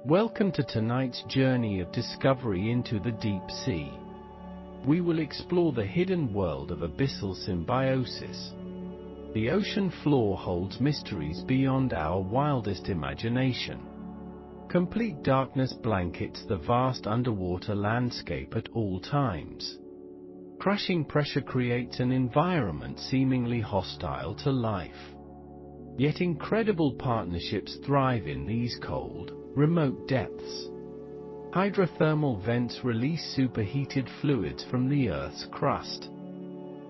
Welcome to tonight's journey of discovery into the deep sea. We will explore the hidden world of abyssal symbiosis. The ocean floor holds mysteries beyond our wildest imagination. Complete darkness blankets the vast underwater landscape at all times. Crushing pressure creates an environment seemingly hostile to life. Yet incredible partnerships thrive in these cold, remote depths. Hydrothermal vents release superheated fluids from the Earth's crust.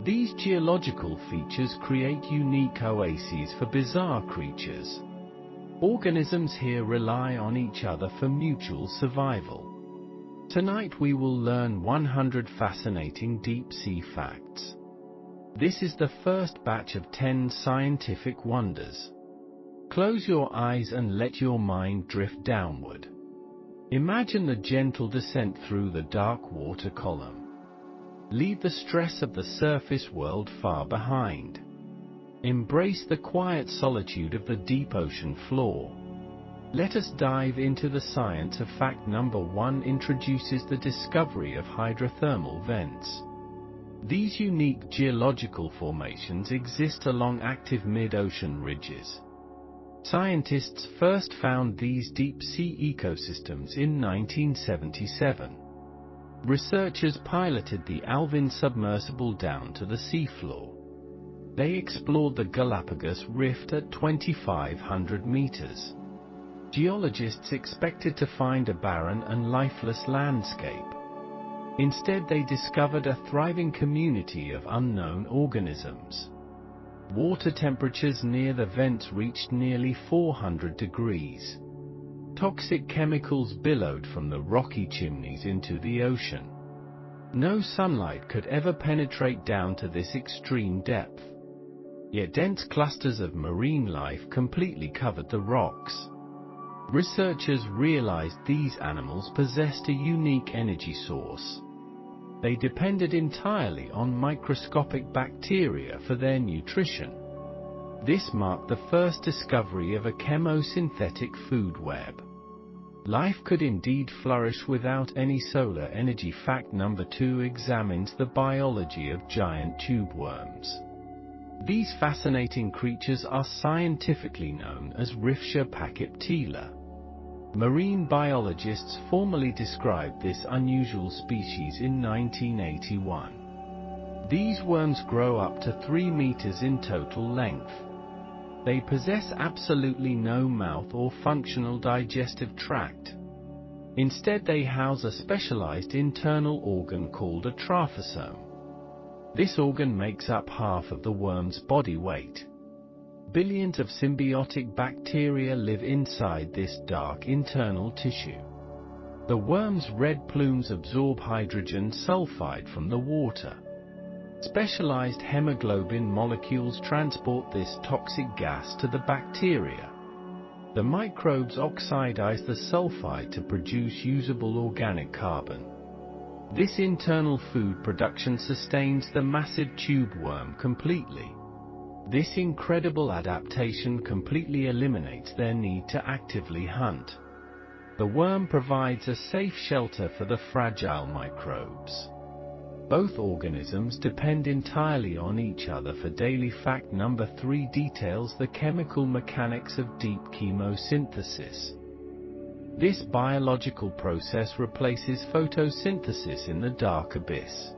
These geological features create unique oases for bizarre creatures. Organisms here rely on each other for mutual survival. Tonight we will learn 100 fascinating deep-sea facts. This is the first batch of 10 scientific wonders. Close your eyes and let your mind drift downward. Imagine the gentle descent through the dark water column. Leave the stress of the surface world far behind. Embrace the quiet solitude of the deep ocean floor. Let us dive into the science of fact number 1. Introduces the discovery of hydrothermal vents. These unique geological formations exist along active mid-ocean ridges. Scientists first found these deep-sea ecosystems in 1977. Researchers piloted the Alvin submersible down to the seafloor. They explored the Galapagos Rift at 2,500 meters. Geologists expected to find a barren and lifeless landscape. Instead, they discovered a thriving community of unknown organisms. Water temperatures near the vents reached nearly 400 degrees. Toxic chemicals billowed from the rocky chimneys into the ocean. No sunlight could ever penetrate down to this extreme depth. Yet dense clusters of marine life completely covered the rocks. Researchers realized these animals possessed a unique energy source. They depended entirely on microscopic bacteria for their nutrition. This marked the first discovery of a chemosynthetic food web. Life could indeed flourish without any solar energy. Fact number 2 examines the biology of giant tube worms. These fascinating creatures are scientifically known as Riftia pachyptela. Marine biologists formally described this unusual species in 1981. These worms grow up to 3 meters in total length. They possess absolutely no mouth or functional digestive tract. Instead, they house a specialized internal organ called a trophisome. This organ makes up half of the worm's body weight. Billions of symbiotic bacteria live inside this dark internal tissue. The worm's red plumes absorb hydrogen sulfide from the water. Specialized hemoglobin molecules transport this toxic gas to the bacteria. The microbes oxidize the sulfide to produce usable organic carbon. This internal food production sustains the massive tube worm completely. This incredible adaptation completely eliminates their need to actively hunt. The worm provides a safe shelter for the fragile microbes. Both organisms depend entirely on each other for daily. Fact number 3 details the chemical mechanics of deep chemosynthesis. This biological process replaces photosynthesis in the dark abyss.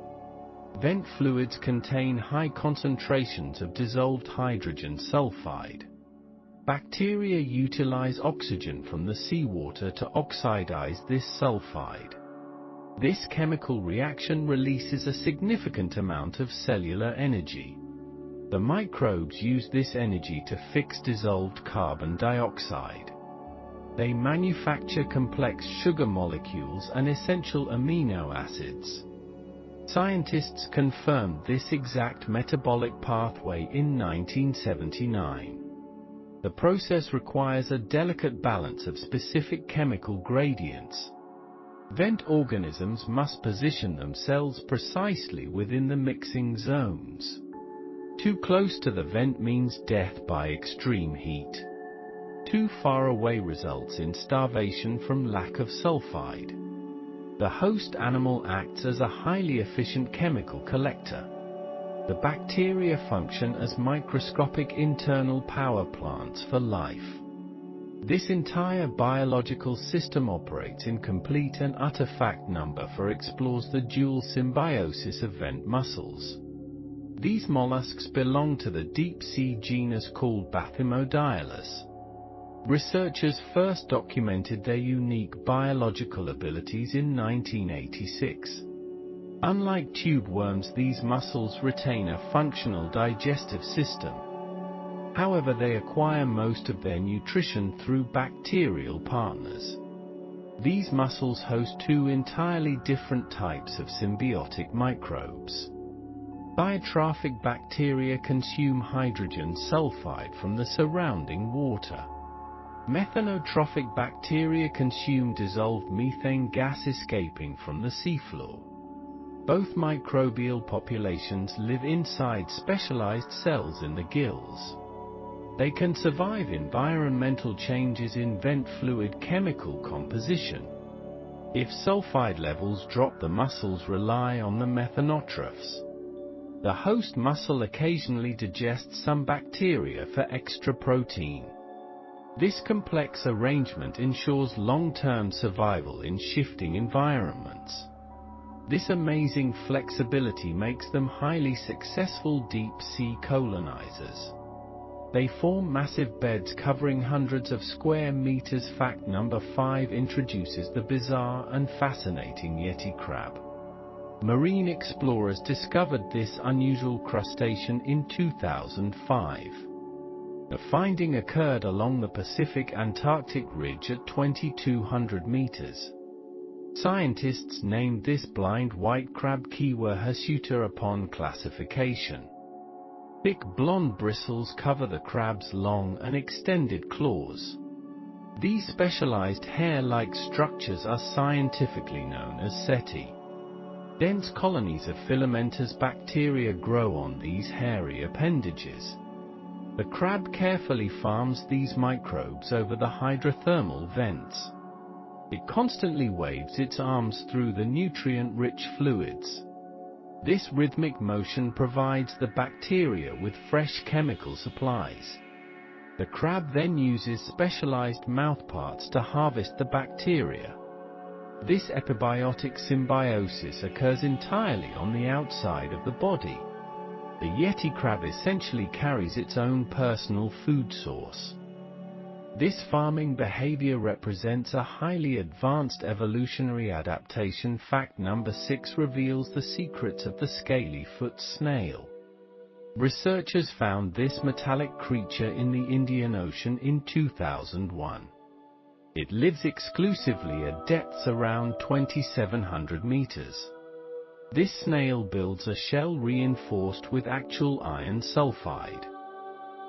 Vent fluids contain high concentrations of dissolved hydrogen sulfide. Bacteria utilize oxygen from the seawater to oxidize this sulfide. This chemical reaction releases a significant amount of cellular energy. The microbes use this energy to fix dissolved carbon dioxide. They manufacture complex sugar molecules and essential amino acids. Scientists confirmed this exact metabolic pathway in 1979. The process requires a delicate balance of specific chemical gradients. Vent organisms must position themselves precisely within the mixing zones. Too close to the vent means death by extreme heat. too far away results in starvation from lack of sulfide. The host animal acts as a highly efficient chemical collector. The bacteria function as microscopic internal power plants for life. This entire biological system operates in complete and utter fact number for explores the dual symbiosis of vent mussels. These mollusks belong to the deep-sea genus called Bathymodialus. Researchers first documented their unique biological abilities in 1986. Unlike tube worms, these mussels retain a functional digestive system. However, they acquire most of their nutrition through bacterial partners. These mussels host two entirely different types of symbiotic microbes. Biotrophic bacteria consume hydrogen sulfide from the surrounding water. Methanotrophic bacteria consume dissolved methane gas escaping from the seafloor. Both microbial populations live inside specialized cells in the gills. They can survive environmental changes in vent fluid chemical composition. If sulfide levels drop, the mussels rely on the methanotrophs. The host mussel occasionally digests some bacteria for extra protein. This complex arrangement ensures long-term survival in shifting environments. This amazing flexibility makes them highly successful deep-sea colonizers. They form massive beds covering hundreds of square meters. Fact number 5 introduces the bizarre and fascinating Yeti crab. Marine explorers discovered this unusual crustacean in 2005. The finding occurred along the Pacific-Antarctic ridge at 2,200 meters. Scientists named this blind white crab Kiwa hirsuta upon classification. Thick blonde bristles cover the crab's long and extended claws. These specialized hair-like structures are scientifically known as setae. Dense colonies of filamentous bacteria grow on these hairy appendages. The crab carefully farms these microbes over the hydrothermal vents. It constantly waves its arms through the nutrient-rich fluids. This rhythmic motion provides the bacteria with fresh chemical supplies. The crab then uses specialized mouthparts to harvest the bacteria. This epibiotic symbiosis occurs entirely on the outside of the body. The Yeti crab essentially carries its own personal food source. This farming behavior represents a highly advanced evolutionary adaptation. Fact number 6 reveals the secrets of the scaly-foot snail. Researchers found this metallic creature in the Indian Ocean in 2001. It lives exclusively at depths around 2,700 meters. This snail builds a shell reinforced with actual iron sulfide.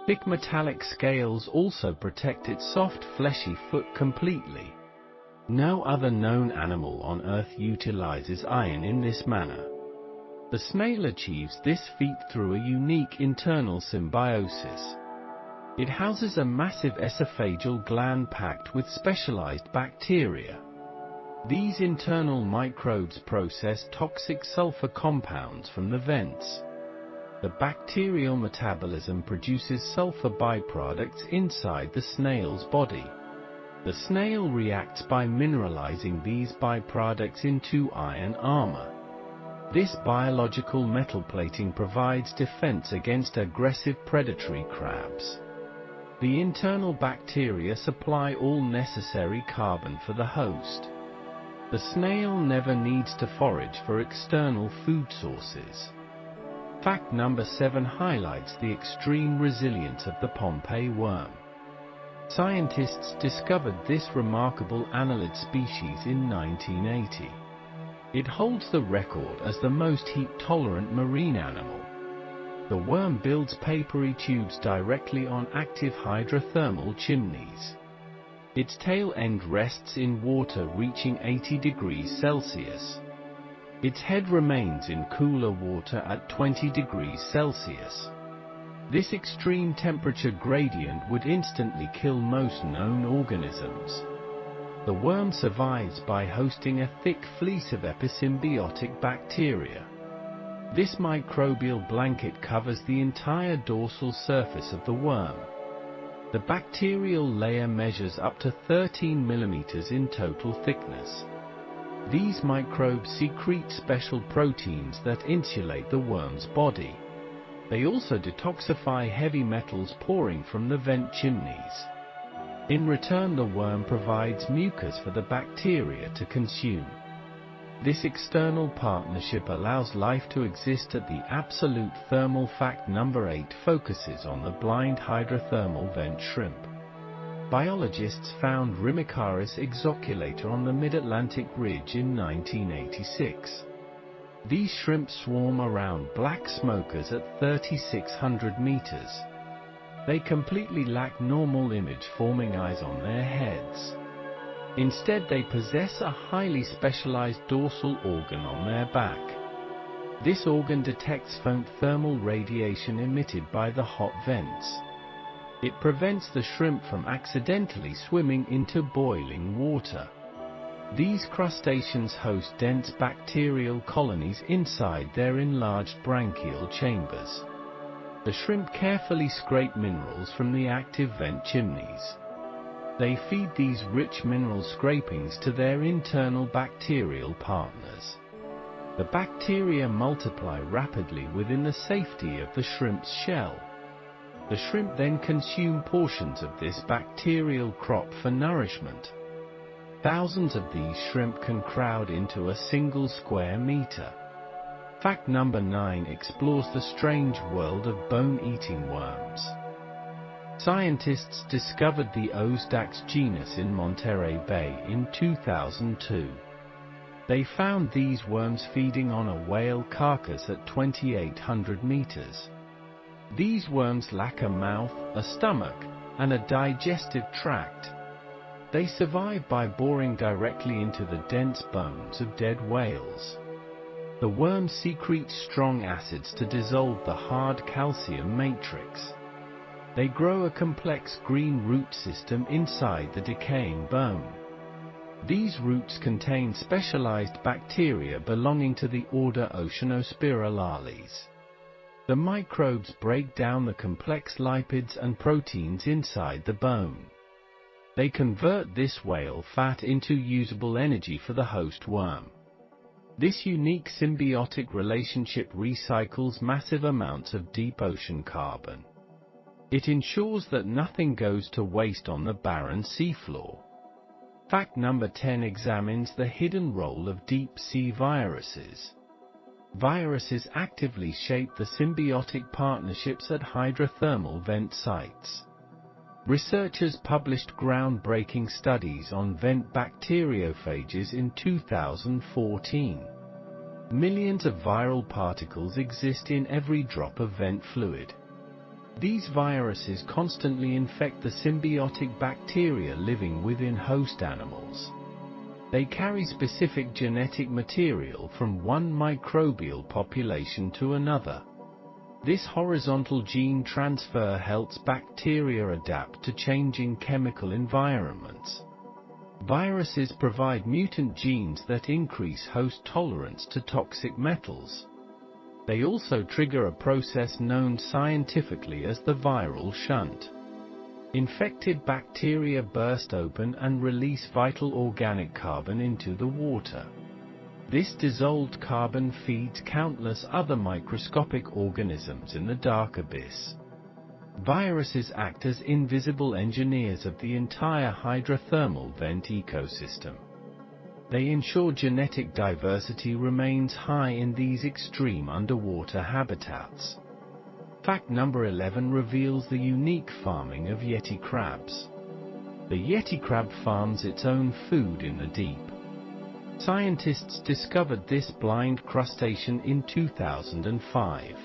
Thick metallic scales also protect its soft fleshy foot completely. No other known animal on Earth utilizes iron in this manner. The snail achieves this feat through a unique internal symbiosis. It houses a massive esophageal gland packed with specialized bacteria. These internal microbes process toxic sulfur compounds from the vents. The bacterial metabolism produces sulfur byproducts inside the snail's body. The snail reacts by mineralizing these byproducts into iron armor. This biological metal plating provides defense against aggressive predatory crabs. The internal bacteria supply all necessary carbon for the host. The snail never needs to forage for external food sources. Fact number 7 highlights the extreme resilience of the Pompeii worm. Scientists discovered this remarkable annelid species in 1980. It holds the record as the most heat-tolerant marine animal. The worm builds papery tubes directly on active hydrothermal chimneys. Its tail end rests in water reaching 80 degrees Celsius. Its head remains in cooler water at 20 degrees Celsius. This extreme temperature gradient would instantly kill most known organisms. The worm survives by hosting a thick fleece of episymbiotic bacteria. This microbial blanket covers the entire dorsal surface of the worm. The bacterial layer measures up to 13 mm in total thickness. These microbes secrete special proteins that insulate the worm's body. They also detoxify heavy metals pouring from the vent chimneys. In return, the worm provides mucus for the bacteria to consume. This external partnership allows life to exist at the absolute thermal. Fact number 8 focuses on the blind hydrothermal vent shrimp. Biologists found Rimicaris exoculator on the mid-Atlantic ridge in 1986. These shrimp swarm around black smokers at 3,600 meters. They completely lack normal image-forming eyes on their heads. Instead, they possess a highly specialized dorsal organ on their back. This organ detects faint thermal radiation emitted by the hot vents. It prevents the shrimp from accidentally swimming into boiling water. These crustaceans host dense bacterial colonies inside their enlarged branchial chambers. The shrimp carefully scrape minerals from the active vent chimneys. They feed these rich mineral scrapings to their internal bacterial partners. The bacteria multiply rapidly within the safety of the shrimp's shell. The shrimp then consume portions of this bacterial crop for nourishment. Thousands of these shrimp can crowd into a single square meter. Fact number 9 explores the strange world of bone-eating worms. Scientists discovered the Ozdax genus in Monterey Bay in 2002. They found these worms feeding on a whale carcass at 2,800 meters. These worms lack a mouth, a stomach, and a digestive tract. They survive by boring directly into the dense bones of dead whales. The worms secrete strong acids to dissolve the hard calcium matrix. They grow a complex green root system inside the decaying bone. These roots contain specialized bacteria belonging to the order Oceanospirales. The microbes break down the complex lipids and proteins inside the bone. They convert this whale fat into usable energy for the host worm. This unique symbiotic relationship recycles massive amounts of deep ocean carbon. It ensures that nothing goes to waste on the barren seafloor. Fact number 10 examines the hidden role of deep-sea viruses. Viruses actively shape the symbiotic partnerships at hydrothermal vent sites. Researchers published groundbreaking studies on vent bacteriophages in 2014. Millions of viral particles exist in every drop of vent fluid. These viruses constantly infect the symbiotic bacteria living within host animals. They carry specific genetic material from one microbial population to another. This horizontal gene transfer helps bacteria adapt to changing chemical environments. Viruses provide mutant genes that increase host tolerance to toxic metals. They also trigger a process known scientifically as the viral shunt. Infected bacteria burst open and release vital organic carbon into the water. This dissolved carbon feeds countless other microscopic organisms in the dark abyss. Viruses act as invisible engineers of the entire hydrothermal vent ecosystem. They ensure genetic diversity remains high in these extreme underwater habitats. Fact number 11 reveals the unique farming of yeti crabs. The yeti crab farms its own food in the deep. Scientists discovered this blind crustacean in 2005.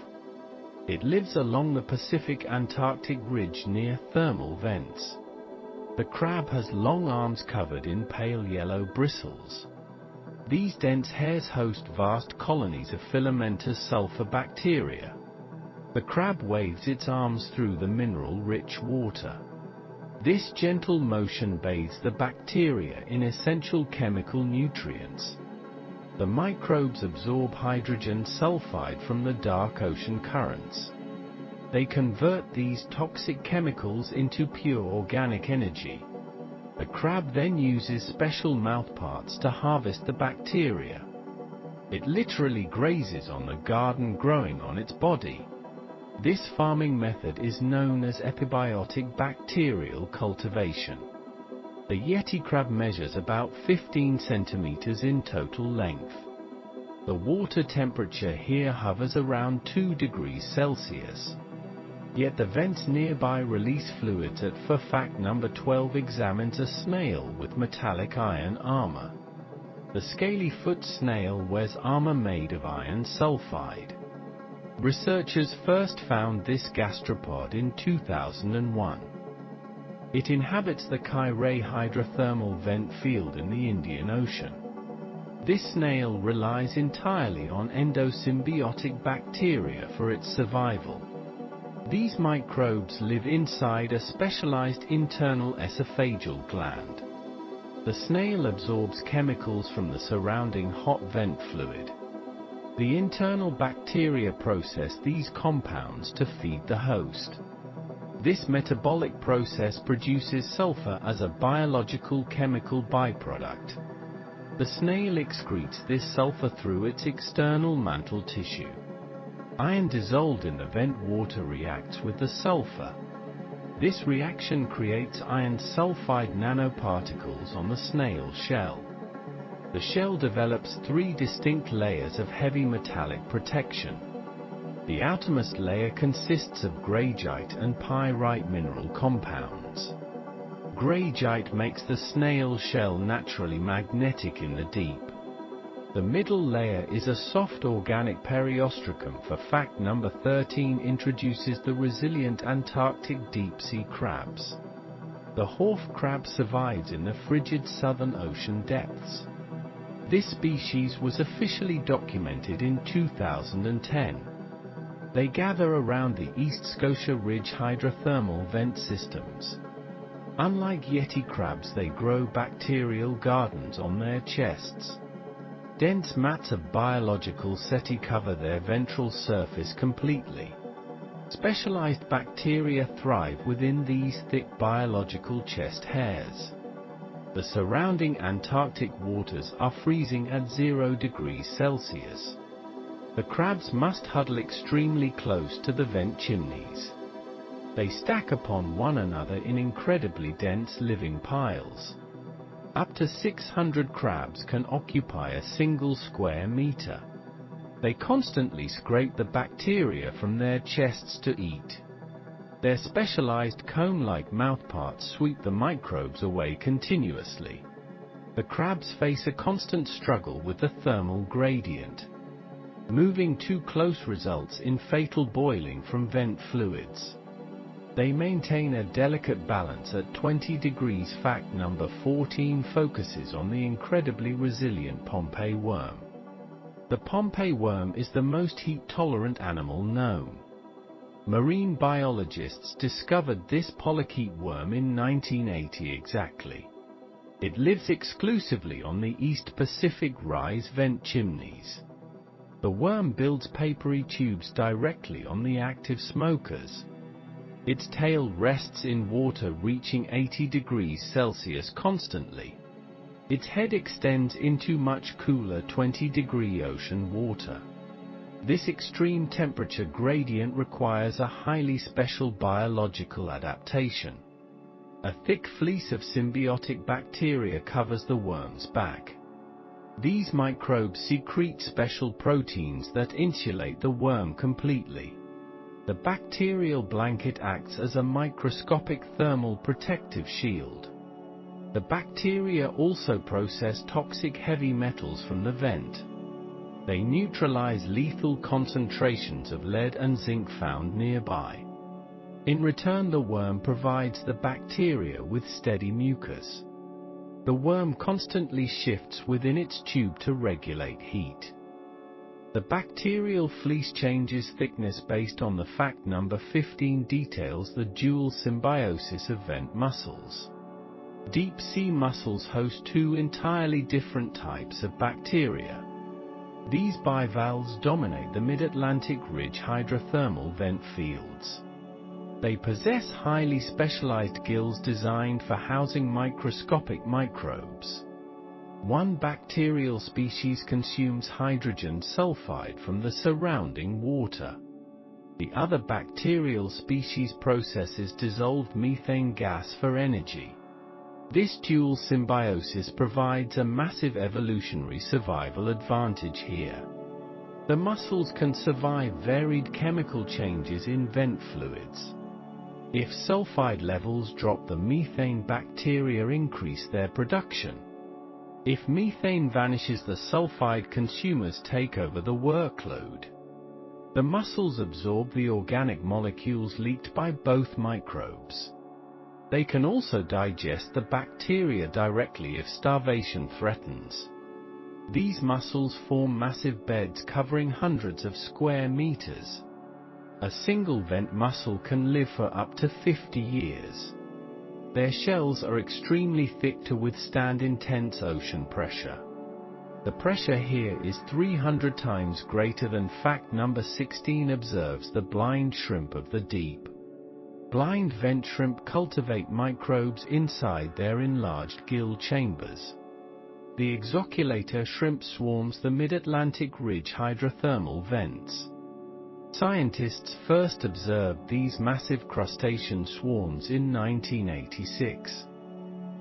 It lives along the Pacific-Antarctic ridge near thermal vents. The crab has long arms covered in pale yellow bristles. These dense hairs host vast colonies of filamentous sulfur bacteria. The crab waves its arms through the mineral-rich water. This gentle motion bathes the bacteria in essential chemical nutrients. The microbes absorb hydrogen sulfide from the dark ocean currents. They convert these toxic chemicals into pure organic energy. The crab then uses special mouthparts to harvest the bacteria. It literally grazes on the garden growing on its body. This farming method is known as epibiotic bacterial cultivation. The Yeti crab measures about 15 centimeters in total length. The water temperature here hovers around 2 degrees Celsius. Yet the vents nearby release fluids at fact number 12 examines a snail with metallic iron armor. The scaly foot snail wears armor made of iron sulfide. Researchers first found this gastropod in 2001. It inhabits the Kairai hydrothermal vent field in the Indian Ocean. This snail relies entirely on endosymbiotic bacteria for its survival. These microbes live inside a specialized internal esophageal gland. The snail absorbs chemicals from the surrounding hot vent fluid. The internal bacteria process these compounds to feed the host. This metabolic process produces sulfur as a biological chemical byproduct. The snail excretes this sulfur through its external mantle tissue. Iron dissolved in the vent water reacts with the sulfur. This reaction creates iron sulfide nanoparticles on the snail shell. The shell develops 3 distinct layers of heavy metallic protection. The outermost layer consists of gragite and pyrite mineral compounds. Gragite makes the snail shell naturally magnetic in the deep. The middle layer is a soft organic periostracum. For fact number 13 introduces the resilient Antarctic deep-sea crabs. The wharf crab survives in the frigid Southern Ocean depths. This species was officially documented in 2010. They gather around the East Scotia Ridge hydrothermal vent systems. Unlike Yeti crabs, they grow bacterial gardens on their chests. Dense mats of biological setae cover their ventral surface completely. Specialized bacteria thrive within these thick biological chest hairs. The surrounding Antarctic waters are freezing at 0 degrees Celsius. The crabs must huddle extremely close to the vent chimneys. They stack upon one another in incredibly dense living piles. Up to 600 crabs can occupy a single square meter. They constantly scrape the bacteria from their chests to eat. Their specialized comb-like mouthparts sweep the microbes away continuously. The crabs face a constant struggle with the thermal gradient. Moving too close results in fatal boiling from vent fluids. They maintain a delicate balance at 20 degrees. Fact number 14 focuses on the incredibly resilient Pompeii worm. The Pompeii worm is the most heat-tolerant animal known. Marine biologists discovered this polychaete worm in 1980 exactly. It lives exclusively on the East Pacific rise vent chimneys. The worm builds papery tubes directly on the active smokers. Its tail rests in water reaching 80 degrees Celsius constantly. Its head extends into much cooler 20-degree ocean water. This extreme temperature gradient requires a highly special biological adaptation. A thick fleece of symbiotic bacteria covers the worm's back. These microbes secrete special proteins that insulate the worm completely. The bacterial blanket acts as a microscopic thermal protective shield. The bacteria also process toxic heavy metals from the vent. They neutralize lethal concentrations of lead and zinc found nearby. In return, the worm provides the bacteria with steady mucus. The worm constantly shifts within its tube to regulate heat. The bacterial fleece changes thickness based on the fact number 15 details the dual symbiosis of vent mussels. Deep-sea mussels host two entirely different types of bacteria. These bivalves dominate the mid-Atlantic ridge hydrothermal vent fields. They possess highly specialized gills designed for housing microscopic microbes. One bacterial species consumes hydrogen sulfide from the surrounding water. The other bacterial species processes dissolved methane gas for energy. This dual symbiosis provides a massive evolutionary survival advantage here. The mussels can survive varied chemical changes in vent fluids. If sulfide levels drop, the methane bacteria increase their production. If methane vanishes, the sulfide consumers take over the workload. The mussels absorb the organic molecules leaked by both microbes. They can also digest the bacteria directly if starvation threatens. These mussels form massive beds covering hundreds of square meters. A single vent mussel can live for up to 50 years. Their shells are extremely thick to withstand intense ocean pressure. The pressure here is 300 times greater than fact number 16 observes the blind shrimp of the deep. Blind vent shrimp cultivate microbes inside their enlarged gill chambers. The exoculator shrimp swarms the mid-Atlantic ridge hydrothermal vents. Scientists first observed these massive crustacean swarms in 1986.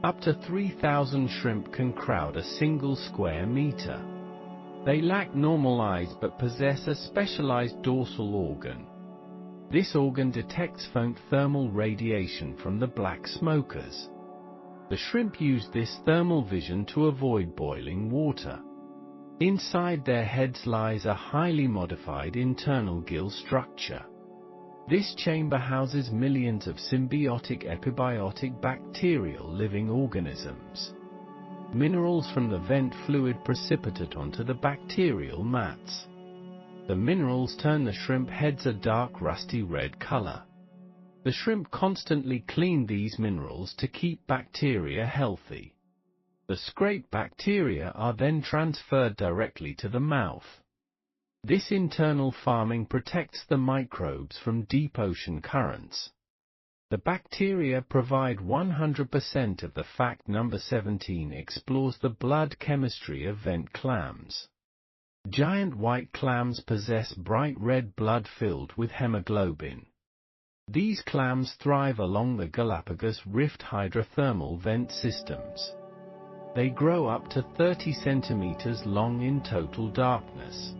Up to 3,000 shrimp can crowd a single square meter. They lack normal eyes but possess a specialized dorsal organ. This organ detects faint thermal radiation from the black smokers. The shrimp use this thermal vision to avoid boiling water. Inside their heads lies a highly modified internal gill structure. This chamber houses millions of symbiotic epibiotic bacterial living organisms. Minerals from the vent fluid precipitate onto the bacterial mats. The minerals turn the shrimp heads a dark rusty red color. The shrimp constantly clean these minerals to keep bacteria healthy. The scraped bacteria are then transferred directly to the mouth. This internal farming protects the microbes from deep ocean currents. The bacteria provide 100% of the fact number 17 explores the blood chemistry of vent clams. Giant white clams possess bright red blood filled with hemoglobin. These clams thrive along the Galapagos Rift hydrothermal vent systems. They grow up to 30 centimeters long in total darkness.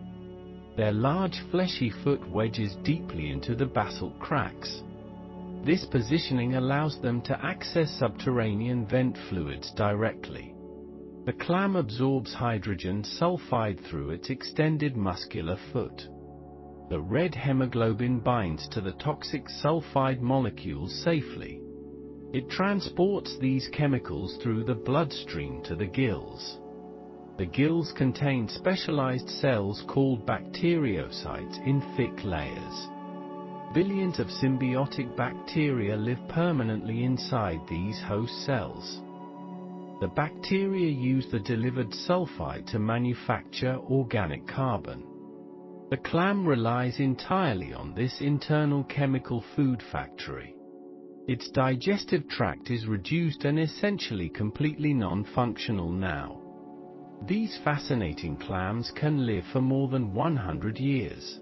Their large fleshy foot wedges deeply into the basalt cracks. This positioning allows them to access subterranean vent fluids directly. The clam absorbs hydrogen sulfide through its extended muscular foot. The red hemoglobin binds to the toxic sulfide molecules safely. It transports these chemicals through the bloodstream to the gills. The gills contain specialized cells called bacteriocytes in thick layers. Billions of symbiotic bacteria live permanently inside these host cells. The bacteria use the delivered sulfide to manufacture organic carbon. The clam relies entirely on this internal chemical food factory. Its digestive tract is reduced and essentially completely non-functional now. These fascinating clams can live for more than 100 years.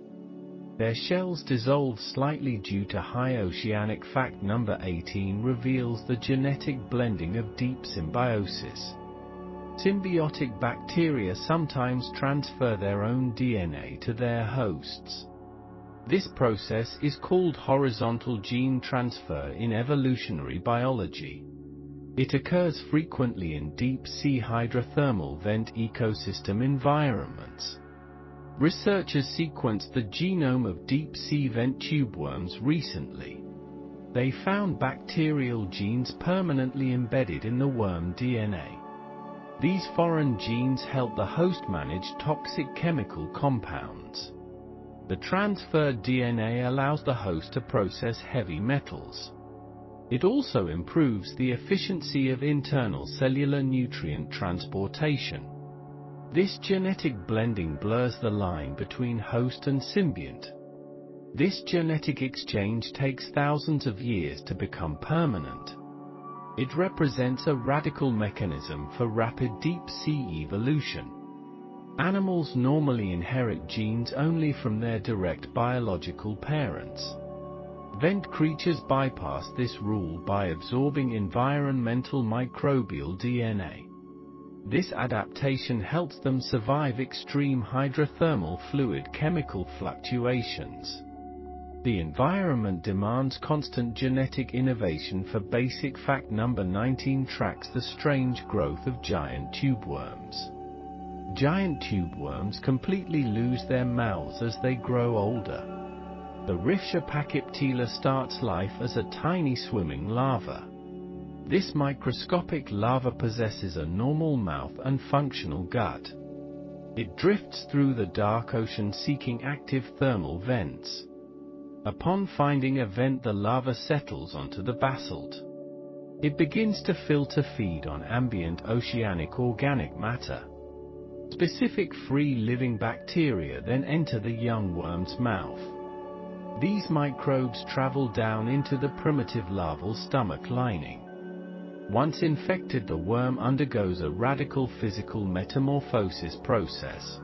Their shells dissolve slightly due to high oceanic fact number 18 reveals the genetic blending of deep symbiosis. Symbiotic bacteria sometimes transfer their own DNA to their hosts. This process is called horizontal gene transfer in evolutionary biology. It occurs frequently in deep-sea hydrothermal vent ecosystem environments. Researchers sequenced the genome of deep-sea vent tubeworms recently. They found bacterial genes permanently embedded in the worm DNA. These foreign genes help the host manage toxic chemical compounds. The transferred DNA allows the host to process heavy metals. It also improves the efficiency of internal cellular nutrient transportation. This genetic blending blurs the line between host and symbiont. This genetic exchange takes thousands of years to become permanent. It represents a radical mechanism for rapid deep-sea evolution. Animals normally inherit genes only from their direct biological parents. Vent creatures bypass this rule by absorbing environmental microbial DNA. This adaptation helps them survive extreme hydrothermal fluid chemical fluctuations. The environment demands constant genetic innovation. For basic fact number 19 tracks the strange growth of giant tubeworms. Giant tubeworms completely lose their mouths as they grow older. The Rifsha pachyptila starts life as a tiny swimming larva. This microscopic larva possesses a normal mouth and functional gut. It drifts through the dark ocean seeking active thermal vents. Upon finding a vent, the larva settles onto the basalt. It begins to filter feed on ambient oceanic organic matter. Specific free-living bacteria then enter the young worm's mouth. These microbes travel down into the primitive larval stomach lining. Once infected, the worm undergoes a radical physical metamorphosis process.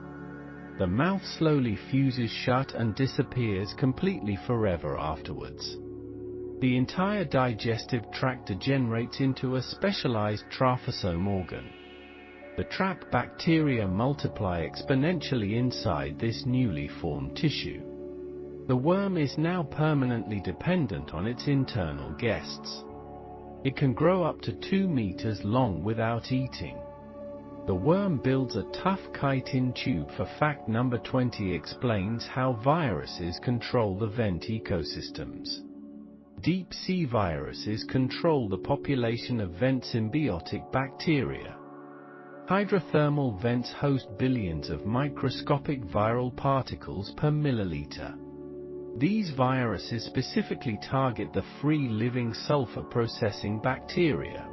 The mouth slowly fuses shut and disappears completely forever afterwards. The entire digestive tract degenerates into a specialized trophisome organ. The trap bacteria multiply exponentially inside this newly formed tissue. The worm is now permanently dependent on its internal guests. It can grow up to 2 meters long without eating. The worm builds a tough chitin tube. For fact number 20 explains how viruses control the vent ecosystems. Deep-sea viruses control the population of vent symbiotic bacteria. Hydrothermal vents host billions of microscopic viral particles per milliliter. These viruses specifically target the free-living sulfur-processing bacteria.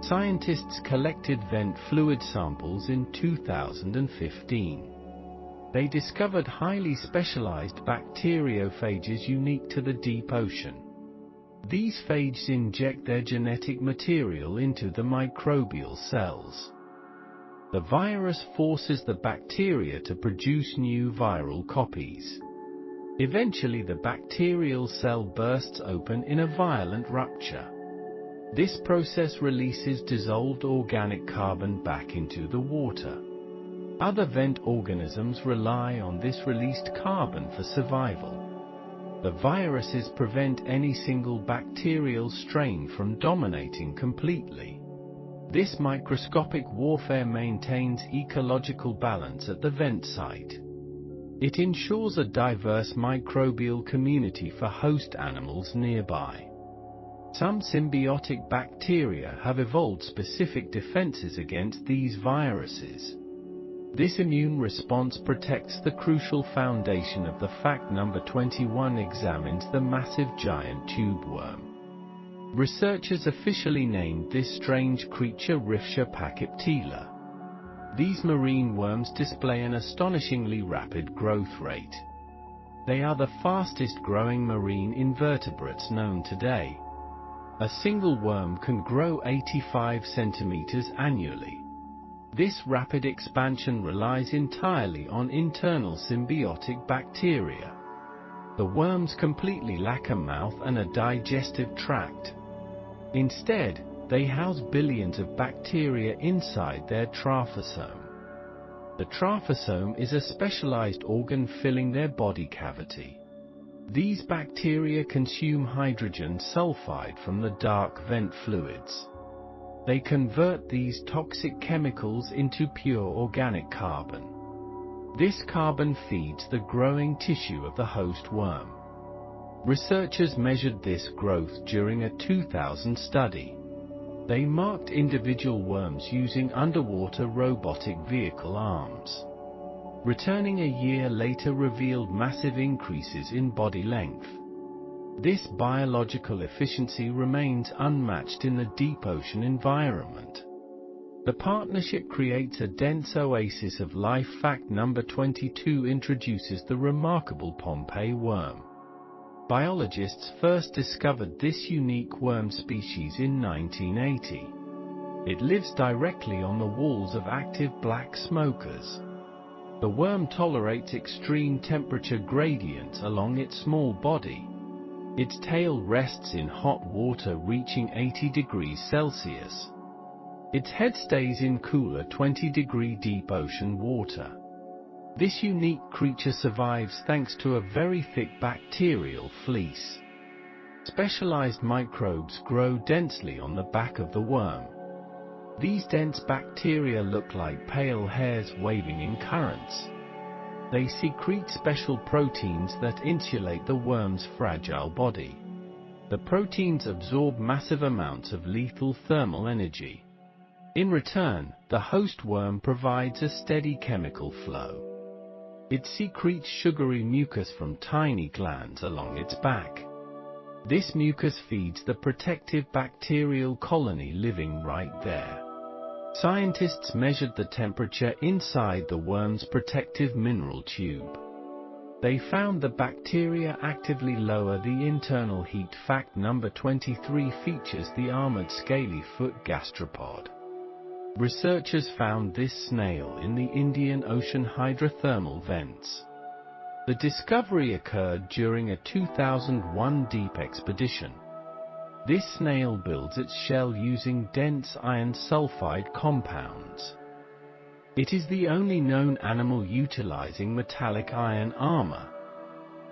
Scientists collected vent fluid samples in 2015. They discovered highly specialized bacteriophages unique to the deep ocean. These phages inject their genetic material into the microbial cells. The virus forces the bacteria to produce new viral copies. Eventually, the bacterial cell bursts open in a violent rupture. This process releases dissolved organic carbon back into the water. Other vent organisms rely on this released carbon for survival. The viruses prevent any single bacterial strain from dominating completely. This microscopic warfare maintains ecological balance at the vent site. It ensures a diverse microbial community for host animals nearby. Some symbiotic bacteria have evolved specific defenses against these viruses. This immune response protects the crucial foundation of the fact number 21 examines the massive giant tubeworm. Researchers officially named this strange creature Rifsha pachyptila. These marine worms display an astonishingly rapid growth rate. They are the fastest growing marine invertebrates known today. A single worm can grow 85 centimeters annually. This rapid expansion relies entirely on internal symbiotic bacteria. The worms completely lack a mouth and a digestive tract. Instead, they house billions of bacteria inside their trophosome. The trophosome is a specialized organ filling their body cavity. These bacteria consume hydrogen sulfide from the dark vent fluids. They convert these toxic chemicals into pure organic carbon. This carbon feeds the growing tissue of the host worm. Researchers measured this growth during a 2000 study. They marked individual worms using underwater robotic vehicle arms. Returning a year later revealed massive increases in body length. This biological efficiency remains unmatched in the deep ocean environment. The partnership creates a dense oasis of life. Fact number 22 introduces the remarkable Pompeii worm. Biologists first discovered this unique worm species in 1980. It lives directly on the walls of active black smokers. The worm tolerates extreme temperature gradients along its small body. Its tail rests in hot water reaching 80 degrees Celsius. Its head stays in cooler 20-degree deep ocean water. This unique creature survives thanks to a very thick bacterial fleece. Specialized microbes grow densely on the back of the worm. These dense bacteria look like pale hairs waving in currents. They secrete special proteins that insulate the worm's fragile body. The proteins absorb massive amounts of lethal thermal energy. In return, the host worm provides a steady chemical flow. It secretes sugary mucus from tiny glands along its back. This mucus feeds the protective bacterial colony living right there. Scientists measured the temperature inside the worm's protective mineral tube. They found the bacteria actively lower the internal heat. Fact number 23 features the armored scaly foot gastropod. Researchers found this snail in the Indian Ocean hydrothermal vents. The discovery occurred during a 2001 deep expedition. This snail builds its shell using dense iron sulfide compounds. It is the only known animal utilizing metallic iron armor.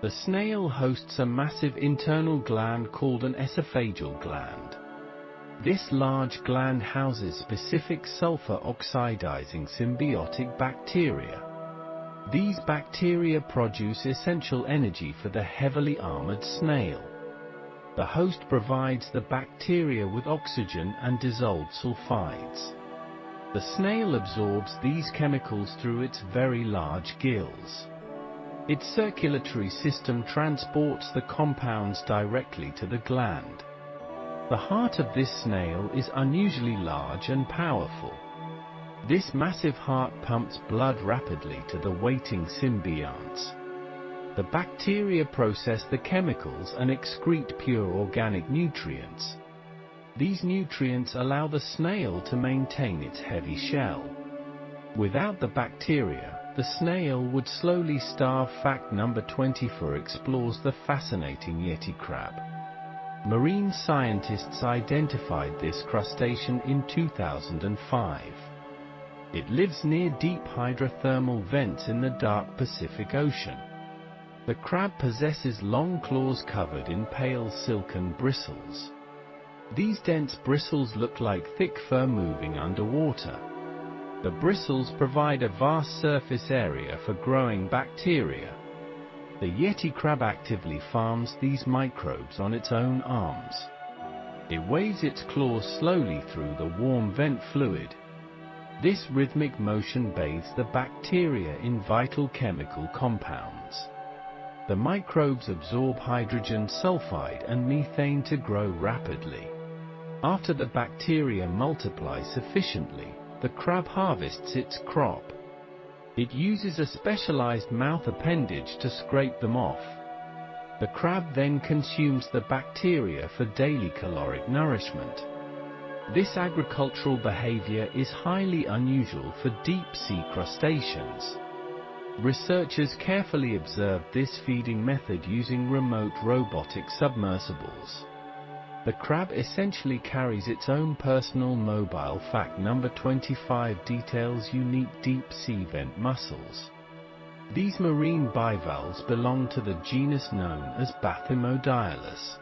The snail hosts a massive internal gland called an esophageal gland. This large gland houses specific sulfur oxidizing symbiotic bacteria. These bacteria produce essential energy for the heavily armored snail. The host provides the bacteria with oxygen and dissolved sulfides. The snail absorbs these chemicals through its very large gills. Its circulatory system transports the compounds directly to the gland. The heart of this snail is unusually large and powerful. This massive heart pumps blood rapidly to the waiting symbionts. The bacteria process the chemicals and excrete pure organic nutrients. These nutrients allow the snail to maintain its heavy shell. Without the bacteria, the snail would slowly starve. Fact number 24 explores the fascinating yeti crab. Marine scientists identified this crustacean in 2005. It lives near deep hydrothermal vents in the dark Pacific Ocean. The crab possesses long claws covered in pale silken bristles. These dense bristles look like thick fur moving underwater. The bristles provide a vast surface area for growing bacteria. The yeti crab actively farms these microbes on its own arms. It waves its claws slowly through the warm vent fluid. This rhythmic motion bathes the bacteria in vital chemical compounds. The microbes absorb hydrogen sulfide and methane to grow rapidly. After the bacteria multiply sufficiently, the crab harvests its crop. It uses a specialized mouth appendage to scrape them off. The crab then consumes the bacteria for daily caloric nourishment. This agricultural behavior is highly unusual for deep-sea crustaceans. Researchers carefully observed this feeding method using remote robotic submersibles. The crab essentially carries its own personal mobile. Fact number 25 details unique deep-sea vent mussels. These marine bivalves belong to the genus known as Bathymodialus.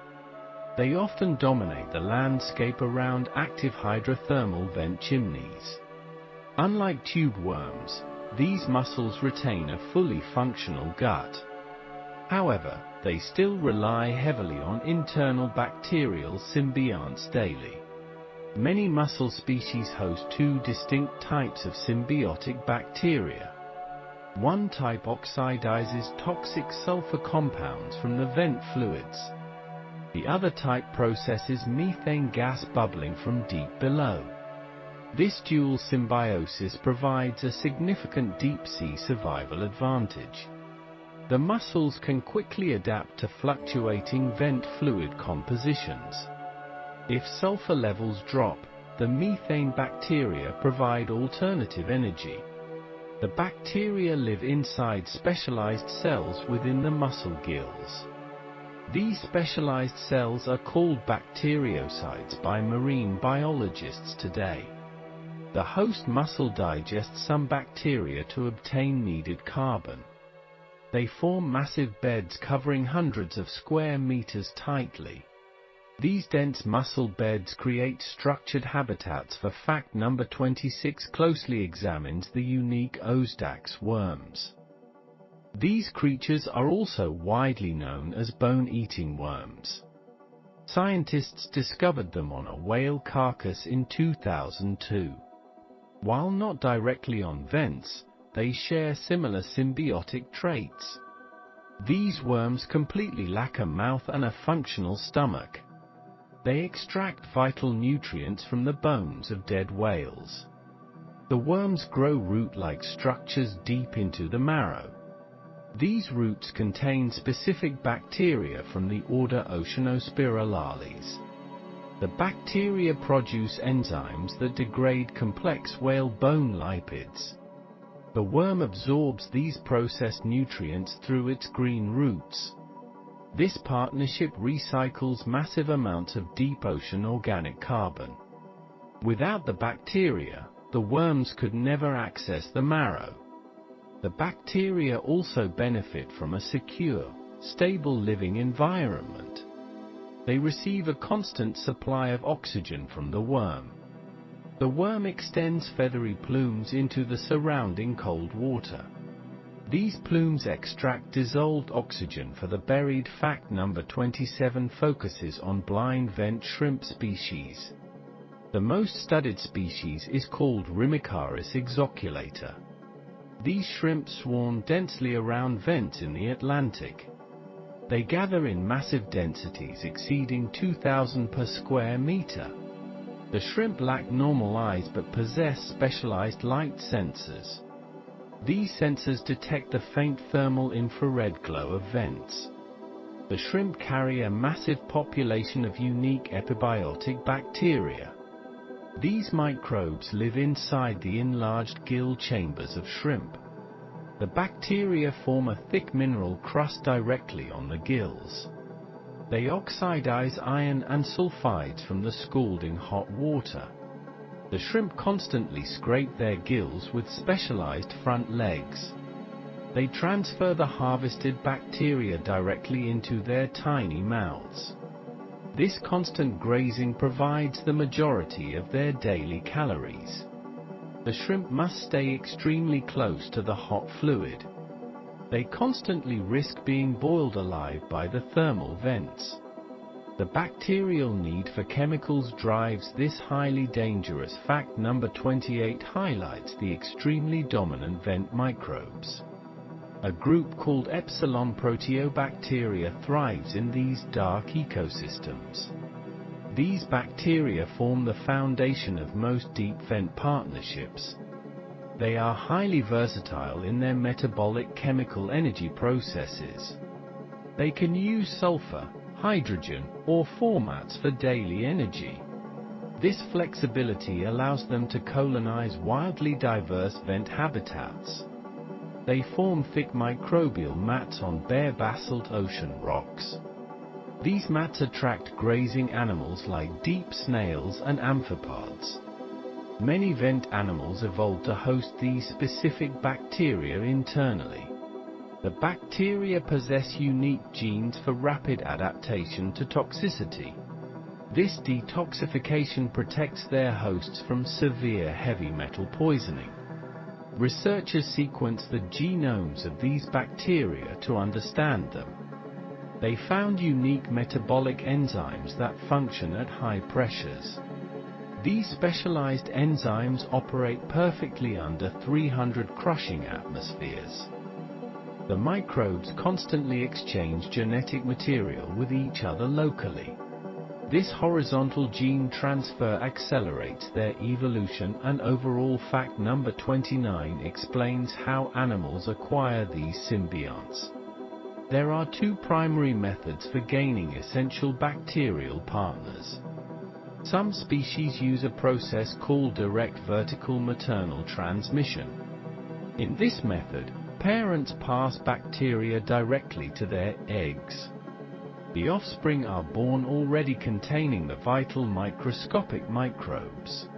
They often dominate the landscape around active hydrothermal vent chimneys. Unlike tube worms, these mussels retain a fully functional gut. However, they still rely heavily on internal bacterial symbionts daily. Many mussel species host two distinct types of symbiotic bacteria. One type oxidizes toxic sulfur compounds from the vent fluids. The other type processes methane gas bubbling from deep below. This dual symbiosis provides a significant deep-sea survival advantage. The mussels can quickly adapt to fluctuating vent fluid compositions. If sulfur levels drop, the methane bacteria provide alternative energy. The bacteria live inside specialized cells within the mussel gills. These specialized cells are called bacteriocytes by marine biologists today. The host mussel digests some bacteria to obtain needed carbon. They form massive beds covering hundreds of square meters tightly. These dense mussel beds create structured habitats for fact number 26 closely examines the unique Ozdax worms. These creatures are also widely known as bone-eating worms. Scientists discovered them on a whale carcass in 2002. While not directly on vents, they share similar symbiotic traits. These worms completely lack a mouth and a functional stomach. They extract vital nutrients from the bones of dead whales. The worms grow root-like structures deep into the marrow. These roots contain specific bacteria from the order Oceanospirales. The bacteria produce enzymes that degrade complex whale bone lipids. The worm absorbs these processed nutrients through its green roots. This partnership recycles massive amounts of deep ocean organic carbon. Without the bacteria, the worms could never access the marrow. The bacteria also benefit from a secure, stable living environment. They receive a constant supply of oxygen from the worm. The worm extends feathery plumes into the surrounding cold water. These plumes extract dissolved oxygen for the buried fact number 27 focuses on blind vent shrimp species. The most studied species is called Rimicaris exoculator. These shrimp swarm densely around vents in the Atlantic. They gather in massive densities exceeding 2,000 per square meter. The shrimp lack normal eyes but possess specialized light sensors. These sensors detect the faint thermal infrared glow of vents. The shrimp carry a massive population of unique epibiotic bacteria. These microbes live inside the enlarged gill chambers of shrimp. The bacteria form a thick mineral crust directly on the gills. They oxidize iron and sulfides from the scalding hot water. The shrimp constantly scrape their gills with specialized front legs. They transfer the harvested bacteria directly into their tiny mouths. This constant grazing provides the majority of their daily calories. The shrimp must stay extremely close to the hot fluid. They constantly risk being boiled alive by the thermal vents. The bacterial need for chemicals drives this highly dangerous fact number 28 highlights the extremely dominant vent microbes. A group called Epsilon proteobacteria thrives in these dark ecosystems. These bacteria form the foundation of most deep vent partnerships. They are highly versatile in their metabolic chemical energy processes. They can use sulfur, hydrogen, or formats for daily energy. This flexibility allows them to colonize wildly diverse vent habitats. They form thick microbial mats on bare basalt ocean rocks. These mats attract grazing animals like deep snails and amphipods. Many vent animals evolved to host these specific bacteria internally. The bacteria possess unique genes for rapid adaptation to toxicity. This detoxification protects their hosts from severe heavy metal poisoning. Researchers sequence the genomes of these bacteria to understand them. They found unique metabolic enzymes that function at high pressures. These specialized enzymes operate perfectly under 300 crushing atmospheres. The microbes constantly exchange genetic material with each other locally. This horizontal gene transfer accelerates their evolution, and overall fact number 29 explains how animals acquire these symbionts. There are two primary methods for gaining essential bacterial partners. Some species use a process called direct vertical maternal transmission. In this method, parents pass bacteria directly to their eggs. The offspring are born already containing the vital microscopic microbes.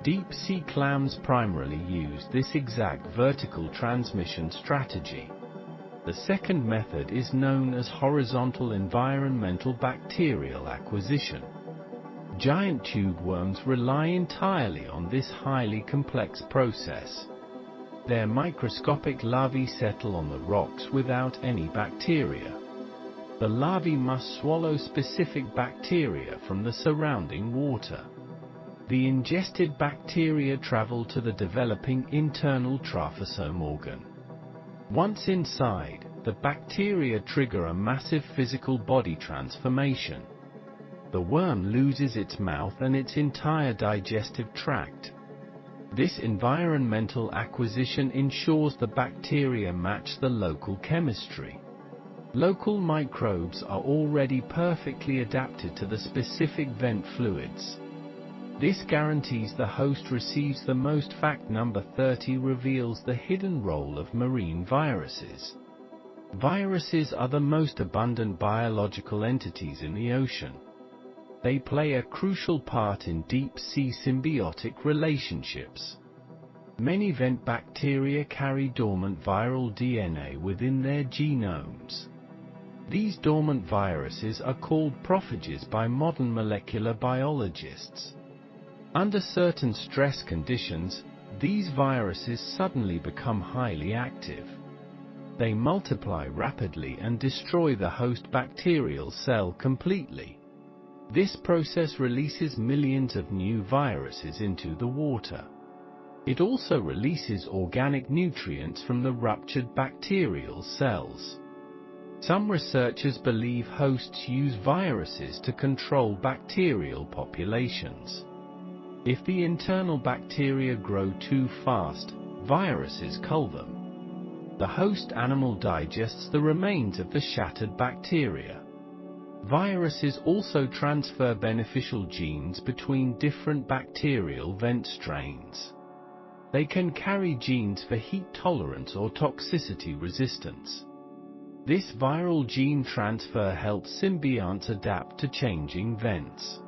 Deep-sea clams primarily use this exact vertical transmission strategy. The second method is known as horizontal environmental bacterial acquisition. Giant tube worms rely entirely on this highly complex process. Their microscopic larvae settle on the rocks without any bacteria. The larvae must swallow specific bacteria from the surrounding water. The ingested bacteria travel to the developing internal trophisome organ. Once inside, the bacteria trigger a massive physical body transformation. The worm loses its mouth and its entire digestive tract. This environmental acquisition ensures the bacteria match the local chemistry. Local microbes are already perfectly adapted to the specific vent fluids. This guarantees the host receives the most. Fact number 30 reveals the hidden role of marine viruses. Viruses are the most abundant biological entities in the ocean. They play a crucial part in deep-sea symbiotic relationships. Many vent bacteria carry dormant viral DNA within their genomes. These dormant viruses are called prophages by modern molecular biologists. Under certain stress conditions, these viruses suddenly become highly active. They multiply rapidly and destroy the host bacterial cell completely. This process releases millions of new viruses into the water. It also releases organic nutrients from the ruptured bacterial cells. Some researchers believe hosts use viruses to control bacterial populations. If the internal bacteria grow too fast, viruses cull them. The host animal digests the remains of the shattered bacteria. Viruses also transfer beneficial genes between different bacterial vent strains. They can carry genes for heat tolerance or toxicity resistance. This viral gene transfer helps symbionts adapt to changing vents.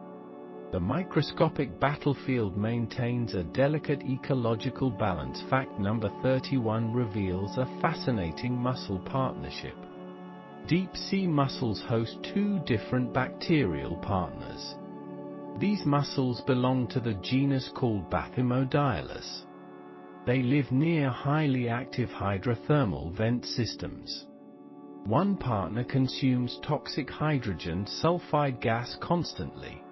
The microscopic battlefield maintains a delicate ecological balance. Fact number 31 reveals a fascinating mussel partnership. Deep-sea mussels host two different bacterial partners. These mussels belong to the genus called Bathymodialus. They live near highly active hydrothermal vent systems. One partner consumes toxic hydrogen sulfide gas constantly.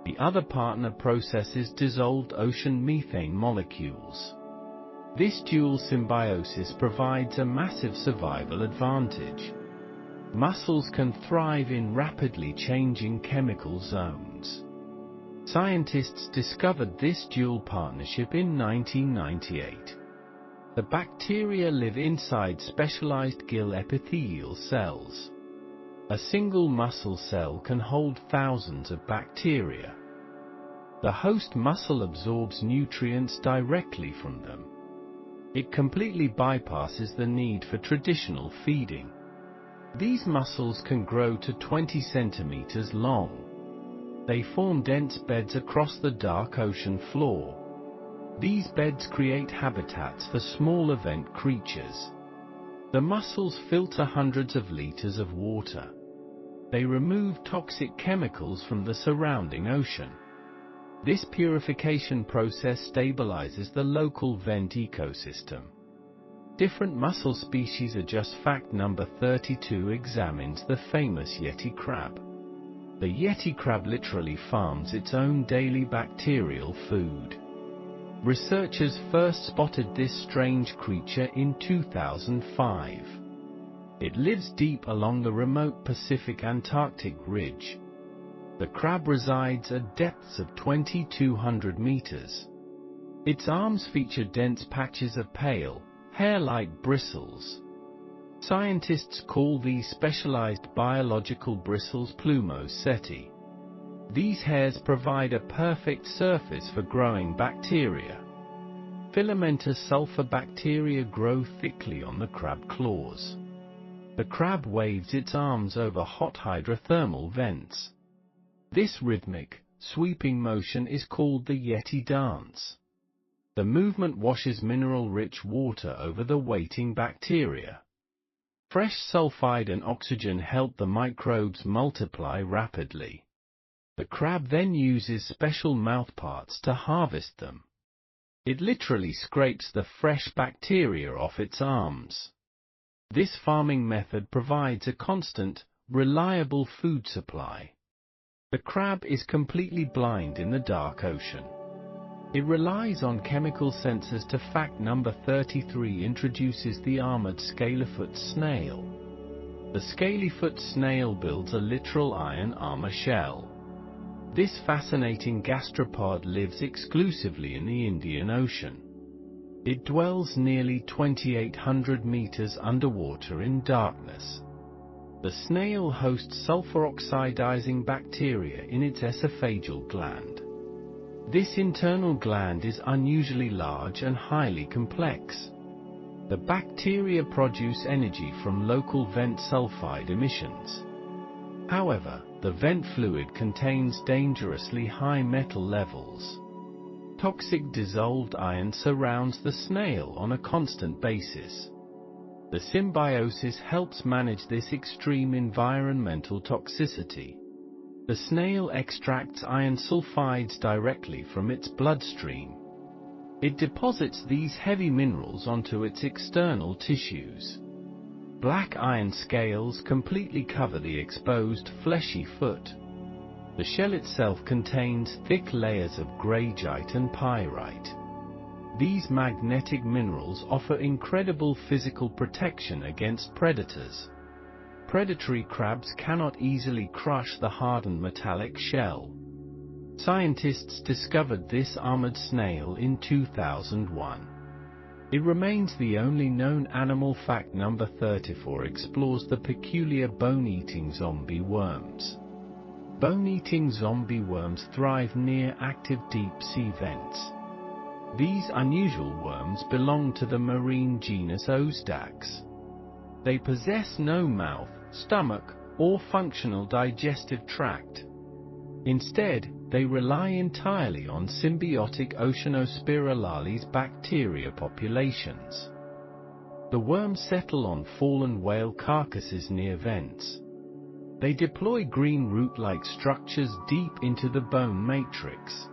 The other partner processes dissolved ocean methane molecules. This dual symbiosis provides a massive survival advantage. Mussels can thrive in rapidly changing chemical zones. Scientists discovered this dual partnership in 1998. The bacteria live inside specialized gill epithelial cells. A single mussel cell can hold thousands of bacteria. The host mussel absorbs nutrients directly from them. It completely bypasses the need for traditional feeding. These mussels can grow to 20 centimeters long. They form dense beds across the dark ocean floor. These beds create habitats for small vent creatures. The mussels filter hundreds of liters of water. They remove toxic chemicals from the surrounding ocean. This purification process stabilizes the local vent ecosystem. Different mussel species adjust. Fact number 32 examines the famous Yeti crab. The Yeti crab literally farms its own daily bacterial food. Researchers first spotted this strange creature in 2005. It lives deep along the remote Pacific Antarctic ridge. The crab resides at depths of 2,200 meters. Its arms feature dense patches of pale, hair-like bristles. Scientists call these specialized biological bristles plumosetae. These hairs provide a perfect surface for growing bacteria. Filamentous sulfur bacteria grow thickly on the crab claws. The crab waves its arms over hot hydrothermal vents. This rhythmic, sweeping motion is called the Yeti dance. The movement washes mineral-rich water over the waiting bacteria. Fresh sulfide and oxygen help the microbes multiply rapidly. The crab then uses special mouthparts to harvest them. It literally scrapes the fresh bacteria off its arms. This farming method provides a constant, reliable food supply. The crab is completely blind in the dark ocean. It relies on chemical sensors to fact number 33 introduces the armored scalyfoot snail. The scalyfoot snail builds a literal iron armor shell. This fascinating gastropod lives exclusively in the Indian Ocean. It dwells nearly 2,800 meters underwater in darkness. The snail hosts sulfur oxidizing bacteria in its esophageal gland. This internal gland is unusually large and highly complex. The bacteria produce energy from local vent sulfide emissions. However, the vent fluid contains dangerously high metal levels. Toxic dissolved iron surrounds the snail on a constant basis. The Symbiosis helps manage this extreme environmental toxicity. The snail extracts iron sulfides directly from its bloodstream. It deposits these heavy minerals onto its external tissues. Black iron scales completely cover the exposed fleshy foot. The shell itself contains thick layers of gragite and pyrite. These magnetic minerals offer incredible physical protection against predators. Predatory crabs cannot easily crush the hardened metallic shell. Scientists discovered this armored snail in 2001. It remains the only known animal. Fact number 34 explores the peculiar bone-eating zombie worms. Bone-eating zombie worms thrive near active deep-sea vents. These unusual worms belong to the marine genus Osdax. They possess no mouth, stomach, or functional digestive tract. Instead, they rely entirely on symbiotic Oceanospirales bacteria populations. The worms settle on fallen whale carcasses near vents. They deploy green root-like structures deep into the bone matrix.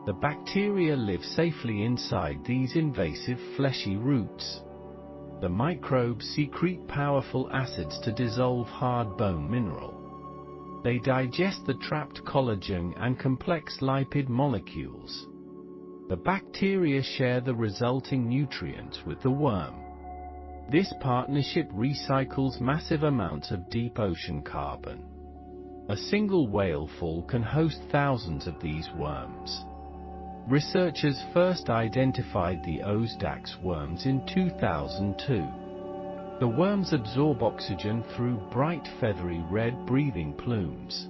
The bacteria live safely inside these invasive fleshy roots. The microbes secrete powerful acids to dissolve hard bone mineral. They digest the trapped collagen and complex lipid molecules. The bacteria share the resulting nutrients with the worm. This partnership recycles massive amounts of deep ocean carbon. A single whalefall can host thousands of these worms. Researchers first identified the Osdax worms in 2002. The worms absorb oxygen through bright feathery red breathing plumes.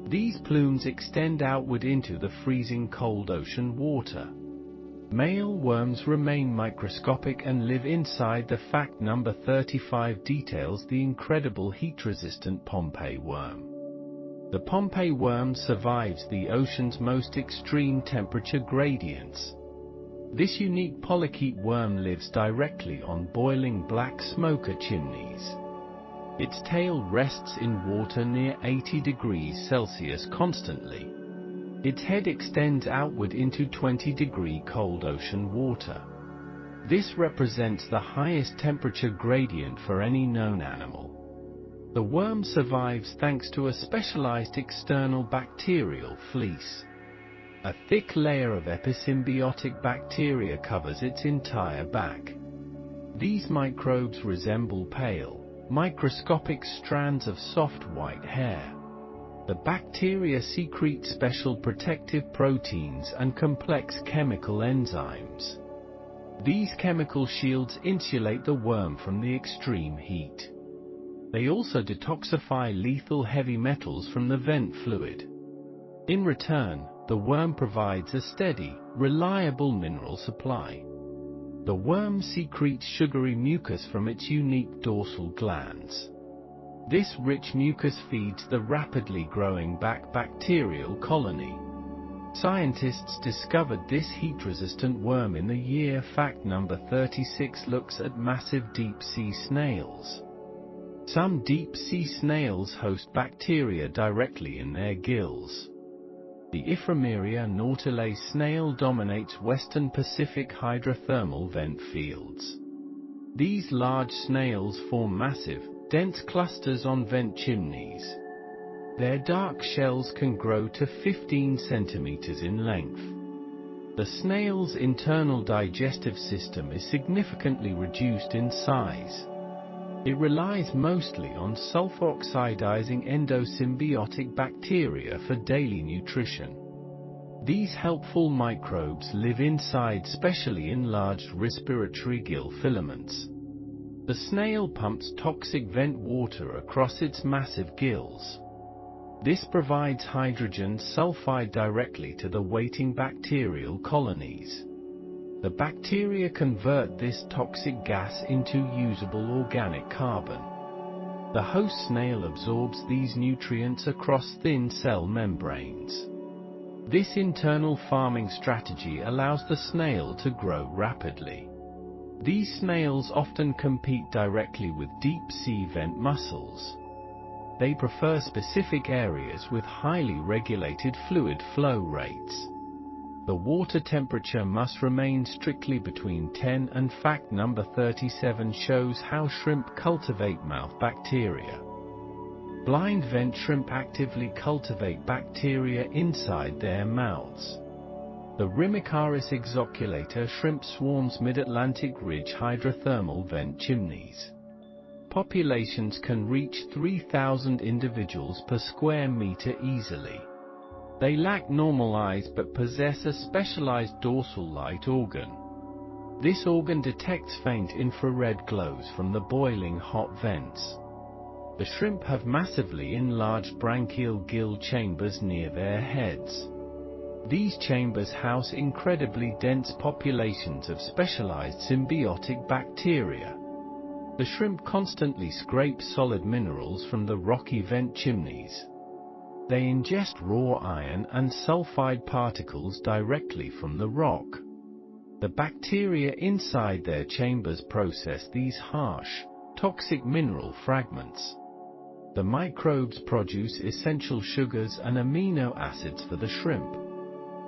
These plumes extend outward into the freezing cold ocean water. Male worms remain microscopic and live inside. The fact number 35 details the incredible heat-resistant Pompeii worm. The Pompeii worm survives the ocean's most extreme temperature gradients. This unique polychaete worm lives directly on boiling black smoker chimneys. Its tail rests in water near 80 degrees Celsius constantly. Its head extends outward into 20-degree cold ocean water. This represents the highest temperature gradient for any known animal. The worm survives thanks to a specialized external bacterial fleece. A thick layer of episymbiotic bacteria covers its entire back. These microbes resemble pale, microscopic strands of soft white hair. The bacteria secrete special protective proteins and complex chemical enzymes. These chemical shields insulate the worm from the extreme heat. They also detoxify lethal heavy metals from the vent fluid. In return, the worm provides a steady, reliable mineral supply. The worm secretes sugary mucus from its unique dorsal glands. This rich mucus feeds the rapidly growing back bacterial colony. Scientists discovered this heat-resistant worm in the year. Fact number 36 looks at massive deep-sea snails. Some deep-sea snails host bacteria directly in their gills. The Iphemeria nautilae snail dominates western Pacific hydrothermal vent fields. These large snails form massive, dense clusters on vent chimneys. Their dark shells can grow to 15 centimeters in length. The snail's internal digestive system is significantly reduced in size. It relies mostly on sulfur-oxidizing endosymbiotic bacteria for daily nutrition. These helpful microbes live inside specially enlarged respiratory gill filaments. The snail pumps toxic vent water across its massive gills. This provides hydrogen sulfide directly to the waiting bacterial colonies. The bacteria convert this toxic gas into usable organic carbon. The host snail absorbs these nutrients across thin cell membranes. This internal farming strategy allows the snail to grow rapidly. These snails often compete directly with deep-sea vent mussels. They prefer specific areas with highly regulated fluid flow rates. The water temperature must remain strictly between 10 and fact number 37 shows how shrimp cultivate mouth bacteria. Blind vent shrimp actively cultivate bacteria inside their mouths. The Rimicaris exoculator shrimp swarms mid-Atlantic ridge hydrothermal vent chimneys. Populations can reach 3,000 individuals per square meter easily. They lack normal eyes but possess a specialized dorsal light organ. This organ detects faint infrared glows from the boiling hot vents. The shrimp have massively enlarged branchial gill chambers near their heads. These chambers house incredibly dense populations of specialized symbiotic bacteria. The shrimp constantly scrape solid minerals from the rocky vent chimneys. They ingest raw iron and sulfide particles directly from the rock. The bacteria inside their chambers process these harsh, toxic mineral fragments. The microbes produce essential sugars and amino acids for the shrimp.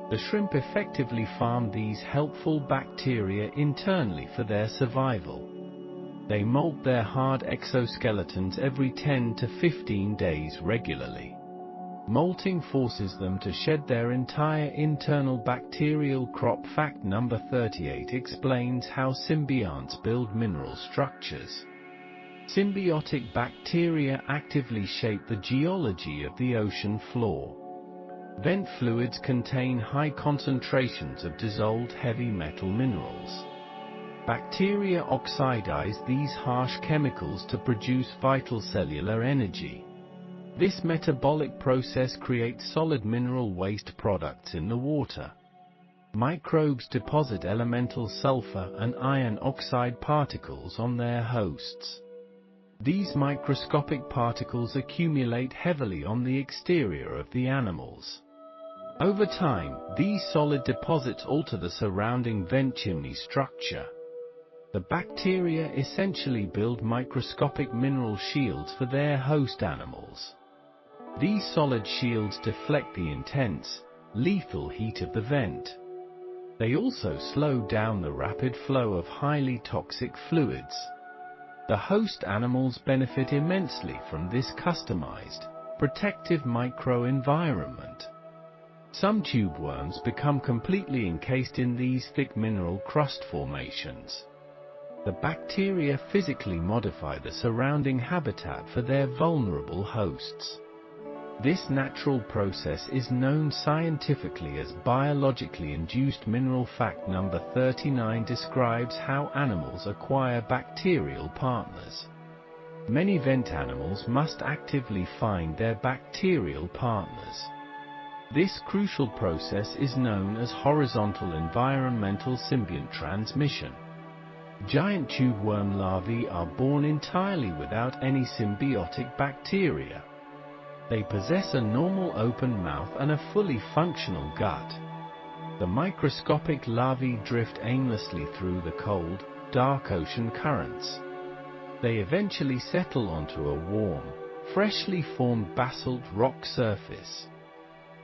The shrimp effectively farm these helpful bacteria internally for their survival. They molt their hard exoskeletons every 10 to 15 days regularly. Molting forces them to shed their entire internal bacterial crop. Fact number 38 explains how symbionts build mineral structures. Symbiotic bacteria actively shape the geology of the ocean floor. Vent fluids contain high concentrations of dissolved heavy metal minerals. Bacteria oxidize these harsh chemicals to produce vital cellular energy. This metabolic process creates solid mineral waste products in the water. Microbes deposit elemental sulfur and iron oxide particles on their hosts. These microscopic particles accumulate heavily on the exterior of the animals. Over time, these solid deposits alter the surrounding vent chimney structure. The bacteria essentially build microscopic mineral shields for their host animals. These solid shields deflect the intense, lethal heat of the vent. They also slow down the rapid flow of highly toxic fluids. The host animals benefit immensely from this customized, protective microenvironment. Some tube worms become completely encased in these thick mineral crust formations. The bacteria physically modify the surrounding habitat for their vulnerable hosts. This natural process is known scientifically as biologically induced mineral. Fact number 39 describes how animals acquire bacterial partners. Many vent animals must actively find their bacterial partners. This crucial process is known as horizontal environmental symbiont transmission. Giant tube worm larvae are born entirely without any symbiotic bacteria. They possess a normal open mouth and a fully functional gut. The microscopic larvae drift aimlessly through the cold, dark ocean currents. They eventually settle onto a warm, freshly formed basalt rock surface.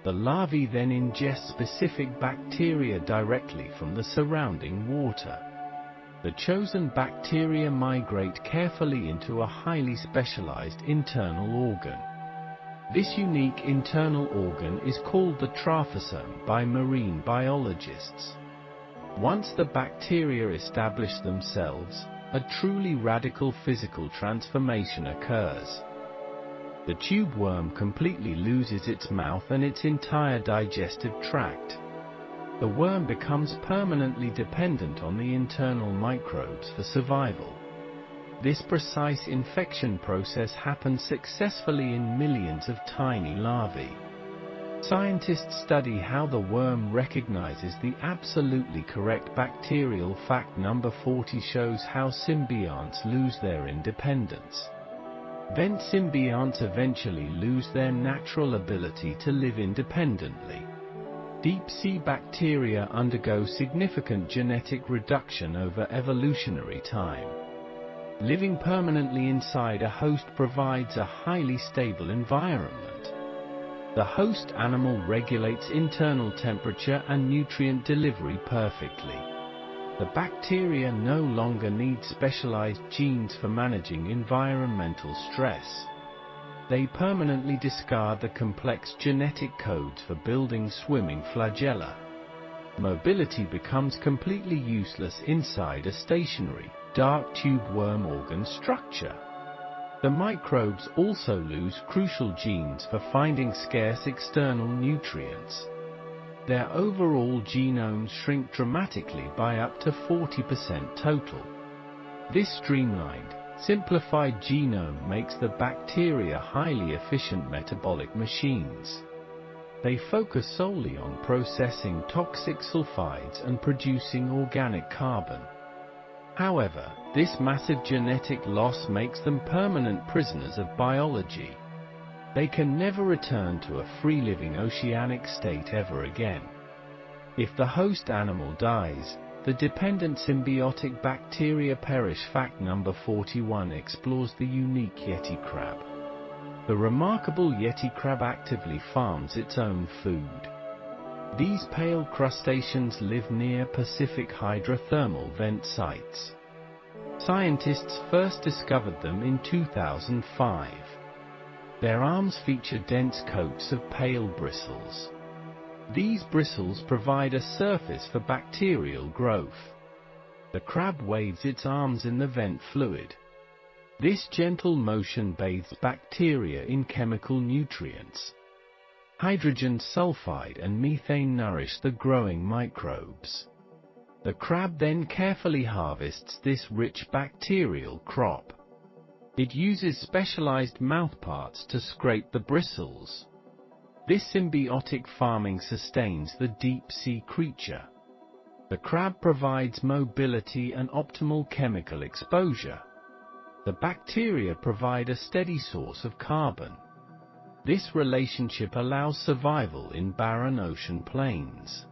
The larvae then ingest specific bacteria directly from the surrounding water. The chosen bacteria migrate carefully into a highly specialized internal organ. This unique internal organ is called the traphosome by marine biologists. Once the bacteria establish themselves, a truly radical physical transformation occurs. The tube worm completely loses its mouth and its entire digestive tract. The worm becomes permanently dependent on the internal microbes for survival. This precise infection process happens successfully in millions of tiny larvae. Scientists study how the worm recognizes the absolutely correct bacterial. Fact number 40 shows how symbionts lose their independence. Vent symbionts eventually lose their natural ability to live independently. Deep-sea bacteria undergo significant genetic reduction over evolutionary time. Living permanently inside a host provides a highly stable environment. The host animal regulates internal temperature and nutrient delivery perfectly. The bacteria no longer need specialized genes for managing environmental stress. They permanently discard the complex genetic codes for building swimming flagella. Mobility becomes completely useless inside a stationary, dark tube worm organ structure. The microbes also lose crucial genes for finding scarce external nutrients. Their overall genomes shrink dramatically by up to 40% total. This streamlined, simplified genome makes the bacteria highly efficient metabolic machines. They focus solely on processing toxic sulfides and producing organic carbon. However, this massive genetic loss makes them permanent prisoners of biology. They can never return to a free-living oceanic state ever again. If the host animal dies, the dependent symbiotic bacteria perish. Fact number 41 explores the unique yeti crab. The remarkable yeti crab actively farms its own food. These pale crustaceans live near Pacific hydrothermal vent sites. Scientists first discovered them in 2005. Their arms feature dense coats of pale bristles. These bristles provide a surface for bacterial growth. The crab waves its arms in the vent fluid. This gentle motion bathes bacteria in chemical nutrients. Hydrogen sulfide and methane nourish the growing microbes. The crab then carefully harvests this rich bacterial crop. It uses specialized mouthparts to scrape the bristles. This symbiotic farming sustains the deep-sea creature. The crab provides mobility and optimal chemical exposure. The bacteria provide a steady source of carbon. This relationship allows survival in barren ocean plains.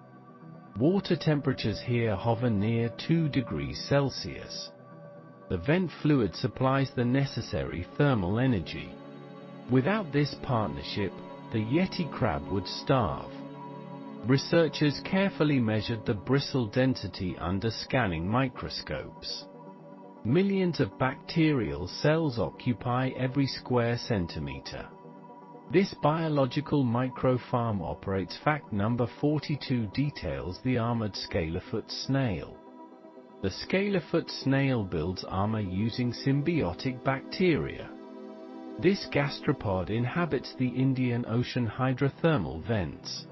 Water temperatures here hover near 2 degrees Celsius. The vent fluid supplies the necessary thermal energy. Without this partnership, the yeti crab would starve. Researchers carefully measured the bristle density under scanning microscopes. Millions of bacterial cells occupy every square centimeter. This biological microfarm operates. Fact number 42 details the armored scalarfoot snail. The scalarfoot snail builds armor using symbiotic bacteria. This gastropod inhabits the Indian Ocean hydrothermal vents.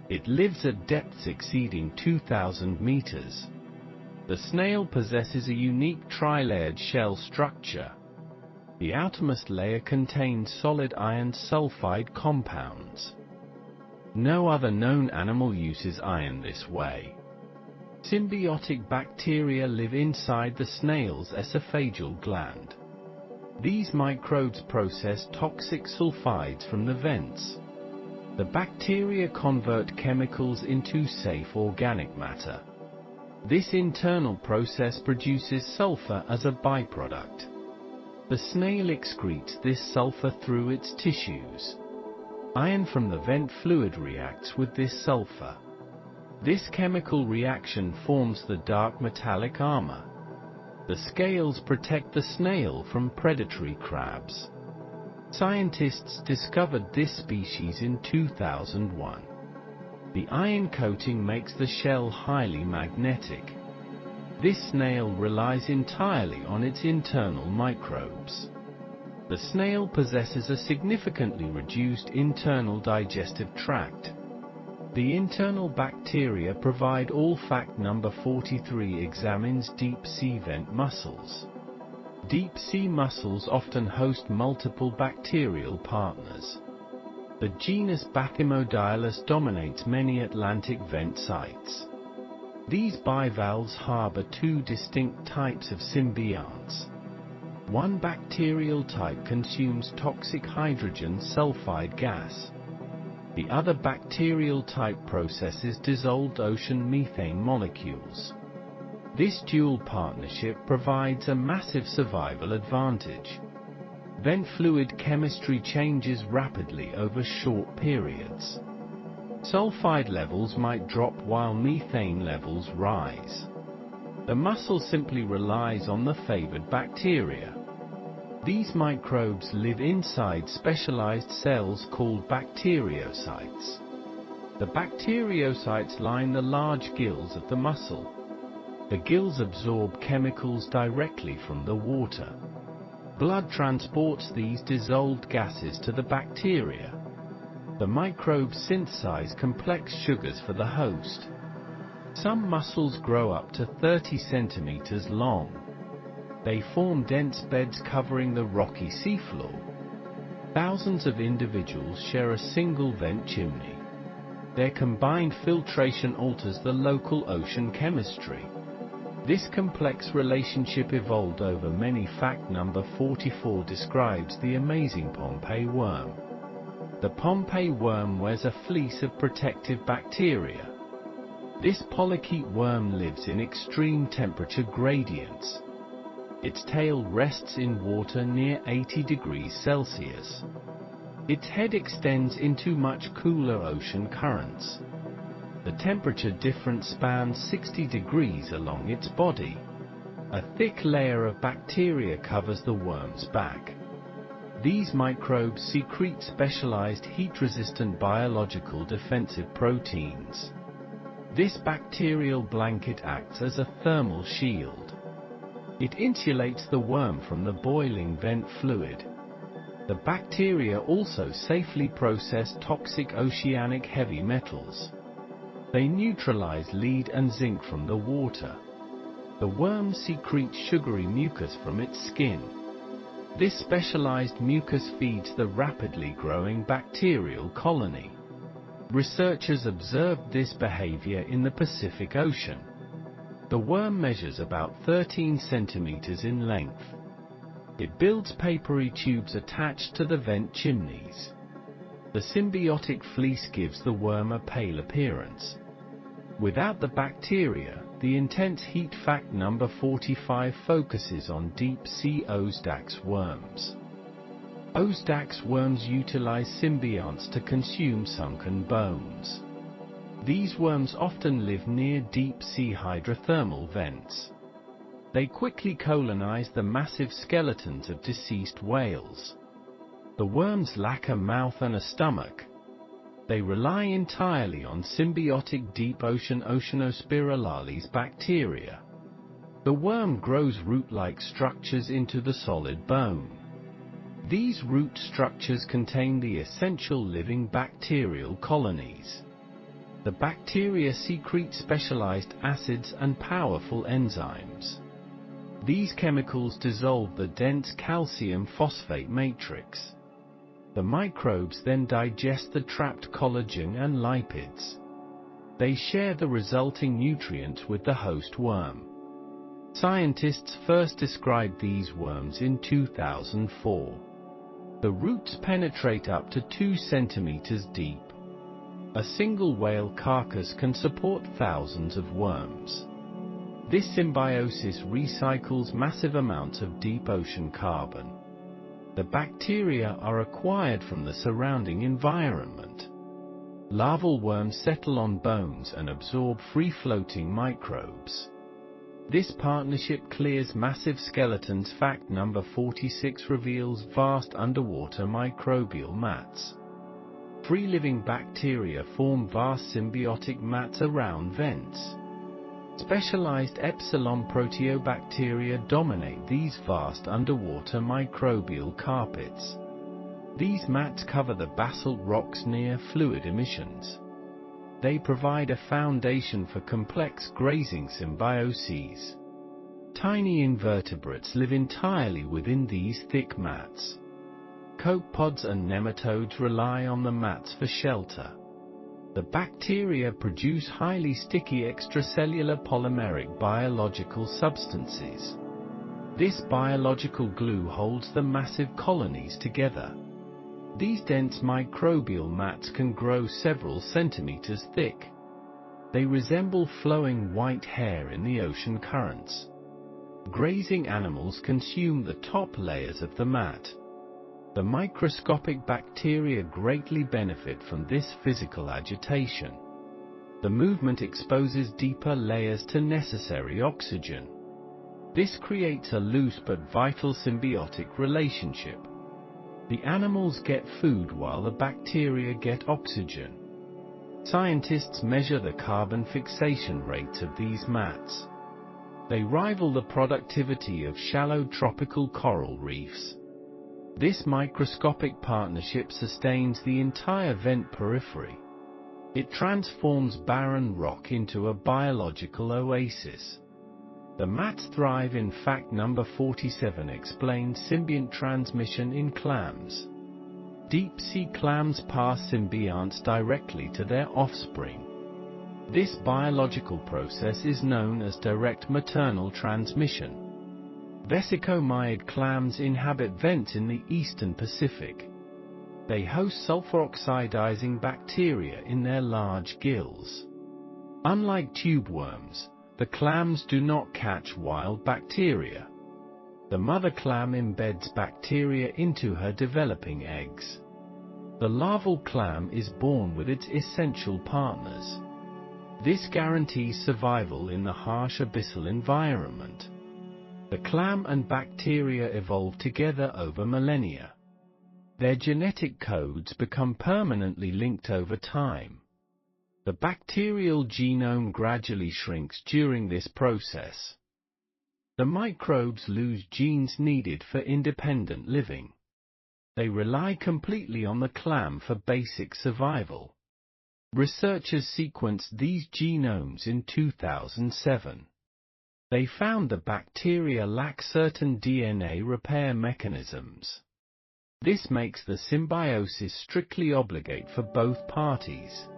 It lives at depths exceeding 2,000 meters. The snail possesses a unique tri-layered shell structure. The outermost layer contains solid iron sulfide compounds. No other known animal uses iron this way. Symbiotic bacteria live inside the snail's esophageal gland. These microbes process toxic sulfides from the vents. The bacteria convert chemicals into safe organic matter. This internal process produces sulfur as a byproduct. The snail excretes this sulfur through its tissues. Iron from the vent fluid reacts with this sulfur. This chemical reaction forms the dark metallic armor. The scales protect the snail from predatory crabs. Scientists discovered this species in 2001. The iron coating makes the shell highly magnetic. This snail relies entirely on its internal microbes. The snail possesses a significantly reduced internal digestive tract. The internal bacteria provide all. Fact number 43 examines deep-sea vent mussels. Deep-sea mussels often host multiple bacterial partners. The genus Bachymodylis dominates many Atlantic vent sites. These bivalves harbor two distinct types of symbionts. One bacterial type consumes toxic hydrogen sulfide gas. The other bacterial type processes dissolved ocean methane molecules. This dual partnership provides a massive survival advantage. Vent fluid chemistry changes rapidly over short periods. Sulfide levels might drop while methane levels rise. The mussel simply relies on the favored bacteria. These microbes live inside specialized cells called bacteriocytes. The bacteriocytes line the large gills of the mussel. The gills absorb chemicals directly from the water. Blood transports these dissolved gases to the bacteria. The microbes synthesize complex sugars for the host. Some mussels grow up to 30 centimeters long. They form dense beds covering the rocky seafloor. Thousands of individuals share a single vent chimney. Their combined filtration alters the local ocean chemistry. This complex relationship evolved over many. Fact number 44 describes the amazing Pompeii worm. The Pompeii worm wears a fleece of protective bacteria. This polychaete worm lives in extreme temperature gradients. Its tail rests in water near 80 degrees Celsius. Its head extends into much cooler ocean currents. The temperature difference spans 60 degrees along its body. A thick layer of bacteria covers the worm's back. These microbes secrete specialized heat-resistant biological defensive proteins. This bacterial blanket acts as a thermal shield. It insulates the worm from the boiling vent fluid. The bacteria also safely process toxic oceanic heavy metals. They neutralize lead and zinc from the water. The worm secretes sugary mucus from its skin. This specialized mucus feeds the rapidly growing bacterial colony. Researchers observed this behavior in the Pacific Ocean. The worm measures about 13 centimeters in length. It builds papery tubes attached to the vent chimneys. The symbiotic fleece gives the worm a pale appearance. Without the bacteria, the intense heat. Fact number 45 focuses on deep-sea Ozdax worms. Ozdax worms utilize symbionts to consume sunken bones. These worms often live near deep-sea hydrothermal vents. They quickly colonize the massive skeletons of deceased whales. The worms lack a mouth and a stomach. They rely entirely on symbiotic deep ocean Oceanospirales bacteria. The worm grows root-like structures into the solid bone. These root structures contain the essential living bacterial colonies. The bacteria secrete specialized acids and powerful enzymes. These chemicals dissolve the dense calcium phosphate matrix. The microbes then digest the trapped collagen and lipids. They share the resulting nutrients with the host worm. Scientists first described these worms in 2004. The roots penetrate up to 2 centimeters deep. A single whale carcass can support thousands of worms. This symbiosis recycles massive amounts of deep ocean carbon. The bacteria are acquired from the surrounding environment. Larval worms settle on bones and absorb free-floating microbes. This partnership clears massive skeletons. Fact number 46 reveals vast underwater microbial mats. Free-living bacteria form vast symbiotic mats around vents. Specialized epsilon proteobacteria dominate these vast underwater microbial carpets. These mats cover the basalt rocks near fluid emissions. They provide a foundation for complex grazing symbioses. Tiny invertebrates live entirely within these thick mats. Copepods and nematodes rely on the mats for shelter. The bacteria produce highly sticky extracellular polymeric biological substances. This biological glue holds the massive colonies together. These dense microbial mats can grow several centimeters thick. They resemble flowing white hair in the ocean currents. Grazing animals consume the top layers of the mat. The microscopic bacteria greatly benefit from this physical agitation. The movement exposes deeper layers to necessary oxygen. This creates a loose but vital symbiotic relationship. The animals get food while the bacteria get oxygen. Scientists measure the carbon fixation rates of these mats. They rival the productivity of shallow tropical coral reefs. This microscopic partnership sustains the entire vent periphery. It transforms barren rock into a biological oasis. The mats thrive in fact number 47 explains symbiont transmission in clams. Deep-sea clams pass symbionts directly to their offspring. This biological process is known as direct maternal transmission. Vesicomyid clams inhabit vents in the eastern Pacific. They host sulfur-oxidizing bacteria in their large gills. Unlike tube worms, the clams do not catch wild bacteria. The mother clam embeds bacteria into her developing eggs. The larval clam is born with its essential partners. This guarantees survival in the harsh abyssal environment. The clam and bacteria evolve together over millennia. Their genetic codes become permanently linked over time. The bacterial genome gradually shrinks during this process. The microbes lose genes needed for independent living. They rely completely on the clam for basic survival. Researchers sequenced these genomes in 2007. They found the bacteria lack certain DNA repair mechanisms. This makes the symbiosis strictly obligate for both parties.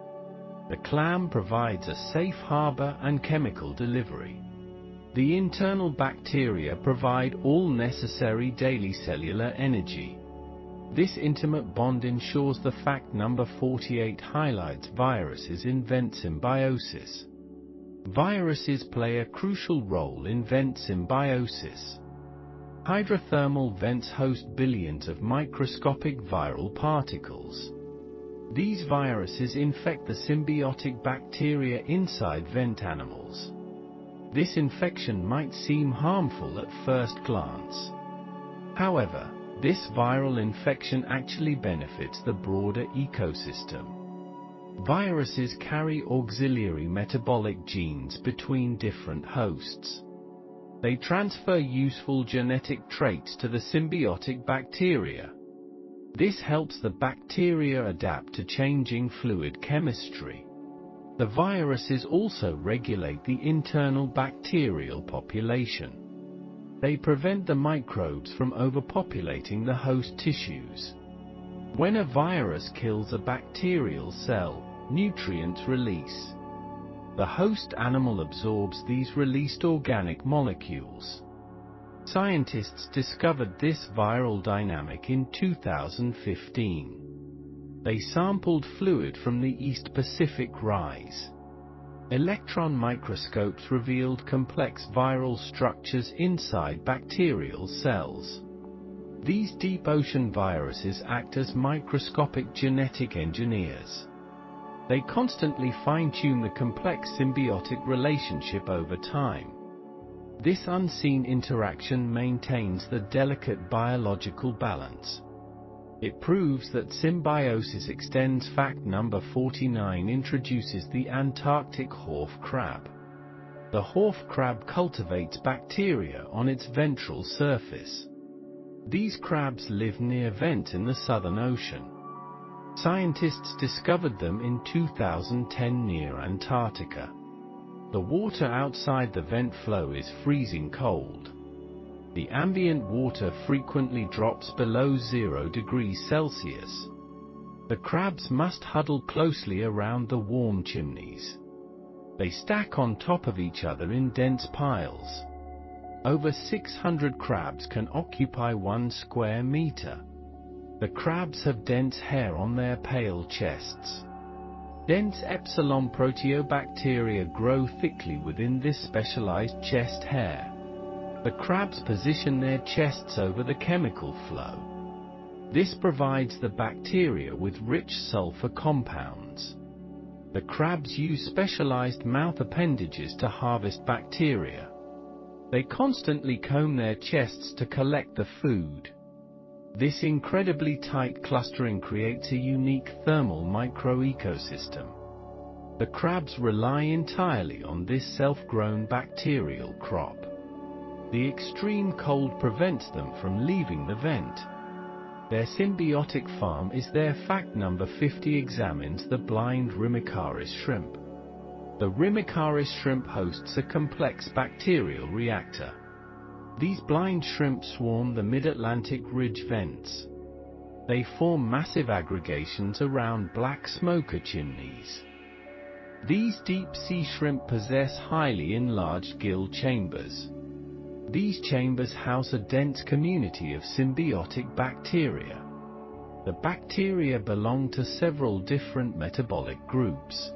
The clam provides a safe harbor and chemical delivery. The internal bacteria provide all necessary daily cellular energy. This intimate bond ensures the fact number 48 highlights viruses in vent symbiosis. Viruses play a crucial role in vent symbiosis. Hydrothermal vents host billions of microscopic viral particles. These viruses infect the symbiotic bacteria inside vent animals. This infection might seem harmful at first glance. However, this viral infection actually benefits the broader ecosystem. Viruses carry auxiliary metabolic genes between different hosts. They transfer useful genetic traits to the symbiotic bacteria. This helps the bacteria adapt to changing fluid chemistry. The viruses also regulate the internal bacterial population. They prevent the microbes from overpopulating the host tissues. When a virus kills a bacterial cell, nutrients release. The host animal absorbs these released organic molecules. Scientists discovered this viral dynamic in 2015. They sampled fluid from the East Pacific Rise. Electron microscopes revealed complex viral structures inside bacterial cells. These deep ocean viruses act as microscopic genetic engineers. They constantly fine-tune the complex symbiotic relationship over time. This unseen interaction maintains the delicate biological balance. It proves that symbiosis extends. Fact number 49 introduces the Antarctic Wharf crab. The wharf crab cultivates bacteria on its ventral surface. These crabs live near vents in the Southern Ocean. Scientists discovered them in 2010 near Antarctica. The water outside the vent flow is freezing cold. The ambient water frequently drops below 0 degrees Celsius. The crabs must huddle closely around the warm chimneys. They stack on top of each other in dense piles. Over 600 crabs can occupy 1 square meter. The crabs have dense hair on their pale chests. Dense epsilon proteobacteria grow thickly within this specialized chest hair. The crabs position their chests over the chemical flow. This provides the bacteria with rich sulfur compounds. The crabs use specialized mouth appendages to harvest bacteria. They constantly comb their chests to collect the food. This incredibly tight clustering creates a unique thermal microecosystem. The crabs rely entirely on this self-grown bacterial crop. The extreme cold prevents them from leaving the vent. Their symbiotic farm is there. Fact number 50 examines the blind Rimicaris shrimp. The Rimicaris shrimp hosts a complex bacterial reactor. These blind shrimp swarm the mid-Atlantic ridge vents. They form massive aggregations around black smoker chimneys. These deep-sea shrimp possess highly enlarged gill chambers. These chambers house a dense community of symbiotic bacteria. The bacteria belong to several different metabolic groups.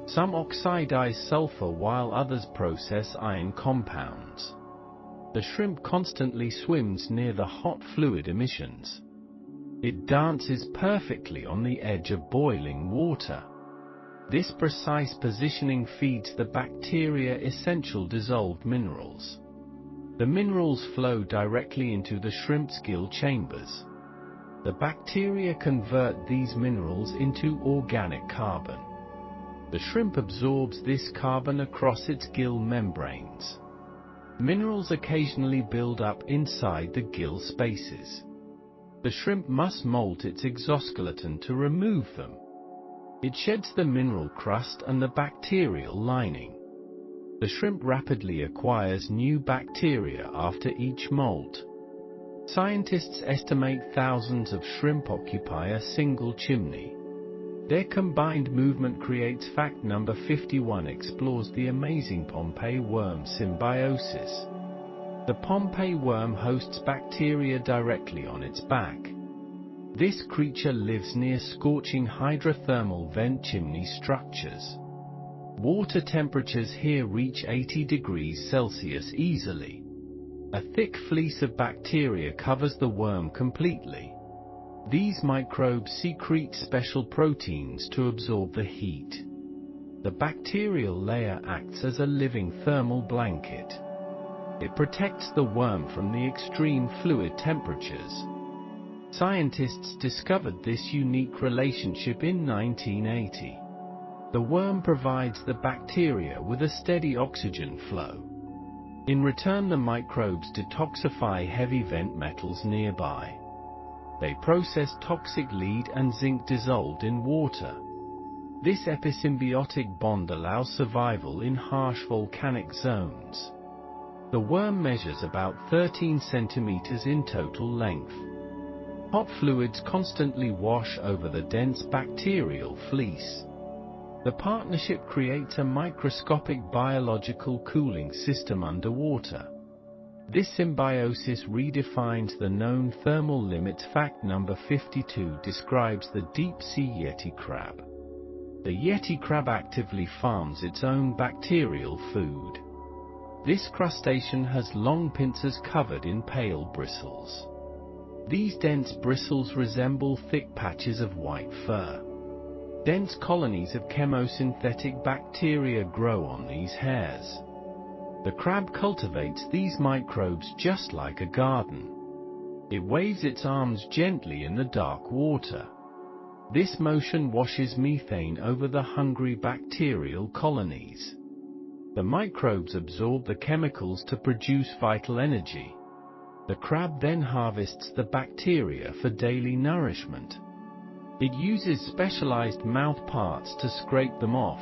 Some oxidize sulfur while others process iron compounds. The shrimp constantly swims near the hot fluid emissions. It dances perfectly on the edge of boiling water. This precise positioning feeds the bacteria essential dissolved minerals. The minerals flow directly into the shrimp's gill chambers. The bacteria convert these minerals into organic carbon. The shrimp absorbs this carbon across its gill membranes. Minerals occasionally build up inside the gill spaces. The shrimp must molt its exoskeleton to remove them. It sheds the mineral crust and the bacterial lining. The shrimp rapidly acquires new bacteria after each molt. Scientists estimate thousands of shrimp occupy a single chimney. Their combined movement creates. Fact number 51 explores the amazing Pompeii worm symbiosis. The Pompeii worm hosts bacteria directly on its back. This creature lives near scorching hydrothermal vent chimney structures. Water temperatures here reach 80 degrees Celsius easily. A thick fleece of bacteria covers the worm completely. These microbes secrete special proteins to absorb the heat. The bacterial layer acts as a living thermal blanket. It protects the worm from the extreme fluid temperatures. Scientists discovered this unique relationship in 1980. The worm provides the bacteria with a steady oxygen flow. In return, the microbes detoxify heavy vent metals nearby. They process toxic lead and zinc dissolved in water. This episymbiotic bond allows survival in harsh volcanic zones. The worm measures about 13 centimeters in total length. Hot fluids constantly wash over the dense bacterial fleece. The partnership creates a microscopic biological cooling system underwater. This symbiosis redefines the known thermal limits. Fact number 52 describes the deep-sea yeti crab. The yeti crab actively farms its own bacterial food. This crustacean has long pincers covered in pale bristles. These dense bristles resemble thick patches of white fur. Dense colonies of chemosynthetic bacteria grow on these hairs. The crab cultivates these microbes just like a garden. It waves its arms gently in the dark water. This motion washes methane over the hungry bacterial colonies. The microbes absorb the chemicals to produce vital energy. The crab then harvests the bacteria for daily nourishment. It uses specialized mouth parts to scrape them off.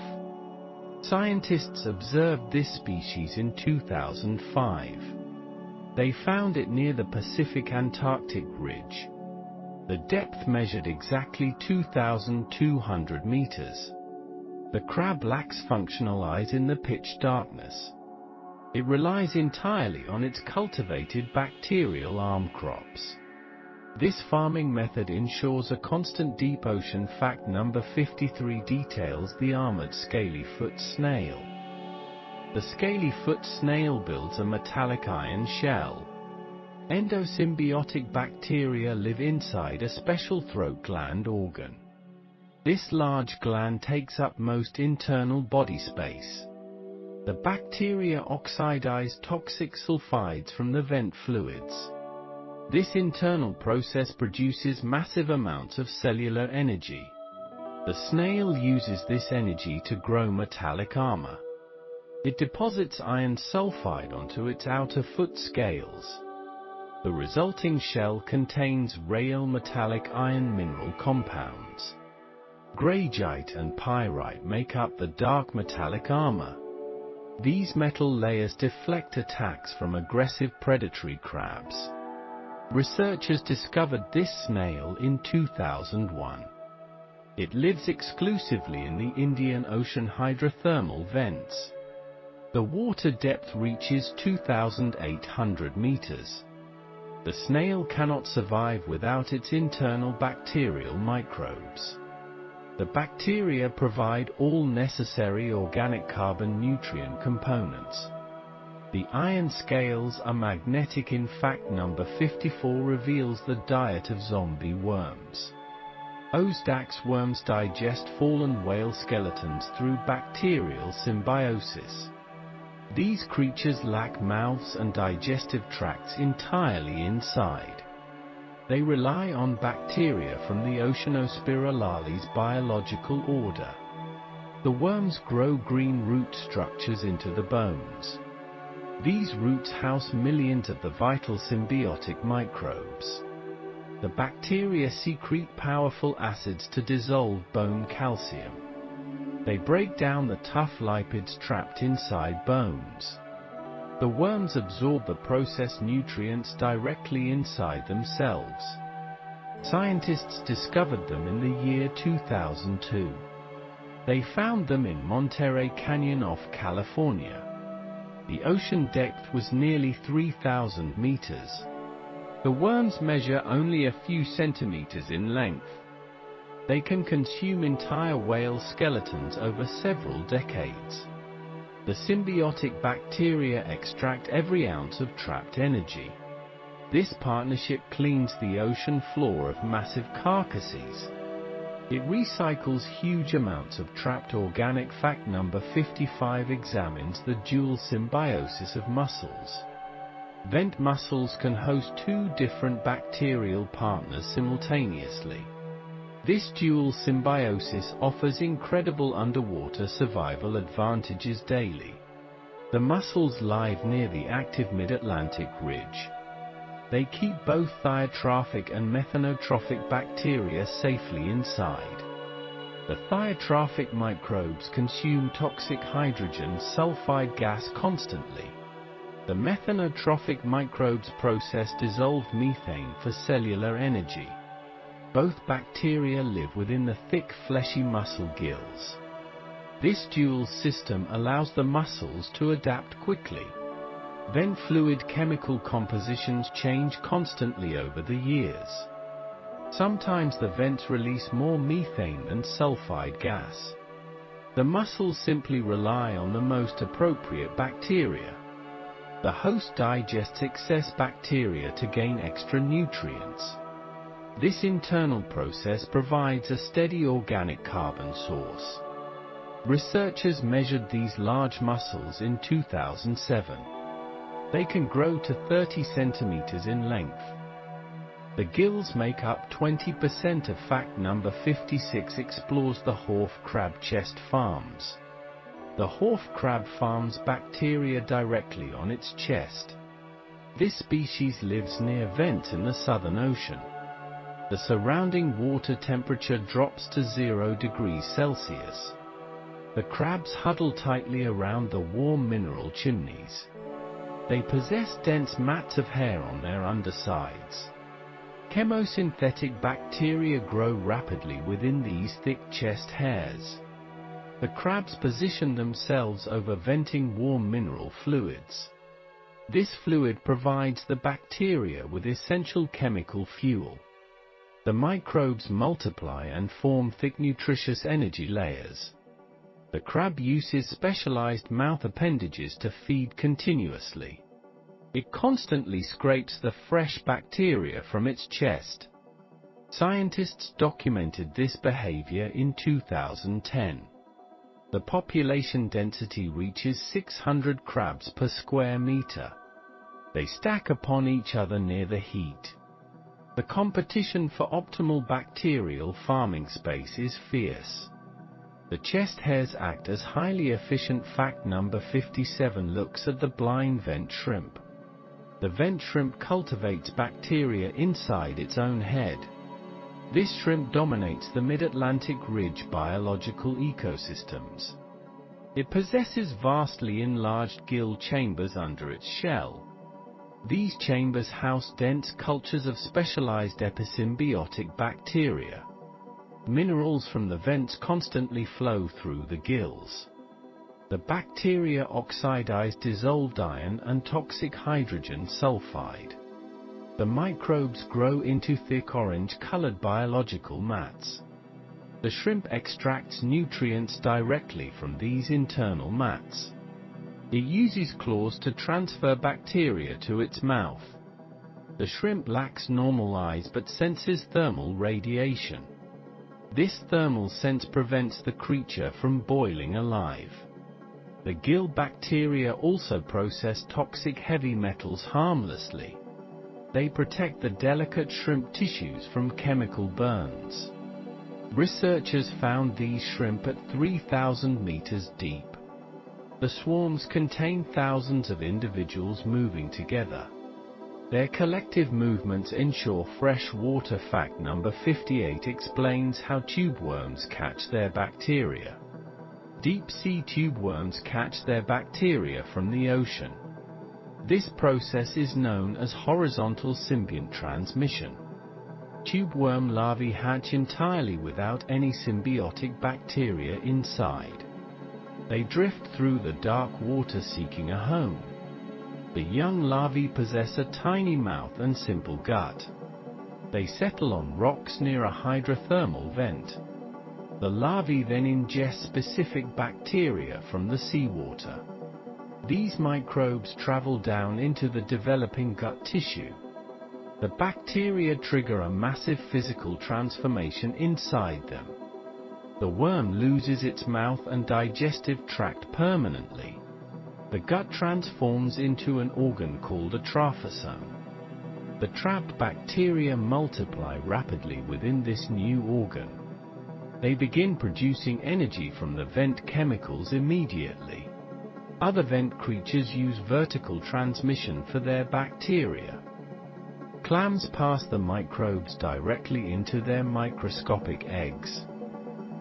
Scientists observed this species in 2005. They found it near the Pacific Antarctic Ridge. The depth measured exactly 2,200 meters. The crab lacks functional eyes in the pitch darkness. It relies entirely on its cultivated bacterial arm crops. This farming method ensures a constant deep ocean. Fact number 53 details the armored scaly-foot snail. The scaly-foot snail builds a metallic iron shell. Endosymbiotic bacteria live inside a special throat gland organ. This large gland takes up most internal body space. The bacteria oxidize toxic sulfides from the vent fluids. This internal process produces massive amounts of cellular energy. The snail uses this energy to grow metallic armor. It deposits iron sulfide onto its outer foot scales. The resulting shell contains rare metallic iron mineral compounds. Graphite and pyrite make up the dark metallic armor. These metal layers deflect attacks from aggressive predatory crabs. Researchers discovered this snail in 2001. It lives exclusively in the Indian Ocean hydrothermal vents. The water depth reaches 2,800 meters. The snail cannot survive without its internal bacterial microbes. The bacteria provide all necessary organic carbon nutrient components. The iron scales are magnetic. In fact number 54 reveals the diet of zombie worms. Ozdax worms digest fallen whale skeletons through bacterial symbiosis. These creatures lack mouths and digestive tracts entirely inside. They rely on bacteria from the Oceanospirales biological order. The worms grow green root structures into the bones. These roots house millions of the vital symbiotic microbes. The bacteria secrete powerful acids to dissolve bone calcium. They break down the tough lipids trapped inside bones. The worms absorb the processed nutrients directly inside themselves. Scientists discovered them in the year 2002. They found them in Monterey Canyon off California. The ocean depth was nearly 3,000 meters. The worms measure only a few centimeters in length. They can consume entire whale skeletons over several decades. The symbiotic bacteria extract every ounce of trapped energy. This partnership cleans the ocean floor of massive carcasses. It recycles huge amounts of trapped organic. Fact number 55 examines the dual symbiosis of mussels. Vent mussels can host two different bacterial partners simultaneously. This dual symbiosis offers incredible underwater survival advantages daily. The mussels live near the active mid-Atlantic ridge. They keep both thiotropic and methanotrophic bacteria safely inside. The thiotropic microbes consume toxic hydrogen sulfide gas constantly. The methanotrophic microbes process dissolved methane for cellular energy. Both bacteria live within the thick fleshy mussel gills. This dual system allows the mussels to adapt quickly. Vent fluid chemical compositions change constantly over the years. Sometimes the vents release more methane than sulfide gas. The mussels simply rely on the most appropriate bacteria. The host digests excess bacteria to gain extra nutrients. This internal process provides a steady organic carbon source. Researchers measured these large mussels in 2007. They can grow to 30 centimeters in length. The gills make up 20% of. Fact number 56 explores the wharf crab chest farms. The wharf crab farms bacteria directly on its chest. This species lives near vents in the Southern Ocean. The surrounding water temperature drops to 0 degrees Celsius. The crabs huddle tightly around the warm mineral chimneys. They possess dense mats of hair on their undersides. Chemosynthetic bacteria grow rapidly within these thick chest hairs. The crabs position themselves over venting warm mineral fluids. This fluid provides the bacteria with essential chemical fuel. The microbes multiply and form thick nutritious energy layers. The crab uses specialized mouth appendages to feed continuously. It constantly scrapes the fresh bacteria from its chest. Scientists documented this behavior in 2010. The population density reaches 600 crabs per square meter. They stack upon each other near the heat. The competition for optimal bacterial farming space is fierce. The chest hairs act as highly efficient. Fact number 57 looks at the blind vent shrimp. The vent shrimp cultivates bacteria inside its own head. This shrimp dominates the mid-Atlantic ridge biological ecosystems. It possesses vastly enlarged gill chambers under its shell. These chambers house dense cultures of specialized episymbiotic bacteria. Minerals from the vents constantly flow through the gills. The bacteria oxidize dissolved iron and toxic hydrogen sulfide. The microbes grow into thick orange-colored biological mats. The shrimp extracts nutrients directly from these internal mats. It uses claws to transfer bacteria to its mouth. The shrimp lacks normal eyes but senses thermal radiation. This thermal sense prevents the creature from boiling alive. The gill bacteria also process toxic heavy metals harmlessly. They protect the delicate shrimp tissues from chemical burns. Researchers found these shrimp at 3,000 meters deep. The swarms contain thousands of individuals moving together. Their collective movements ensure fresh water. Fact number 58 explains how tube worms catch their bacteria. Deep-sea tube worms catch their bacteria from the ocean. This process is known as horizontal symbiont transmission. Tube worm larvae hatch entirely without any symbiotic bacteria inside. They drift through the dark water seeking a home. The young larvae possess a tiny mouth and simple gut. They settle on rocks near a hydrothermal vent. The larvae then ingest specific bacteria from the seawater. These microbes travel down into the developing gut tissue. The bacteria trigger a massive physical transformation inside them. The worm loses its mouth and digestive tract permanently. The gut transforms into an organ called a trophozoan. The trapped bacteria multiply rapidly within this new organ. They begin producing energy from the vent chemicals immediately. Other vent creatures use vertical transmission for their bacteria. Clams pass the microbes directly into their microscopic eggs.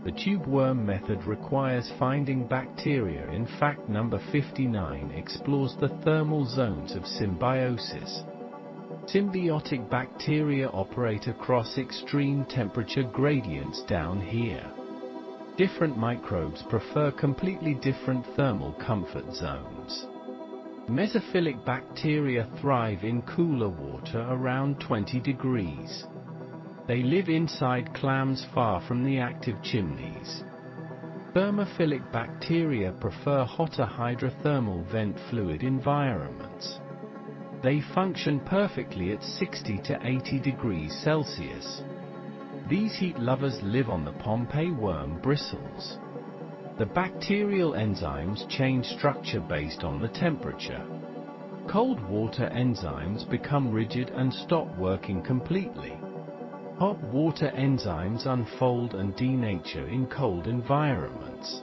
The tube worm method requires finding bacteria. In fact, number 59 explores the thermal zones of symbiosis. Symbiotic bacteria operate across extreme temperature gradients down here. Different microbes prefer completely different thermal comfort zones. Mesophilic bacteria thrive in cooler water around 20 degrees. They live inside clams far from the active chimneys. Thermophilic bacteria prefer hotter hydrothermal vent fluid environments. They function perfectly at 60 to 80 degrees Celsius. These heat lovers live on the Pompeii worm bristles. The bacterial enzymes change structure based on the temperature. Cold water enzymes become rigid and stop working completely. Hot water enzymes unfold and denature in cold environments.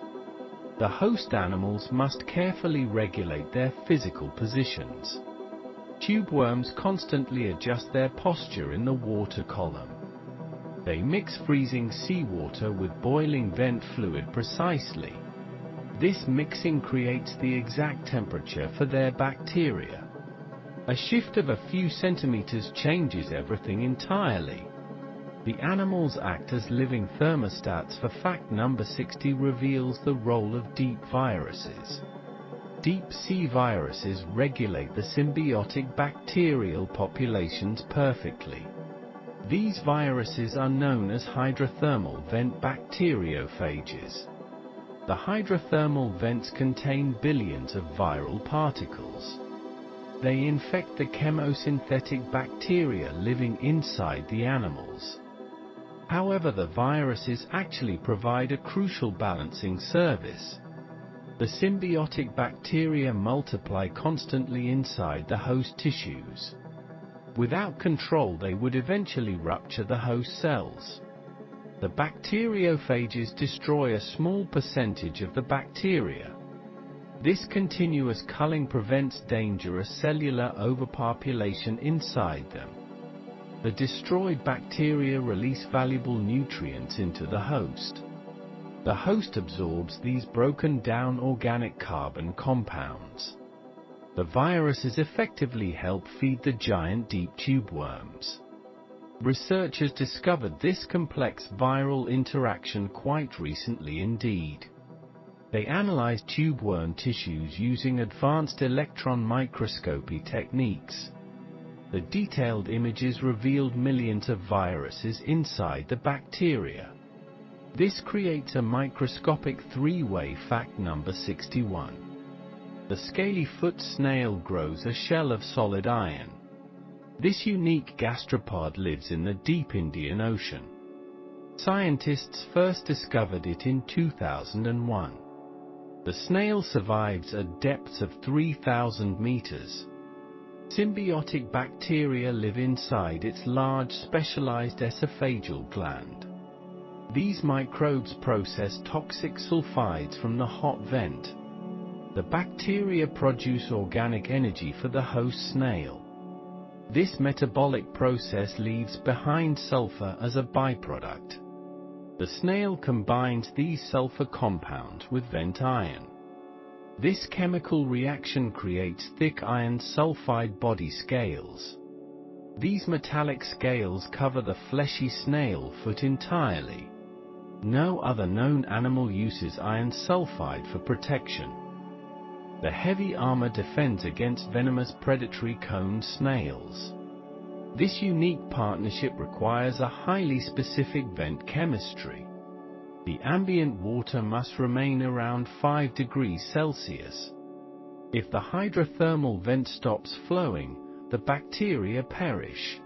The host animals must carefully regulate their physical positions. Tube worms constantly adjust their posture in the water column. They mix freezing seawater with boiling vent fluid precisely. This mixing creates the exact temperature for their bacteria. A shift of a few centimeters changes everything entirely. The animals act as living thermostats. For fact number 60 reveals the role of deep viruses. Deep sea viruses regulate the symbiotic bacterial populations perfectly. These viruses are known as hydrothermal vent bacteriophages. The hydrothermal vents contain billions of viral particles. They infect the chemosynthetic bacteria living inside the animals. However, the viruses actually provide a crucial balancing service. The symbiotic bacteria multiply constantly inside the host tissues. Without control, they would eventually rupture the host cells. The bacteriophages destroy a small percentage of the bacteria. This continuous culling prevents dangerous cellular overpopulation inside them. The destroyed bacteria release valuable nutrients into the host. The host absorbs these broken down organic carbon compounds. The viruses effectively help feed the giant deep tube worms. Researchers discovered this complex viral interaction quite recently indeed. They analyzed tube worm tissues using advanced electron microscopy techniques. The detailed images revealed millions of viruses inside the bacteria. This creates a microscopic three-way. Fact number 61. The scaly-foot snail grows a shell of solid iron. This unique gastropod lives in the deep Indian Ocean. Scientists first discovered it in 2001. The snail survives at depths of 3,000 meters. Symbiotic bacteria live inside its large specialized esophageal gland. These microbes process toxic sulfides from the hot vent. The bacteria produce organic energy for the host snail. This metabolic process leaves behind sulfur as a byproduct. The snail combines these sulfur compounds with vent iron. This chemical reaction creates thick iron sulfide body scales. These metallic scales cover the fleshy snail foot entirely. No other known animal uses iron sulfide for protection. The heavy armor defends against venomous predatory cone snails. This unique partnership requires a highly specific vent chemistry. The ambient water must remain around 5 degrees Celsius. If the hydrothermal vent stops flowing, the bacteria perish.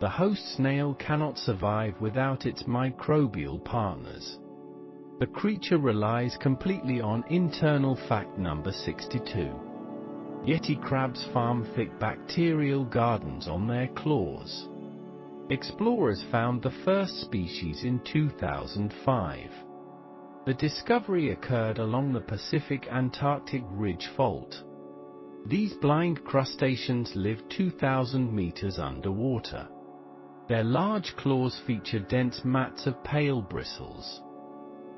The host snail cannot survive without its microbial partners. The creature relies completely on internal fact number 62. Yeti crabs farm thick bacterial gardens on their claws. Explorers found the first species in 2005. The discovery occurred along the Pacific-Antarctic Ridge Fault. These blind crustaceans live 2,000 meters underwater. Their large claws feature dense mats of pale bristles.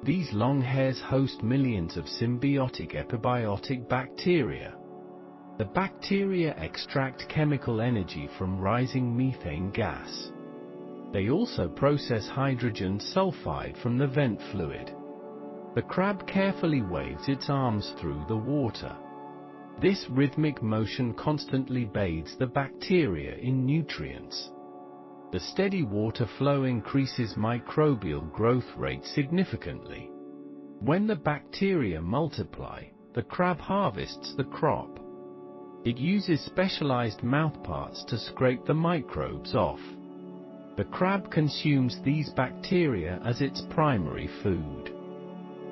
These long hairs host millions of symbiotic epibiotic bacteria. The bacteria extract chemical energy from rising methane gas. They also process hydrogen sulfide from the vent fluid. The crab carefully waves its arms through the water. This rhythmic motion constantly bathes the bacteria in nutrients. The steady water flow increases microbial growth rate significantly. When the bacteria multiply, the crab harvests the crop. It uses specialized mouthparts to scrape the microbes off. The crab consumes these bacteria as its primary food.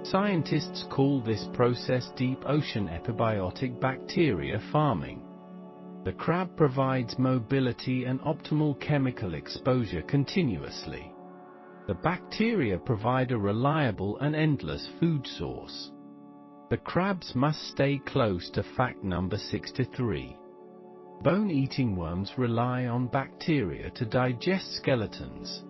Scientists call this process deep ocean epibiotic bacteria farming. The crab provides mobility and optimal chemical exposure continuously. The bacteria provide a reliable and endless food source. The crabs must stay close to fact number 63. Bone-eating worms rely on bacteria to digest skeletons.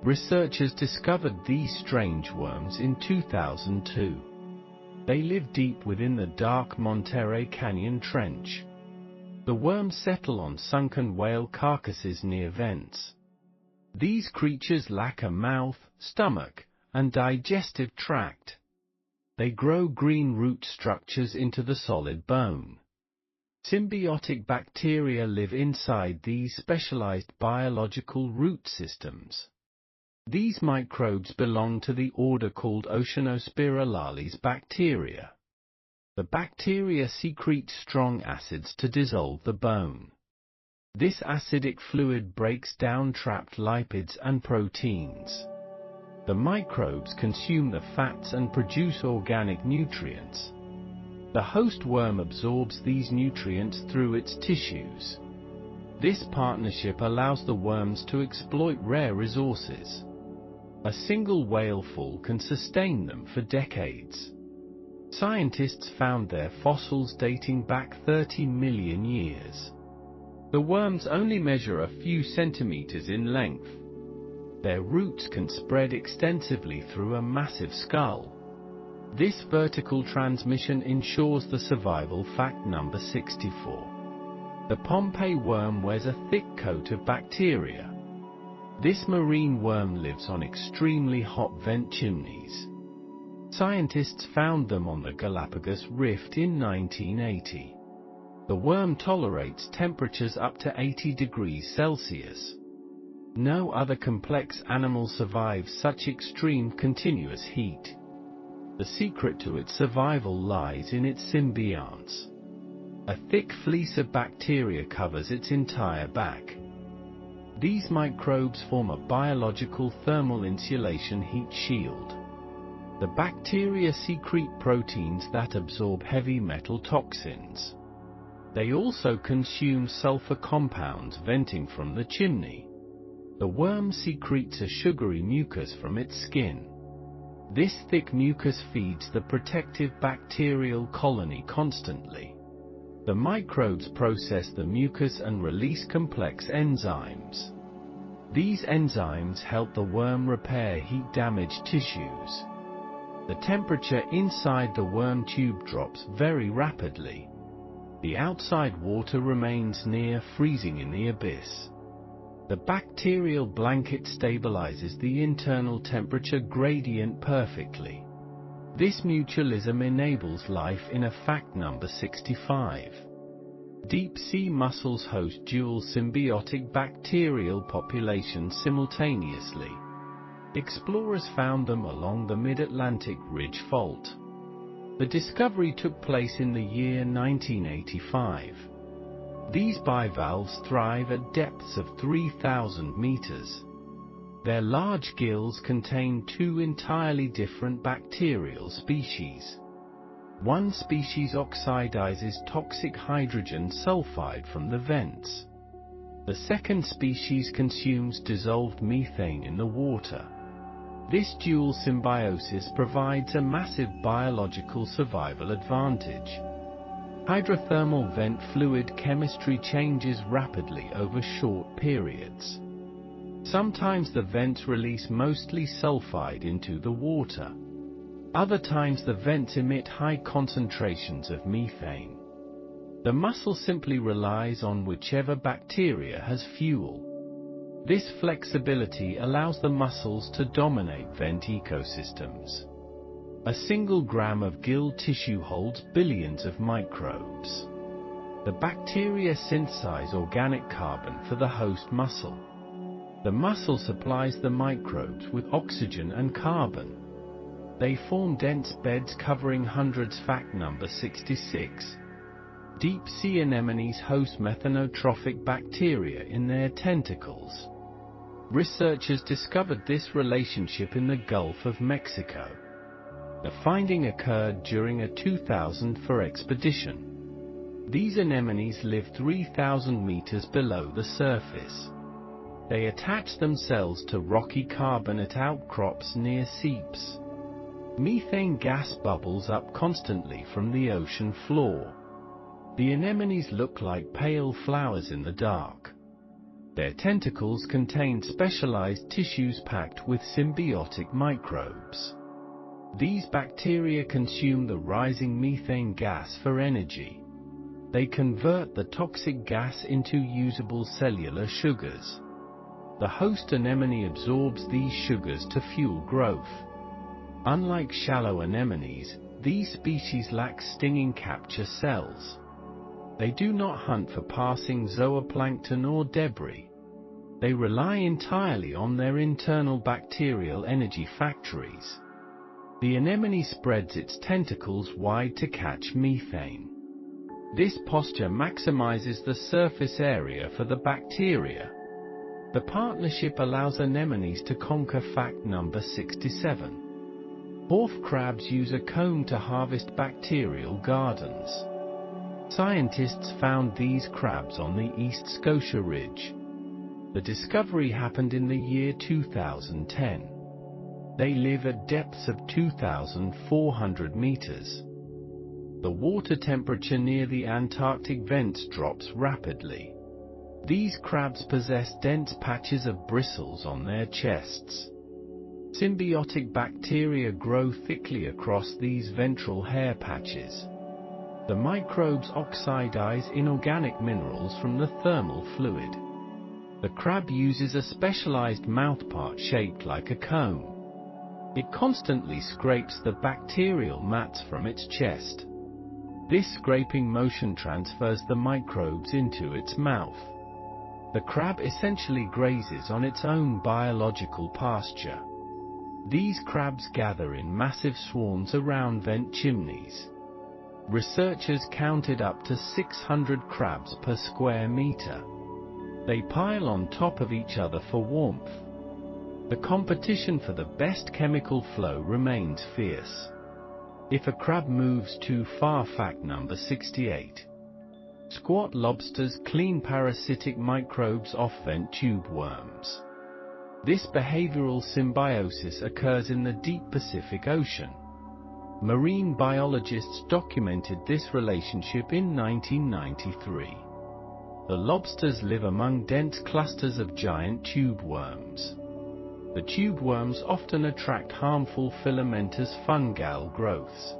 Researchers discovered these strange worms in 2002. They live deep within the dark Monterey Canyon Trench. The worms settle on sunken whale carcasses near vents. These creatures lack a mouth, stomach, and digestive tract. They grow green root structures into the solid bone. Symbiotic bacteria live inside these specialized biological root systems. These microbes belong to the order called Oceanospirales bacteria. The bacteria secrete strong acids to dissolve the bone. This acidic fluid breaks down trapped lipids and proteins. The microbes consume the fats and produce organic nutrients. The host worm absorbs these nutrients through its tissues. This partnership allows the worms to exploit rare resources. A single whaleful can sustain them for decades. Scientists found their fossils dating back 30 million years. The worms only measure a few centimeters in length. Their roots can spread extensively through a massive skull. This vertical transmission ensures the survival fact number 64. The Pompeii worm wears a thick coat of bacteria. This marine worm lives on extremely hot vent chimneys. Scientists found them on the Galapagos Rift in 1980. The worm tolerates temperatures up to 80 degrees Celsius. No other complex animal survives such extreme continuous heat. The secret to its survival lies in its symbionts. A thick fleece of bacteria covers its entire back. These microbes form a biological thermal insulation heat shield. The bacteria secrete proteins that absorb heavy metal toxins. They also consume sulfur compounds venting from the chimney. The worm secretes a sugary mucus from its skin. This thick mucus feeds the protective bacterial colony constantly. The microbes process the mucus and release complex enzymes. These enzymes help the worm repair heat-damaged tissues. The temperature inside the worm tube drops very rapidly. The outside water remains near freezing in the abyss. The bacterial blanket stabilizes the internal temperature gradient perfectly. This mutualism enables life in a fact number 65. Deep-sea mussels host dual symbiotic bacterial populations simultaneously. Explorers found them along the Mid-Atlantic Ridge Fault. The discovery took place in the year 1985. These bivalves thrive at depths of 3,000 meters. Their large gills contain two entirely different bacterial species. One species oxidizes toxic hydrogen sulfide from the vents. The second species consumes dissolved methane in the water. This dual symbiosis provides a massive biological survival advantage. Hydrothermal vent fluid chemistry changes rapidly over short periods. Sometimes the vents release mostly sulfide into the water. Other times the vents emit high concentrations of methane. The mussel simply relies on whichever bacteria has fuel. This flexibility allows the mussels to dominate vent ecosystems. A single gram of gill tissue holds billions of microbes. The bacteria synthesize organic carbon for the host mussel. The mussel supplies the microbes with oxygen and carbon. They form dense beds covering hundreds. Fact number 66. Deep sea anemones host methanotrophic bacteria in their tentacles. Researchers discovered this relationship in the Gulf of Mexico. The finding occurred during a 2004 expedition. These anemones live 3,000 meters below the surface. They attach themselves to rocky carbonate outcrops near seeps. Methane gas bubbles up constantly from the ocean floor. The anemones look like pale flowers in the dark. Their tentacles contain specialized tissues packed with symbiotic microbes. These bacteria consume the rising methane gas for energy. They convert the toxic gas into usable cellular sugars. The host anemone absorbs these sugars to fuel growth. Unlike shallow anemones, these species lack stinging capture cells. They do not hunt for passing zooplankton or debris. They rely entirely on their internal bacterial energy factories. The anemone spreads its tentacles wide to catch methane. This posture maximizes the surface area for the bacteria. The partnership allows anemones to conquer fact number 67. Wharf crabs use a comb to harvest bacterial gardens. Scientists found these crabs on the East Scotia Ridge. The discovery happened in the year 2010. They live at depths of 2,400 meters. The water temperature near the Antarctic vents drops rapidly. These crabs possess dense patches of bristles on their chests. Symbiotic bacteria grow thickly across these ventral hair patches. The microbes oxidize inorganic minerals from the thermal fluid. The crab uses a specialized mouthpart shaped like a comb. It constantly scrapes the bacterial mats from its chest. This scraping motion transfers the microbes into its mouth. The crab essentially grazes on its own biological pasture. These crabs gather in massive swarms around vent chimneys. Researchers counted up to 600 crabs per square meter. They pile on top of each other for warmth. The competition for the best chemical flow remains fierce. If a crab moves too far, fact number 68. Squat lobsters clean parasitic microbes off vent tube worms. This behavioral symbiosis occurs in the deep Pacific Ocean. Marine biologists documented this relationship in 1993. The lobsters live among dense clusters of giant tube worms. The tube worms often attract harmful filamentous fungal growths.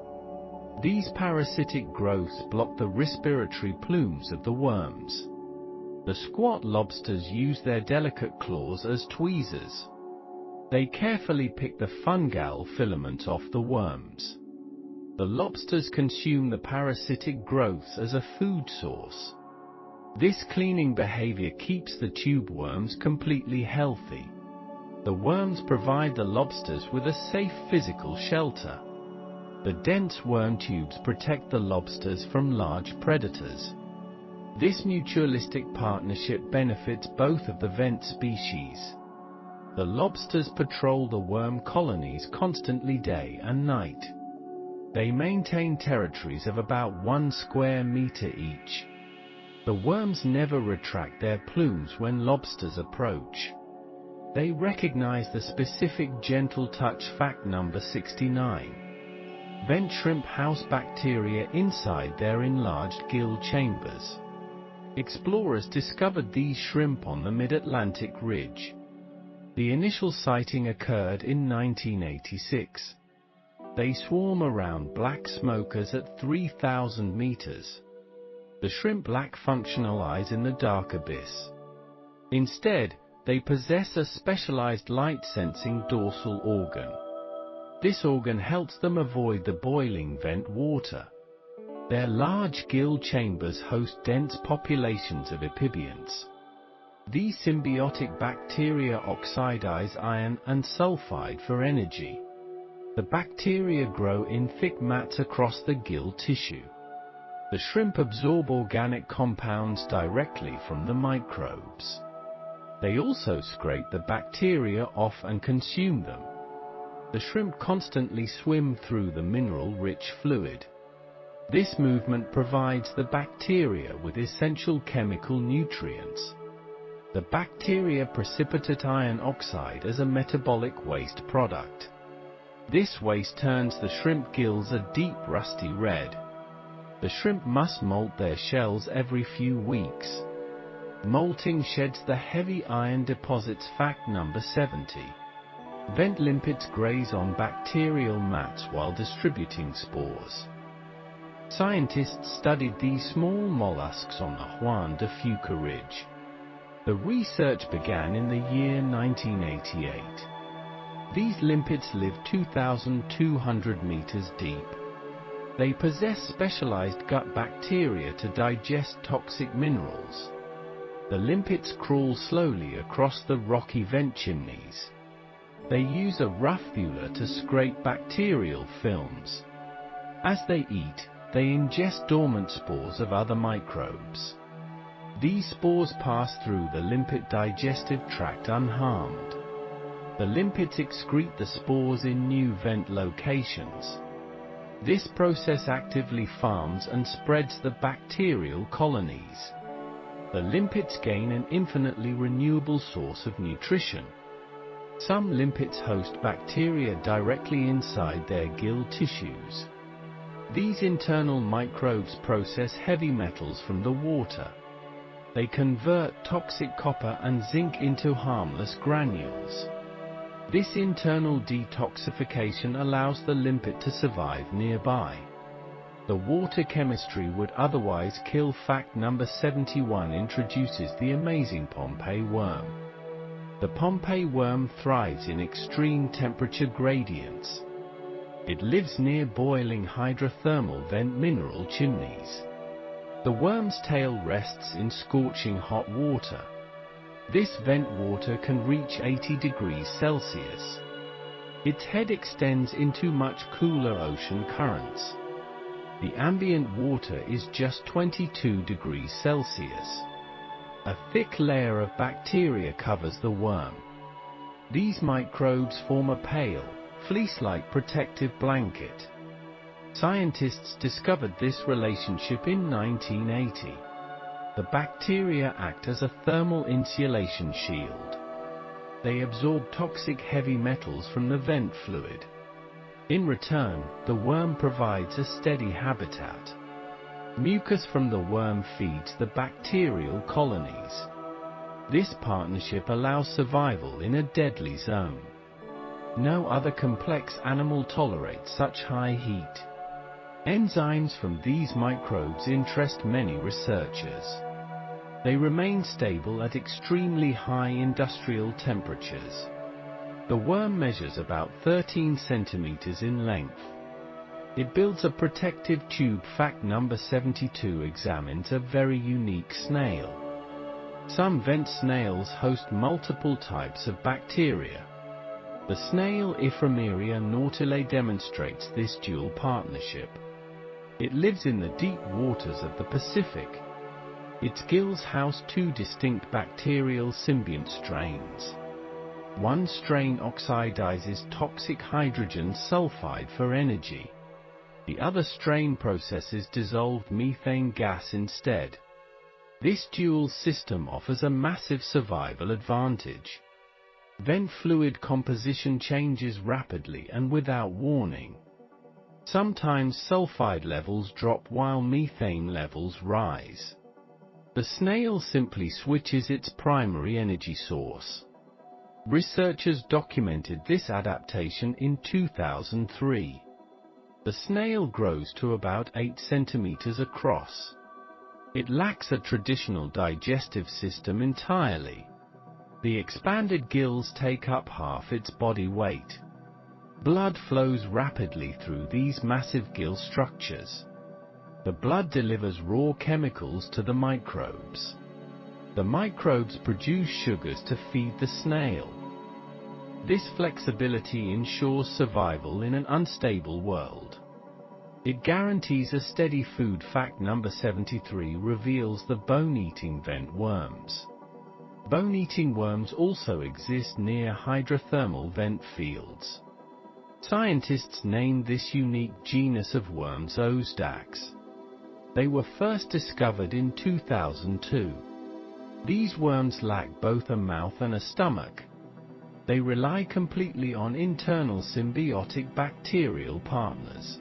These parasitic growths block the respiratory plumes of the worms. The squat lobsters use their delicate claws as tweezers. They carefully pick the fungal filament off the worms. The lobsters consume the parasitic growths as a food source. This cleaning behavior keeps the tube worms completely healthy. The worms provide the lobsters with a safe physical shelter. The dense worm tubes protect the lobsters from large predators. This mutualistic partnership benefits both of the vent species. The lobsters patrol the worm colonies constantly day and night. They maintain territories of about 1 square meter each. The worms never retract their plumes when lobsters approach. They recognize the specific gentle touch fact number 69. Vent shrimp house bacteria inside their enlarged gill chambers. Explorers discovered these shrimp on the mid-Atlantic ridge. The initial sighting occurred in 1986. They swarm around black smokers at 3,000 meters. The shrimp lack functional eyes in the dark abyss. Instead, they possess a specialized light-sensing dorsal organ. This organ helps them avoid the boiling vent water. Their large gill chambers host dense populations of epibionts. These symbiotic bacteria oxidize iron and sulfide for energy. The bacteria grow in thick mats across the gill tissue. The shrimp absorb organic compounds directly from the microbes. They also scrape the bacteria off and consume them. The shrimp constantly swim through the mineral-rich fluid. This movement provides the bacteria with essential chemical nutrients. The bacteria precipitate iron oxide as a metabolic waste product. This waste turns the shrimp gills a deep rusty red. The shrimp must molt their shells every few weeks. Molting sheds the heavy iron deposits fact number 70. Vent limpets graze on bacterial mats while distributing spores. Scientists studied these small mollusks on the Juan de Fuca Ridge. The research began in the year 1988. These limpets live 2,200 meters deep. They possess specialized gut bacteria to digest toxic minerals. The limpets crawl slowly across the rocky vent chimneys. They use a rough feeler to scrape bacterial films. As they eat, they ingest dormant spores of other microbes. These spores pass through the limpet digestive tract unharmed. The limpets excrete the spores in new vent locations. This process actively farms and spreads the bacterial colonies. The limpets gain an infinitely renewable source of nutrition. Some limpets host bacteria directly inside their gill tissues. These internal microbes process heavy metals from the water. They convert toxic copper and zinc into harmless granules. This internal detoxification allows the limpet to survive nearby. The water chemistry would otherwise kill. Fact number 71 introduces the amazing Pompeii worm. The Pompeii worm thrives in extreme temperature gradients. It lives near boiling hydrothermal vent mineral chimneys. The worm's tail rests in scorching hot water. This vent water can reach 80 degrees Celsius. Its head extends into much cooler ocean currents. The ambient water is just 22 degrees Celsius. A thick layer of bacteria covers the worm. These microbes form a pale, fleece-like protective blanket. Scientists discovered this relationship in 1980. The bacteria act as a thermal insulation shield. They absorb toxic heavy metals from the vent fluid. In return, the worm provides a steady habitat. Mucus from the worm feeds the bacterial colonies. This partnership allows survival in a deadly zone. No other complex animal tolerates such high heat. Enzymes from these microbes interest many researchers. They remain stable at extremely high industrial temperatures. The worm measures about 13 centimeters in length. It builds a protective tube. Fact number 72 examines a very unique snail. Some vent snails host multiple types of bacteria. The snail Iphemeria nautile demonstrates this dual partnership. It lives in the deep waters of the Pacific. Its gills house two distinct bacterial symbiont strains. One strain oxidizes toxic hydrogen sulfide for energy. The other strain processes dissolved methane gas instead. This dual system offers a massive survival advantage. Vent fluid composition changes rapidly and without warning. Sometimes sulfide levels drop while methane levels rise. The snail simply switches its primary energy source. Researchers documented this adaptation in 2003. The snail grows to about 8 centimeters across. It lacks a traditional digestive system entirely. The expanded gills take up half its body weight. Blood flows rapidly through these massive gill structures. The blood delivers raw chemicals to the microbes. The microbes produce sugars to feed the snail. This flexibility ensures survival in an unstable world. It guarantees a steady food. Fact number 73 reveals the bone-eating vent worms. Bone-eating worms also exist near hydrothermal vent fields. Scientists named this unique genus of worms Ozdax. They were first discovered in 2002. These worms lack both a mouth and a stomach. They rely completely on internal symbiotic bacterial partners.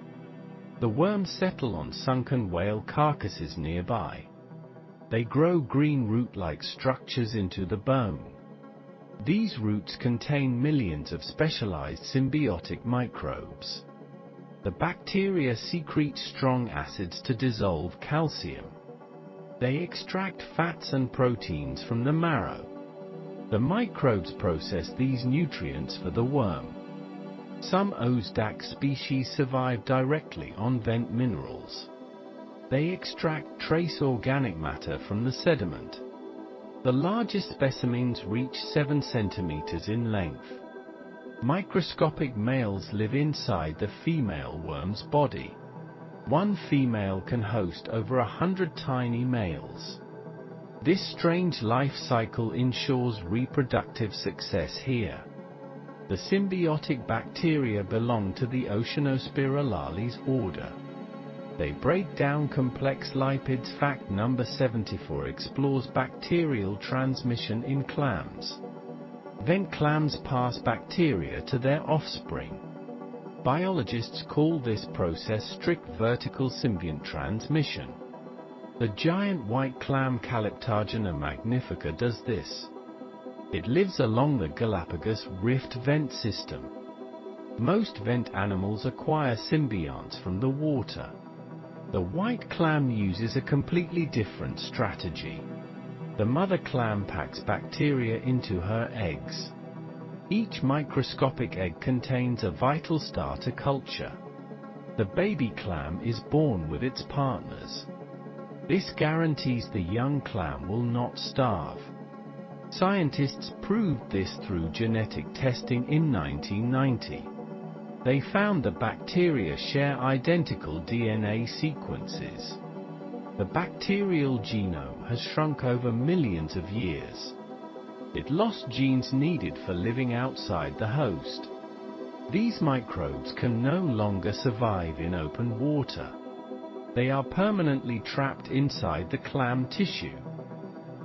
The worms settle on sunken whale carcasses nearby. They grow green root-like structures into the bone. These roots contain millions of specialized symbiotic microbes. The bacteria secrete strong acids to dissolve calcium. They extract fats and proteins from the marrow. The microbes process these nutrients for the worm. Some Ozdax species survive directly on vent minerals. They extract trace organic matter from the sediment. The largest specimens reach 7 centimeters in length. Microscopic males live inside the female worm's body. One female can host over 100 tiny males. This strange life cycle ensures reproductive success here. The symbiotic bacteria belong to the Oceanospirales order. They break down complex lipids. Fact number 74 explores bacterial transmission in clams. Vent clams pass bacteria to their offspring. Biologists call this process strict vertical symbiont transmission. The giant white clam Calyptargina magnifica does this. It lives along the Galapagos Rift vent system. Most vent animals acquire symbionts from the water. The white clam uses a completely different strategy. The mother clam packs bacteria into her eggs. Each microscopic egg contains a vital starter culture. The baby clam is born with its partners. This guarantees the young clam will not starve. Scientists proved this through genetic testing in 1990. They found the bacteria share identical DNA sequences. The bacterial genome has shrunk over millions of years. It lost genes needed for living outside the host. These microbes can no longer survive in open water. They are permanently trapped inside the clam tissue.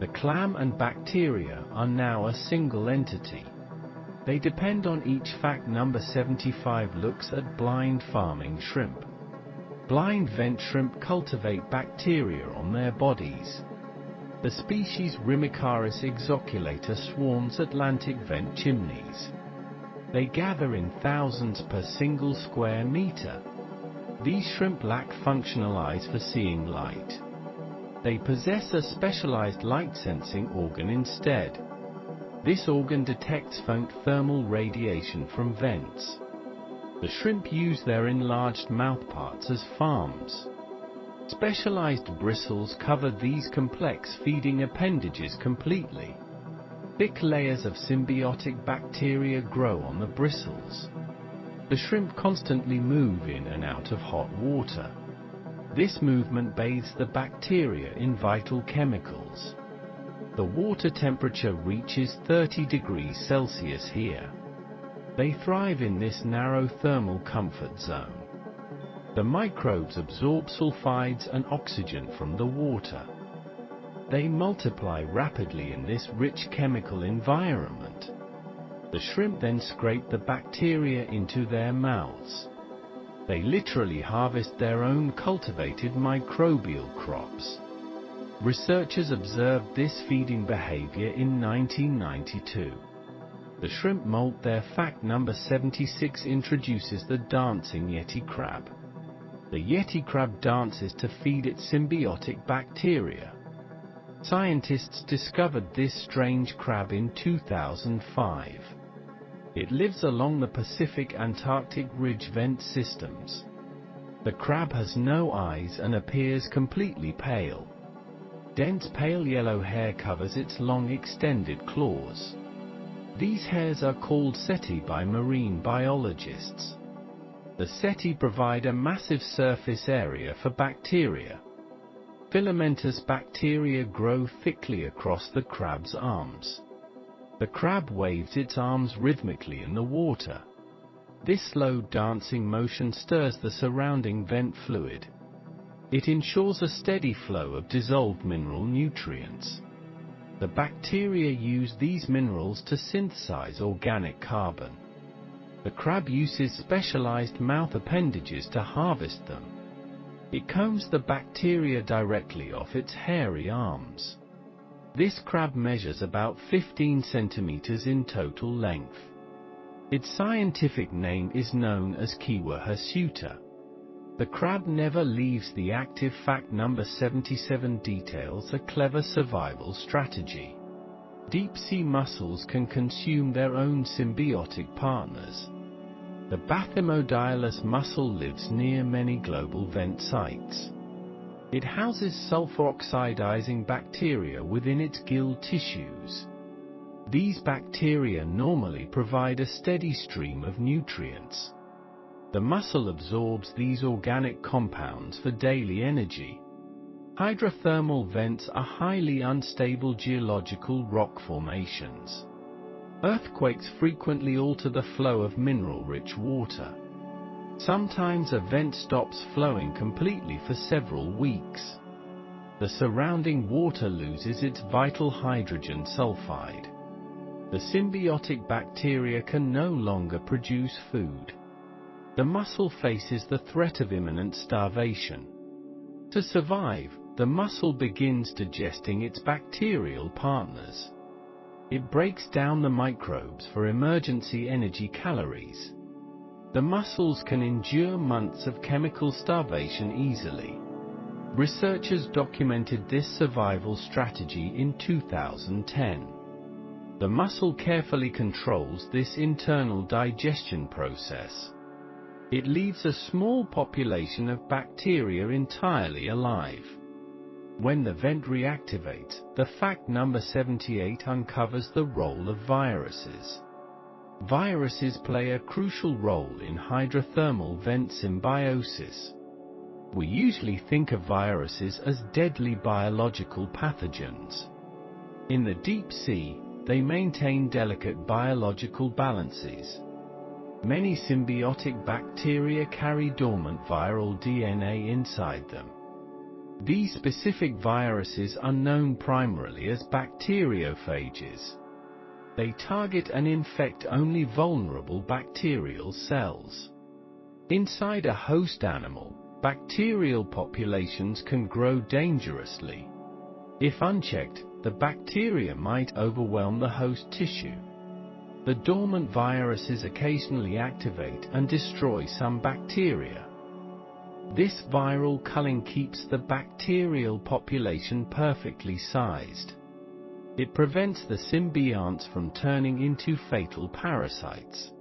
The clam and bacteria are now a single entity. They depend on each. Fact number 75 looks at blind farming shrimp. Blind vent shrimp cultivate bacteria on their bodies. The species Rimicaris exoculator swarms Atlantic vent chimneys. They gather in thousands per single square meter. These shrimp lack functional eyes for seeing light. They possess a specialized light-sensing organ instead. This organ detects faint thermal radiation from vents. The shrimp use their enlarged mouthparts as farms. Specialized bristles cover these complex feeding appendages completely. Thick layers of symbiotic bacteria grow on the bristles. The shrimp constantly move in and out of hot water. This movement bathes the bacteria in vital chemicals. The water temperature reaches 30 degrees Celsius here. They thrive in this narrow thermal comfort zone. The microbes absorb sulfides and oxygen from the water. They multiply rapidly in this rich chemical environment. The shrimp then scrape the bacteria into their mouths. They literally harvest their own cultivated microbial crops. Researchers observed this feeding behavior in 1992. The shrimp molt. Their fact number 76 introduces the dancing yeti crab. The yeti crab dances to feed its symbiotic bacteria. Scientists discovered this strange crab in 2005. It lives along the Pacific-Antarctic ridge vent systems. The crab has no eyes and appears completely pale. Dense pale yellow hair covers its long extended claws. These hairs are called setae by marine biologists. The setae provide a massive surface area for bacteria. Filamentous bacteria grow thickly across the crab's arms. The crab waves its arms rhythmically in the water. This slow dancing motion stirs the surrounding vent fluid. It ensures a steady flow of dissolved mineral nutrients. The bacteria use these minerals to synthesize organic carbon. The crab uses specialized mouth appendages to harvest them. It combs the bacteria directly off its hairy arms. This crab measures about 15 centimeters in total length. Its scientific name is known as Kiwa hirsuta. The crab never leaves the active. Fact number 77 details a clever survival strategy. Deep-sea mussels can consume their own symbiotic partners. The Bathymodialus mussel lives near many global vent sites. It houses sulfur-oxidizing bacteria within its gill tissues. These bacteria normally provide a steady stream of nutrients. The mussel absorbs these organic compounds for daily energy. Hydrothermal vents are highly unstable geological rock formations. Earthquakes frequently alter the flow of mineral-rich water. Sometimes a vent stops flowing completely for several weeks. The surrounding water loses its vital hydrogen sulfide. The symbiotic bacteria can no longer produce food. The mussel faces the threat of imminent starvation. To survive, the mussel begins digesting its bacterial partners. It breaks down the microbes for emergency energy calories. The mussels can endure months of chemical starvation easily. Researchers documented this survival strategy in 2010. The mussel carefully controls this internal digestion process. It leaves a small population of bacteria entirely alive. When the vent reactivates, the fact number 78 uncovers the role of viruses. Viruses play a crucial role in hydrothermal vent symbiosis. We usually think of viruses as deadly biological pathogens. In the deep sea, they maintain delicate biological balances. Many symbiotic bacteria carry dormant viral DNA inside them. These specific viruses are known primarily as bacteriophages. They target and infect only vulnerable bacterial cells. Inside a host animal, bacterial populations can grow dangerously. If unchecked, the bacteria might overwhelm the host tissue. The dormant viruses occasionally activate and destroy some bacteria. This viral culling keeps the bacterial population perfectly sized. It prevents the symbionts from turning into fatal parasites.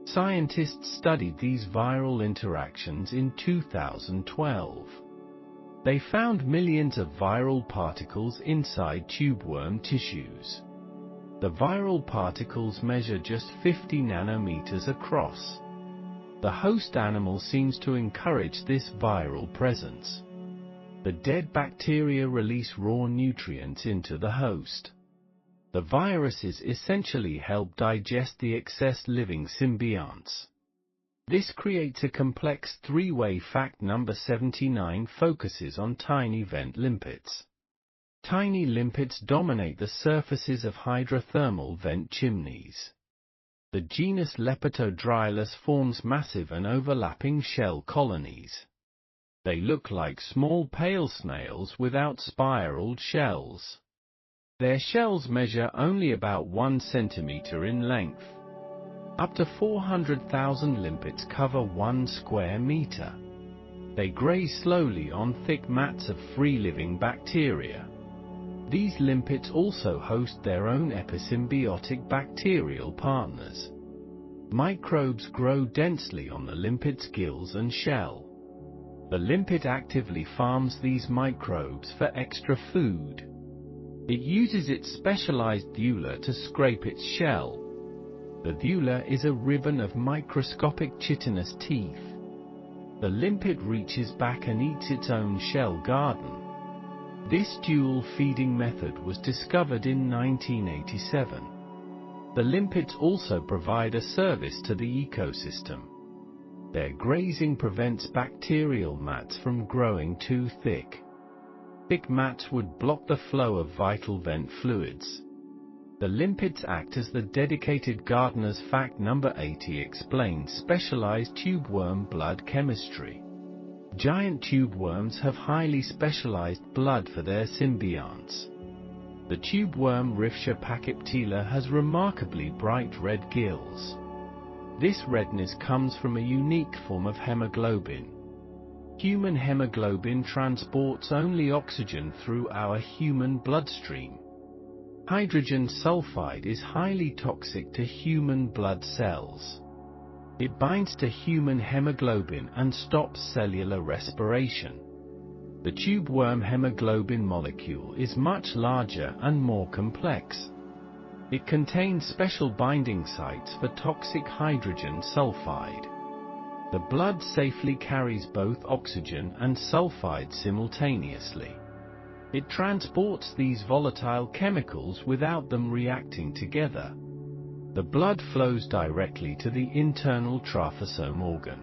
Scientists studied these viral interactions in 2012. They found millions of viral particles inside tubeworm tissues. The viral particles measure just 50 nanometers across. The host animal seems to encourage this viral presence. The dead bacteria release raw nutrients into the host. The viruses essentially help digest the excess living symbionts. This creates a complex three-way. Fact number 79 focuses on tiny vent limpets. Tiny limpets dominate the surfaces of hydrothermal vent chimneys. The genus Lepidodrylus forms massive and overlapping shell colonies. They look like small pale snails without spiraled shells. Their shells measure only about 1 centimeter in length. Up to 400,000 limpets cover 1 square meter. They graze slowly on thick mats of free-living bacteria. These limpets also host their own episymbiotic bacterial partners. Microbes grow densely on the limpet's gills and shell. The limpet actively farms these microbes for extra food. It uses its specialized vula to scrape its shell. The vula is a ribbon of microscopic chitinous teeth. The limpet reaches back and eats its own shell garden. This dual feeding method was discovered in 1987. The limpets also provide a service to the ecosystem. Their grazing prevents bacterial mats from growing too thick. Thick mats would block the flow of vital vent fluids. The limpets act as the dedicated gardeners. Fact number 80 explains specialized tubeworm blood chemistry. Giant tubeworms have highly specialized blood for their symbionts. The tubeworm Rifsha pachyptila has remarkably bright red gills. This redness comes from a unique form of hemoglobin. Human hemoglobin transports only oxygen through our human bloodstream. Hydrogen sulfide is highly toxic to human blood cells. It binds to human hemoglobin and stops cellular respiration. The tubeworm hemoglobin molecule is much larger and more complex. It contains special binding sites for toxic hydrogen sulfide. The blood safely carries both oxygen and sulfide simultaneously. It transports these volatile chemicals without them reacting together. The blood flows directly to the internal trophisome organ.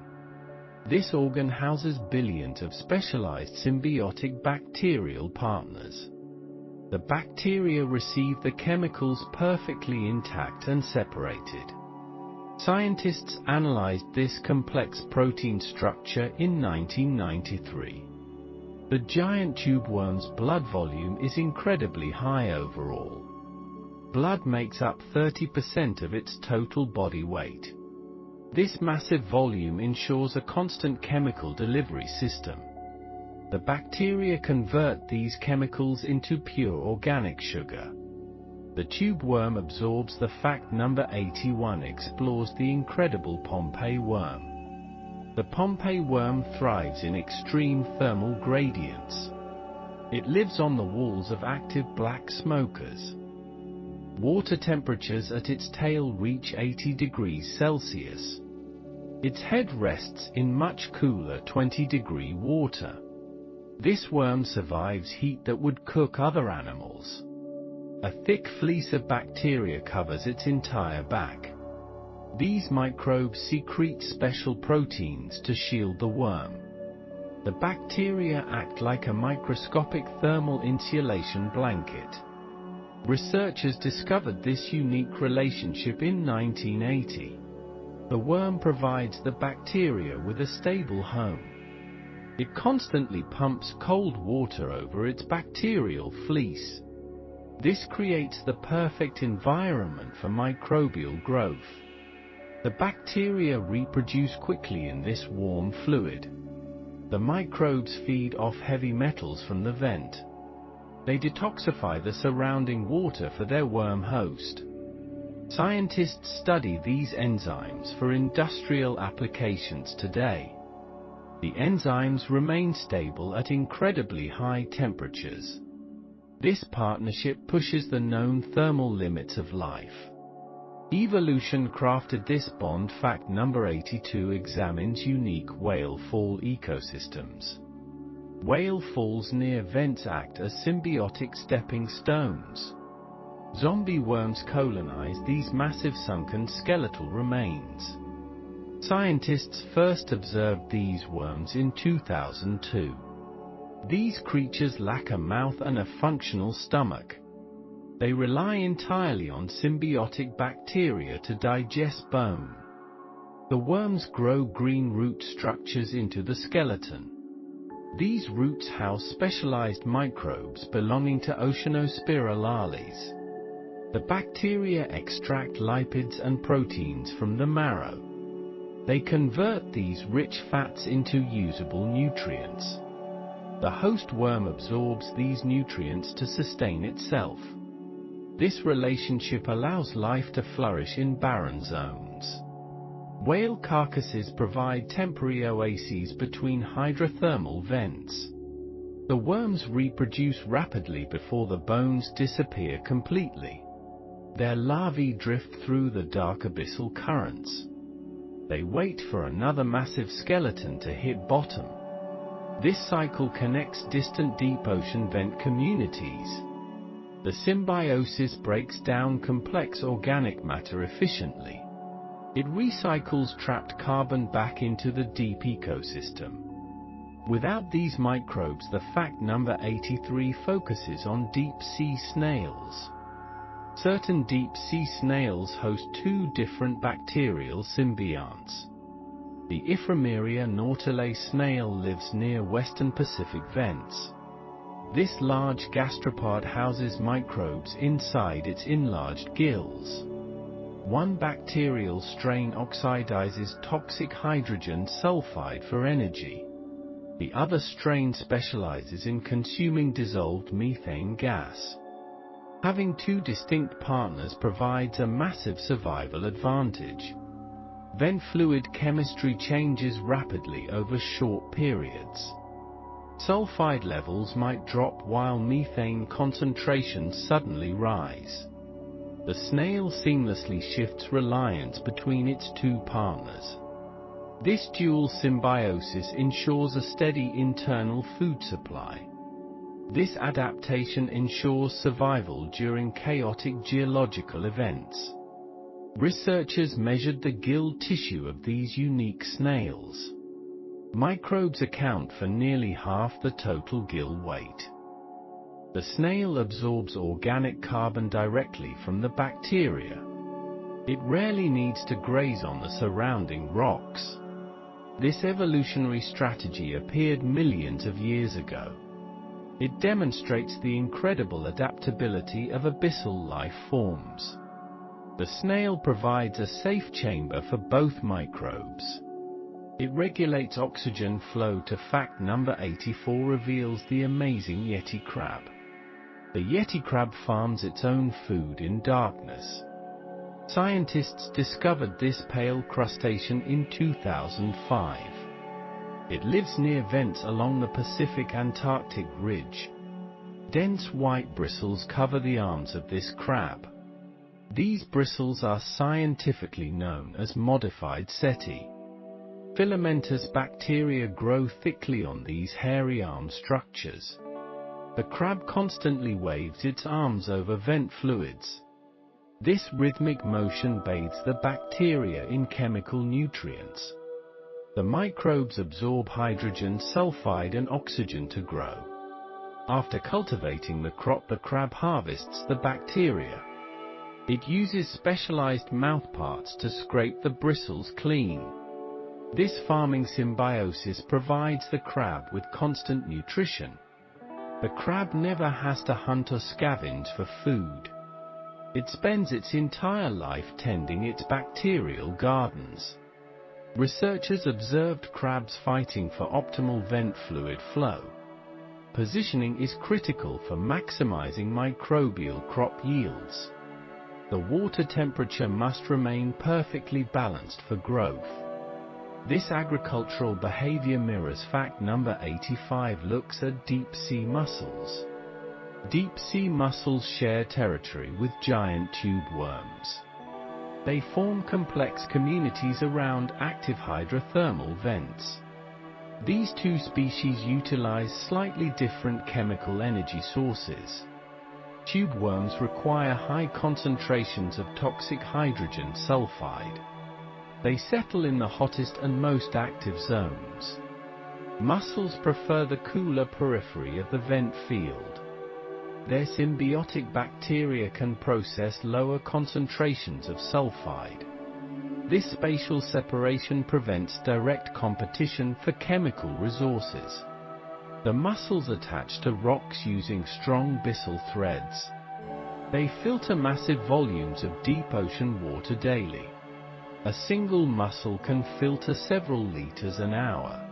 This organ houses billions of specialized symbiotic bacterial partners. The bacteria receive the chemicals perfectly intact and separated. Scientists analyzed this complex protein structure in 1993. The giant tubeworm's blood volume is incredibly high overall. Blood makes up 30% of its total body weight. This massive volume ensures a constant chemical delivery system. The bacteria convert these chemicals into pure organic sugar. The tubeworm absorbs the. Fact number 81 explores the incredible Pompeii worm. The Pompeii worm thrives in extreme thermal gradients. It lives on the walls of active black smokers. Water temperatures at its tail reach 80 degrees Celsius. Its head rests in much cooler 20-degree water. This worm survives heat that would cook other animals. A thick fleece of bacteria covers its entire back. These microbes secrete special proteins to shield the worm. The bacteria act like a microscopic thermal insulation blanket. Researchers discovered this unique relationship in 1980. The worm provides the bacteria with a stable home. It constantly pumps cold water over its bacterial fleece. This creates the perfect environment for microbial growth. The bacteria reproduce quickly in this warm fluid. The microbes feed off heavy metals from the vent. They detoxify the surrounding water for their worm host. Scientists study these enzymes for industrial applications today. The enzymes remain stable at incredibly high temperatures. This partnership pushes the known thermal limits of life. Evolution crafted this bond. Fact number 82 examines unique whale fall ecosystems. Whale falls near vents act as symbiotic stepping stones. Zombie worms colonize these massive sunken skeletal remains. Scientists first observed these worms in 2002. These creatures lack a mouth and a functional stomach. They rely entirely on symbiotic bacteria to digest bone. The worms grow green root structures into the skeleton. These roots house specialized microbes belonging to Oceanospirales. The bacteria extract lipids and proteins from the marrow. They convert these rich fats into usable nutrients. The host worm absorbs these nutrients to sustain itself. This relationship allows life to flourish in barren zones. Whale carcasses provide temporary oases between hydrothermal vents. The worms reproduce rapidly before the bones disappear completely. Their larvae drift through the dark abyssal currents. They wait for another massive skeleton to hit bottom. This cycle connects distant deep ocean vent communities. The symbiosis breaks down complex organic matter efficiently. It recycles trapped carbon back into the deep ecosystem. Without these microbes, the fact number 83 focuses on deep-sea snails. Certain deep-sea snails host two different bacterial symbionts. The Iphemeria nautile snail lives near western Pacific vents. This large gastropod houses microbes inside its enlarged gills. One bacterial strain oxidizes toxic hydrogen sulfide for energy. The other strain specializes in consuming dissolved methane gas. Having two distinct partners provides a massive survival advantage. Vent fluid chemistry changes rapidly over short periods. Sulfide levels might drop while methane concentrations suddenly rise. The snail seamlessly shifts reliance between its two partners. This dual symbiosis ensures a steady internal food supply. This adaptation ensures survival during chaotic geological events. Researchers measured the gill tissue of these unique snails. Microbes account for nearly half the total gill weight. The snail absorbs organic carbon directly from the bacteria. It rarely needs to graze on the surrounding rocks. This evolutionary strategy appeared millions of years ago. It demonstrates the incredible adaptability of abyssal life forms. The snail provides a safe chamber for both microbes. It regulates oxygen flow. To fact number 84 reveals the amazing Yeti crab. The Yeti crab farms its own food in darkness. Scientists discovered this pale crustacean in 2005. It lives near vents along the Pacific-Antarctic ridge. Dense white bristles cover the arms of this crab. These bristles are scientifically known as modified setae. Filamentous bacteria grow thickly on these hairy arm structures. The crab constantly waves its arms over vent fluids. This rhythmic motion bathes the bacteria in chemical nutrients. The microbes absorb hydrogen sulfide and oxygen to grow. After cultivating the crop, the crab harvests the bacteria. It uses specialized mouthparts to scrape the bristles clean. This farming symbiosis provides the crab with constant nutrition. The crab never has to hunt or scavenge for food. It spends its entire life tending its bacterial gardens. Researchers observed crabs fighting for optimal vent fluid flow. Positioning is critical for maximizing microbial crop yields. The water temperature must remain perfectly balanced for growth. This agricultural behavior mirrors fact number 85. Looks at deep-sea mussels. Deep-sea mussels share territory with giant tube worms. They form complex communities around active hydrothermal vents. These two species utilize slightly different chemical energy sources. Tube worms require high concentrations of toxic hydrogen sulfide. They settle in the hottest and most active zones. Mussels prefer the cooler periphery of the vent field. Their symbiotic bacteria can process lower concentrations of sulfide. This spatial separation prevents direct competition for chemical resources. The mussels attach to rocks using strong byssal threads. They filter massive volumes of deep ocean water daily. A single mussel can filter several liters an hour.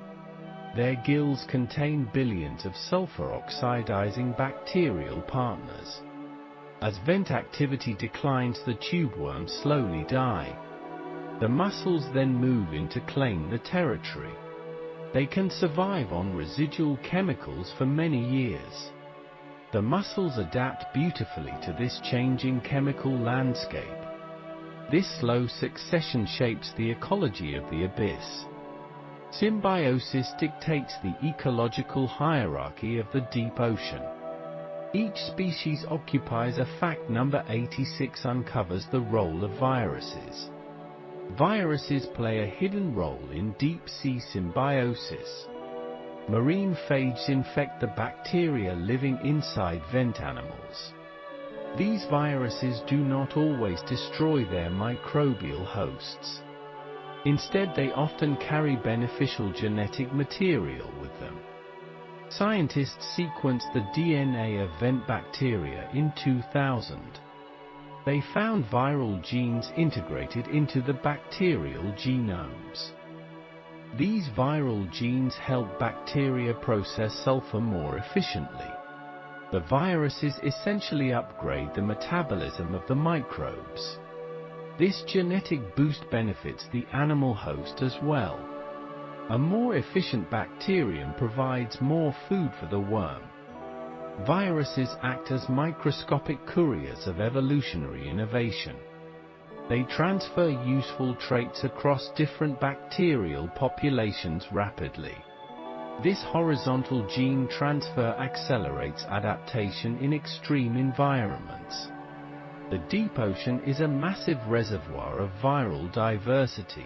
Their gills contain billions of sulfur oxidizing bacterial partners. As vent activity declines, the tube worms slowly die. The mussels then move in to claim the territory. They can survive on residual chemicals for many years. The mussels adapt beautifully to this changing chemical landscape. This slow succession shapes the ecology of the abyss. Symbiosis dictates the ecological hierarchy of the deep ocean. Each species occupies a fact number 86 uncovers the role of viruses. Viruses play a hidden role in deep-sea symbiosis. Marine phages infect the bacteria living inside vent animals. These viruses do not always destroy their microbial hosts. Instead, they often carry beneficial genetic material with them. Scientists sequenced the DNA of vent bacteria in 2000. They found viral genes integrated into the bacterial genomes. These viral genes help bacteria process sulfur more efficiently. The viruses essentially upgrade the metabolism of the microbes. This genetic boost benefits the animal host as well. A more efficient bacterium provides more food for the worm. Viruses act as microscopic couriers of evolutionary innovation. They transfer useful traits across different bacterial populations rapidly. This horizontal gene transfer accelerates adaptation in extreme environments. The deep ocean is a massive reservoir of viral diversity.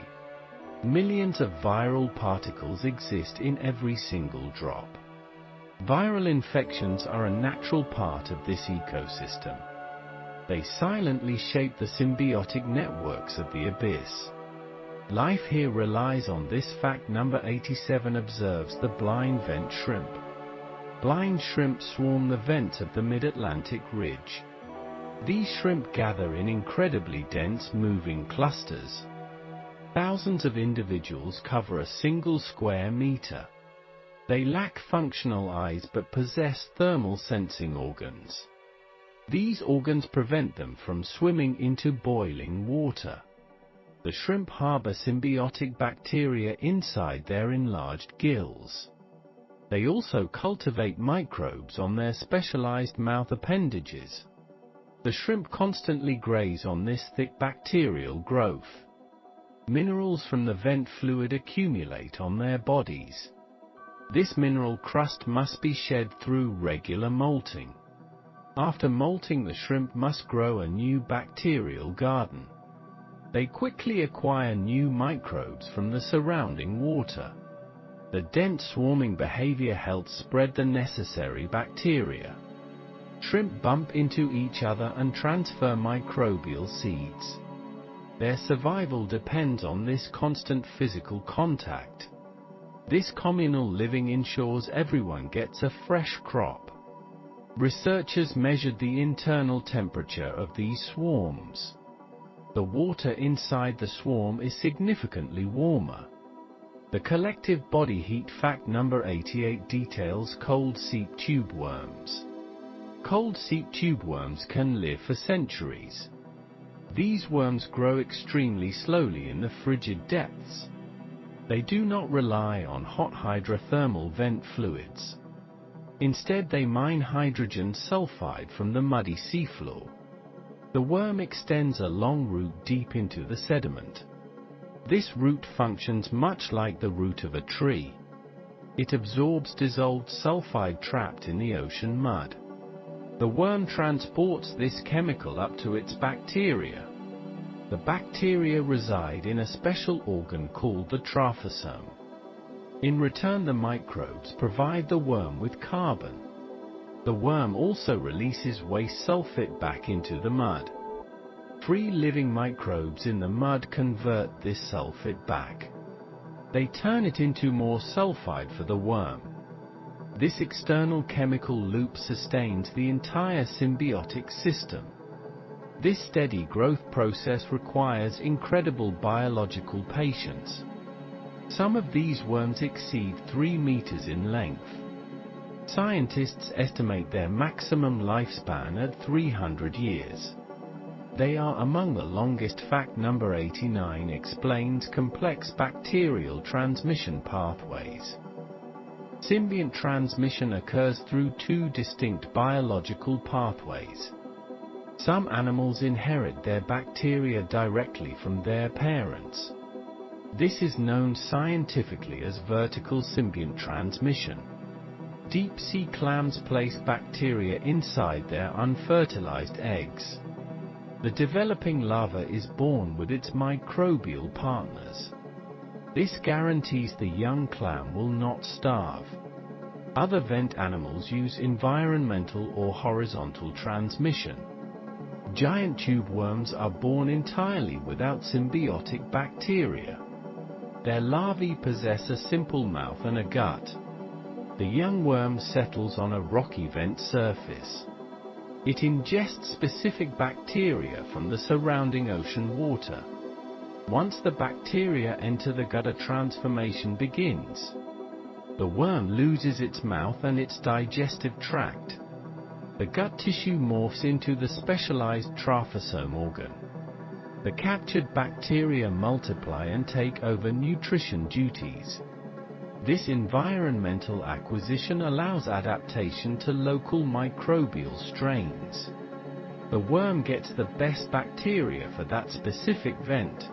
Millions of viral particles exist in every single drop. Viral infections are a natural part of this ecosystem. They silently shape the symbiotic networks of the abyss. Life here relies on this fact number 87 observes the blind vent shrimp. Blind shrimp swarm the vents of the mid-Atlantic ridge. These shrimp gather in incredibly dense moving clusters. Thousands of individuals cover a single square meter. They lack functional eyes but possess thermal sensing organs. These organs prevent them from swimming into boiling water. The shrimp harbor symbiotic bacteria inside their enlarged gills. They also cultivate microbes on their specialized mouth appendages. The shrimp constantly graze on this thick bacterial growth. Minerals from the vent fluid accumulate on their bodies. This mineral crust must be shed through regular molting. After molting, the shrimp must grow a new bacterial garden. They quickly acquire new microbes from the surrounding water. The dense swarming behavior helps spread the necessary bacteria. Shrimp bump into each other and transfer microbial seeds. Their survival depends on this constant physical contact. This communal living ensures everyone gets a fresh crop. Researchers measured the internal temperature of these swarms. The water inside the swarm is significantly warmer. The collective body heat fact number 88 details cold seep tube worms. Cold seep tube worms can live for centuries. These worms grow extremely slowly in the frigid depths. They do not rely on hot hydrothermal vent fluids. Instead, they mine hydrogen sulfide from the muddy seafloor. The worm extends a long root deep into the sediment. This root functions much like the root of a tree. It absorbs dissolved sulfide trapped in the ocean mud. The worm transports this chemical up to its bacteria. The bacteria reside in a special organ called the trophisome. In return, the microbes provide the worm with carbon. The worm also releases waste sulfate back into the mud. Free living microbes in the mud convert this sulfate back. They turn it into more sulfide for the worm. This external chemical loop sustains the entire symbiotic system. This steady growth process requires incredible biological patience. Some of these worms exceed 3 meters in length. Scientists estimate their maximum lifespan at 300 years. They are among the longest. Fact number 89 explains complex bacterial transmission pathways. Symbiont transmission occurs through 2 distinct biological pathways. Some animals inherit their bacteria directly from their parents. This is known scientifically as vertical symbiont transmission. Deep-sea clams place bacteria inside their unfertilized eggs. The developing larva is born with its microbial partners. This guarantees the young clam will not starve. Other vent animals use environmental or horizontal transmission. Giant tube worms are born entirely without symbiotic bacteria. Their larvae possess a simple mouth and a gut. The young worm settles on a rocky vent surface. It ingests specific bacteria from the surrounding ocean water. Once the bacteria enter the gut, a transformation begins. The worm loses its mouth and its digestive tract. The gut tissue morphs into the specialized trophisome organ. The captured bacteria multiply and take over nutrition duties. This environmental acquisition allows adaptation to local microbial strains. The worm gets the best bacteria for that specific vent.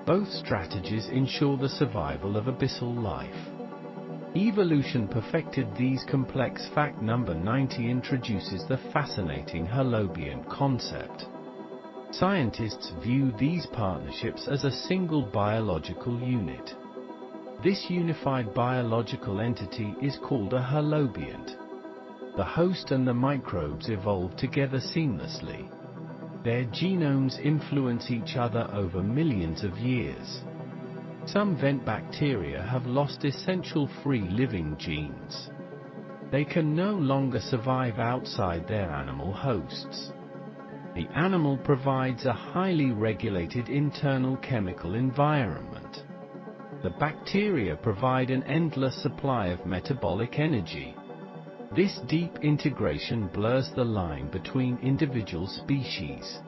Both strategies ensure the survival of abyssal life. Evolution perfected these complex. Fact number 90 introduces the fascinating holobionт concept. Scientists view these partnerships as a single biological unit. This unified biological entity is called a holobionт. The host and the microbes evolve together seamlessly. Their genomes influence each other over millions of years. Some vent bacteria have lost essential free-living genes. They can no longer survive outside their animal hosts. The animal provides a highly regulated internal chemical environment. The bacteria provide an endless supply of metabolic energy. This deep integration blurs the line between individual species.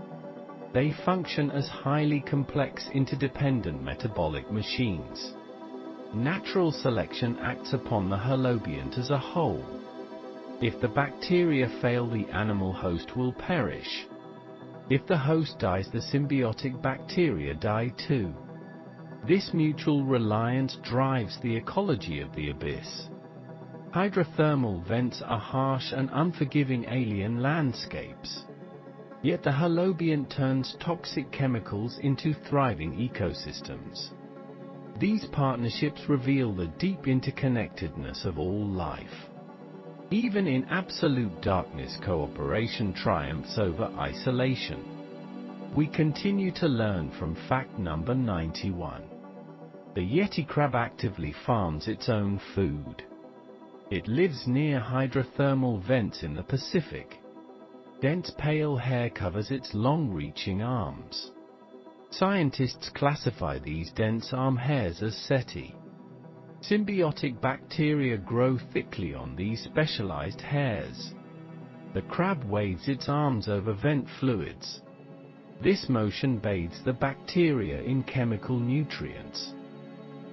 They function as highly complex interdependent metabolic machines. Natural selection acts upon the holobionт as a whole. If the bacteria fail, the animal host will perish. If the host dies, the symbiotic bacteria die too. This mutual reliance drives the ecology of the abyss. Hydrothermal vents are harsh and unforgiving alien landscapes. Yet the holobionт turns toxic chemicals into thriving ecosystems. These partnerships reveal the deep interconnectedness of all life. Even in absolute darkness, cooperation triumphs over isolation. We continue to learn from fact number 91. The Yeti crab actively farms its own food. It lives near hydrothermal vents in the Pacific. Dense pale hair covers its long-reaching arms. Scientists classify these dense arm hairs as setae. Symbiotic bacteria grow thickly on these specialized hairs. The crab waves its arms over vent fluids. This motion bathes the bacteria in chemical nutrients.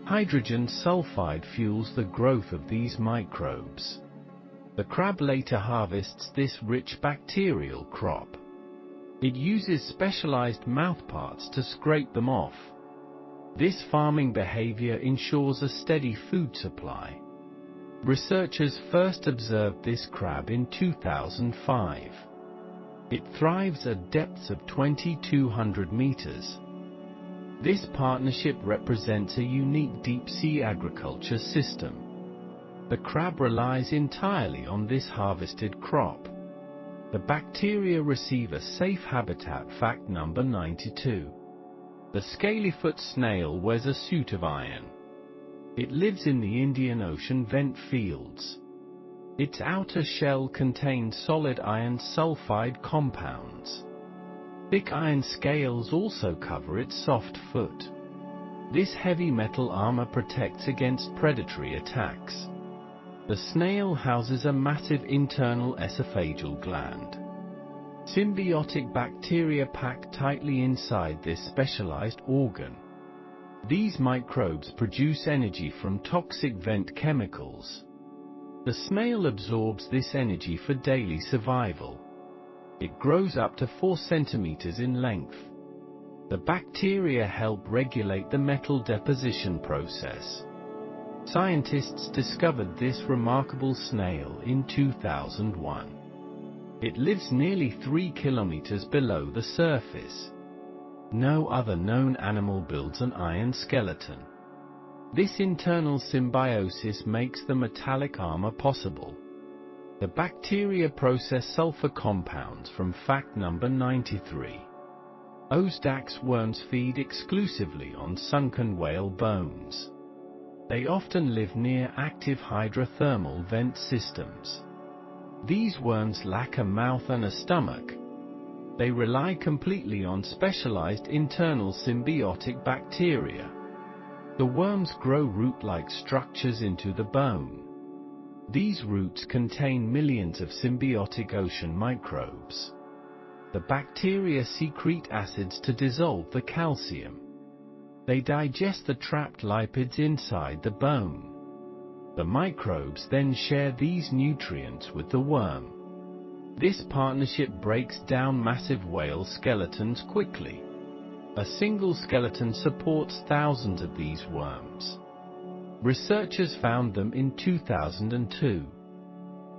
Hydrogen sulfide fuels the growth of these microbes. The crab later harvests this rich bacterial crop. It uses specialized mouthparts to scrape them off. This farming behavior ensures a steady food supply. Researchers first observed this crab in 2005. It thrives at depths of 2,200 meters. This partnership represents a unique deep-sea agriculture system. The crab relies entirely on this harvested crop. The bacteria receive a safe habitat. Fact number 92. The scalyfoot snail wears a suit of iron. It lives in the Indian Ocean vent fields. Its outer shell contains solid iron sulfide compounds. Thick iron scales also cover its soft foot. This heavy metal armor protects against predatory attacks. The snail houses a massive internal esophageal gland. Symbiotic bacteria pack tightly inside this specialized organ. These microbes produce energy from toxic vent chemicals. The snail absorbs this energy for daily survival. It grows up to 4 centimeters in length. The bacteria help regulate the metal deposition process. Scientists discovered this remarkable snail in 2001. It lives nearly 3 kilometers below the surface. No other known animal builds an iron skeleton. This internal symbiosis makes the metallic armor possible. The bacteria process sulfur compounds from fact number 93. Osdax worms feed exclusively on sunken whale bones. They often live near active hydrothermal vent systems. These worms lack a mouth and a stomach. They rely completely on specialized internal symbiotic bacteria. The worms grow root-like structures into the bone. These roots contain millions of symbiotic ocean microbes. The bacteria secrete acids to dissolve the calcium. They digest the trapped lipids inside the bone. The microbes then share these nutrients with the worm. This partnership breaks down massive whale skeletons quickly. A single skeleton supports thousands of these worms. Researchers found them in 2002.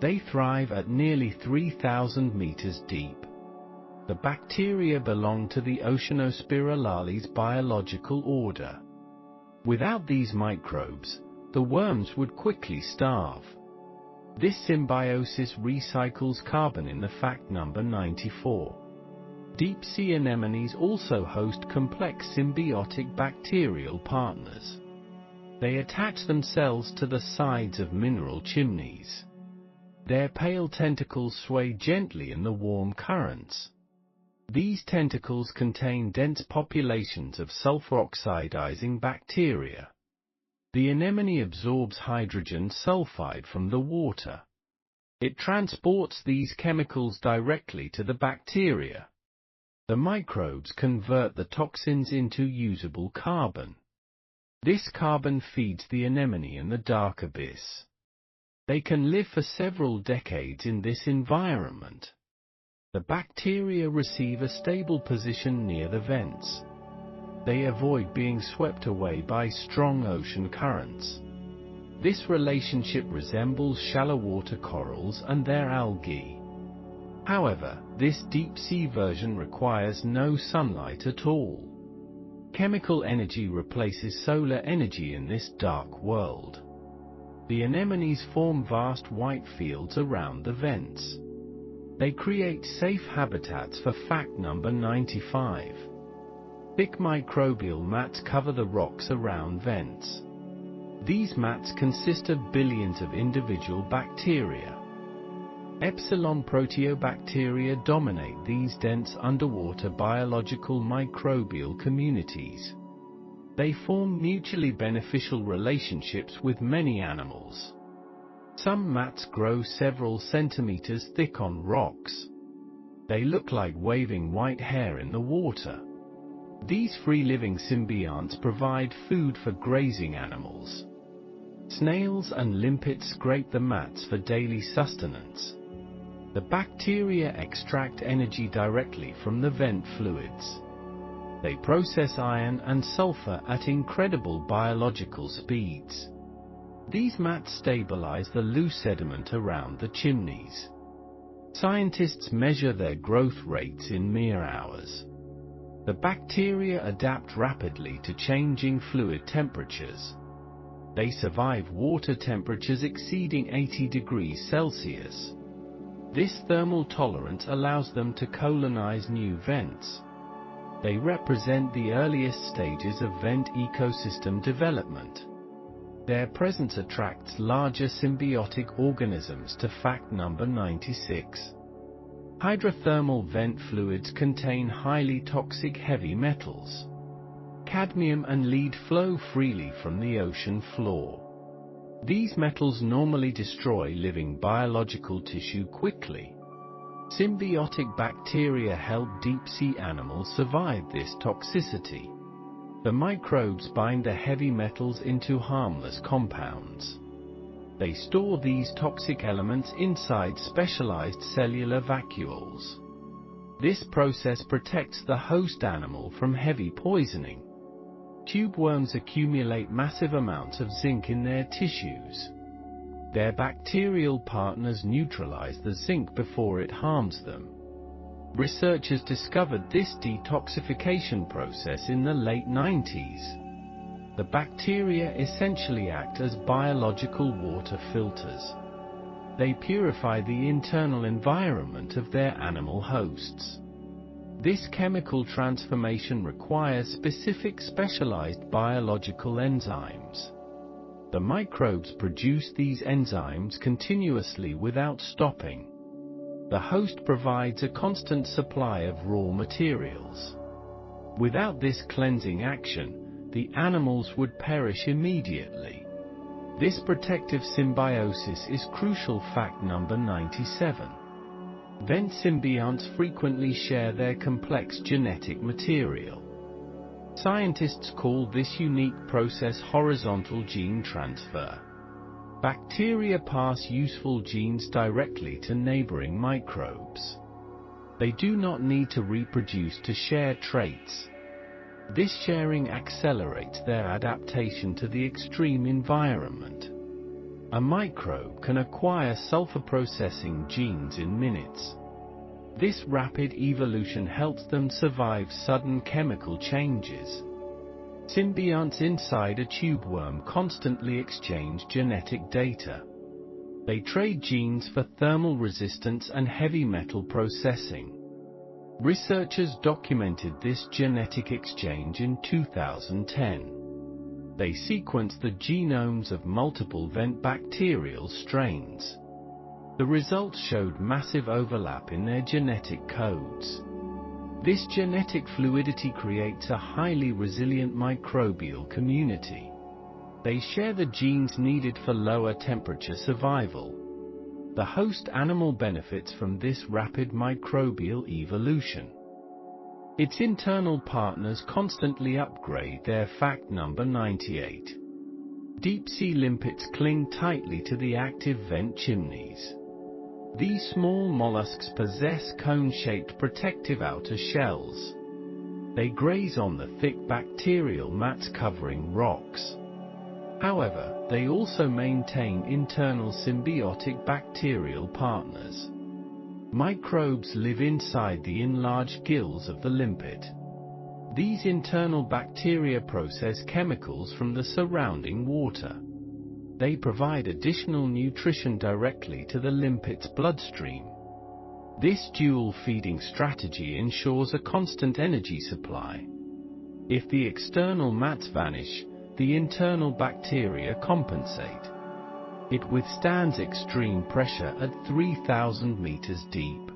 They thrive at nearly 3,000 meters deep. The bacteria belong to the Oceanospirales biological order. Without these microbes, the worms would quickly starve. This symbiosis recycles carbon in the fact number 94. Deep-sea anemones also host complex symbiotic bacterial partners. They attach themselves to the sides of mineral chimneys. Their pale tentacles sway gently in the warm currents. These tentacles contain dense populations of sulfur oxidizing bacteria. The anemone absorbs hydrogen sulfide from the water. It transports these chemicals directly to the bacteria. The microbes convert the toxins into usable carbon. This carbon feeds the anemone in the dark abyss. They can live for several decades in this environment. The bacteria receive a stable position near the vents. They avoid being swept away by strong ocean currents. This relationship resembles shallow water corals and their algae. However, this deep-sea version requires no sunlight at all. Chemical energy replaces solar energy in this dark world. The anemones form vast white fields around the vents. They create safe habitats for fact number 95. Thick microbial mats cover the rocks around vents. These mats consist of billions of individual bacteria. Epsilon proteobacteria dominate these dense underwater biological microbial communities. They form mutually beneficial relationships with many animals. Some mats grow several centimeters thick on rocks. They look like waving white hair in the water. These free-living symbionts provide food for grazing animals. Snails and limpets scrape the mats for daily sustenance. The bacteria extract energy directly from the vent fluids. They process iron and sulfur at incredible biological speeds. These mats stabilize the loose sediment around the chimneys. Scientists measure their growth rates in mere hours. The bacteria adapt rapidly to changing fluid temperatures. They survive water temperatures exceeding 80 degrees Celsius. This thermal tolerance allows them to colonize new vents. They represent the earliest stages of vent ecosystem development. Their presence attracts larger symbiotic organisms to fact number 96. Hydrothermal vent fluids contain highly toxic heavy metals. Cadmium and lead flow freely from the ocean floor. These metals normally destroy living biological tissue quickly. Symbiotic bacteria help deep-sea animals survive this toxicity. The microbes bind the heavy metals into harmless compounds. They store these toxic elements inside specialized cellular vacuoles. This process protects the host animal from heavy poisoning. Tubeworms accumulate massive amounts of zinc in their tissues. Their bacterial partners neutralize the zinc before it harms them. Researchers discovered this detoxification process in the late 90s. The bacteria essentially act as biological water filters. They purify the internal environment of their animal hosts. This chemical transformation requires specific specialized biological enzymes. The microbes produce these enzymes continuously without stopping. The host provides a constant supply of raw materials. Without this cleansing action, the animals would perish immediately. This protective symbiosis is crucial fact number 97. Vent symbionts frequently share their complex genetic material. Scientists call this unique process horizontal gene transfer. Bacteria pass useful genes directly to neighboring microbes. They do not need to reproduce to share traits. This sharing accelerates their adaptation to the extreme environment. A microbe can acquire sulfur-processing genes in minutes. This rapid evolution helps them survive sudden chemical changes. Symbionts inside a tubeworm constantly exchange genetic data. They trade genes for thermal resistance and heavy metal processing. Researchers documented this genetic exchange in 2010. They sequenced the genomes of multiple vent bacterial strains. The results showed massive overlap in their genetic codes. This genetic fluidity creates a highly resilient microbial community. They share the genes needed for lower temperature survival. The host animal benefits from this rapid microbial evolution. Its internal partners constantly upgrade their fact number 98. Deep-sea limpets cling tightly to the active vent chimneys. These small mollusks possess cone-shaped protective outer shells. They graze on the thick bacterial mats covering rocks. However, they also maintain internal symbiotic bacterial partners. Microbes live inside the enlarged gills of the limpet. These internal bacteria process chemicals from the surrounding water. They provide additional nutrition directly to the limpet's bloodstream. This dual feeding strategy ensures a constant energy supply. If the external mats vanish, the internal bacteria compensate. It withstands extreme pressure at 3,000 meters deep.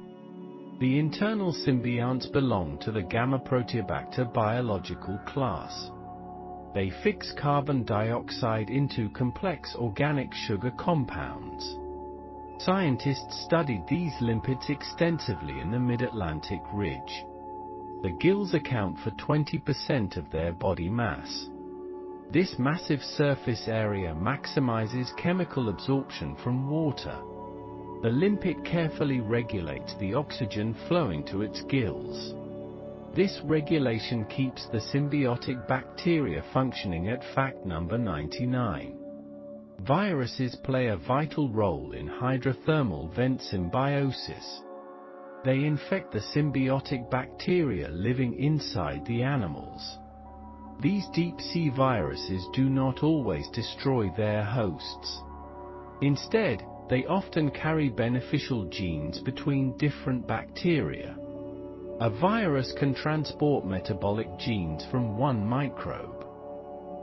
The internal symbionts belong to the Gamma-Proteobacter biological class. They fix carbon dioxide into complex organic sugar compounds. Scientists studied these limpets extensively in the mid-Atlantic ridge. The gills account for 20% of their body mass. This massive surface area maximizes chemical absorption from water. The limpet carefully regulates the oxygen flowing to its gills. This regulation keeps the symbiotic bacteria functioning at fact number 99. Viruses play a vital role in hydrothermal vent symbiosis. They infect the symbiotic bacteria living inside the animals. These deep-sea viruses do not always destroy their hosts. Instead, they often carry beneficial genes between different bacteria. A virus can transport metabolic genes from one microbe.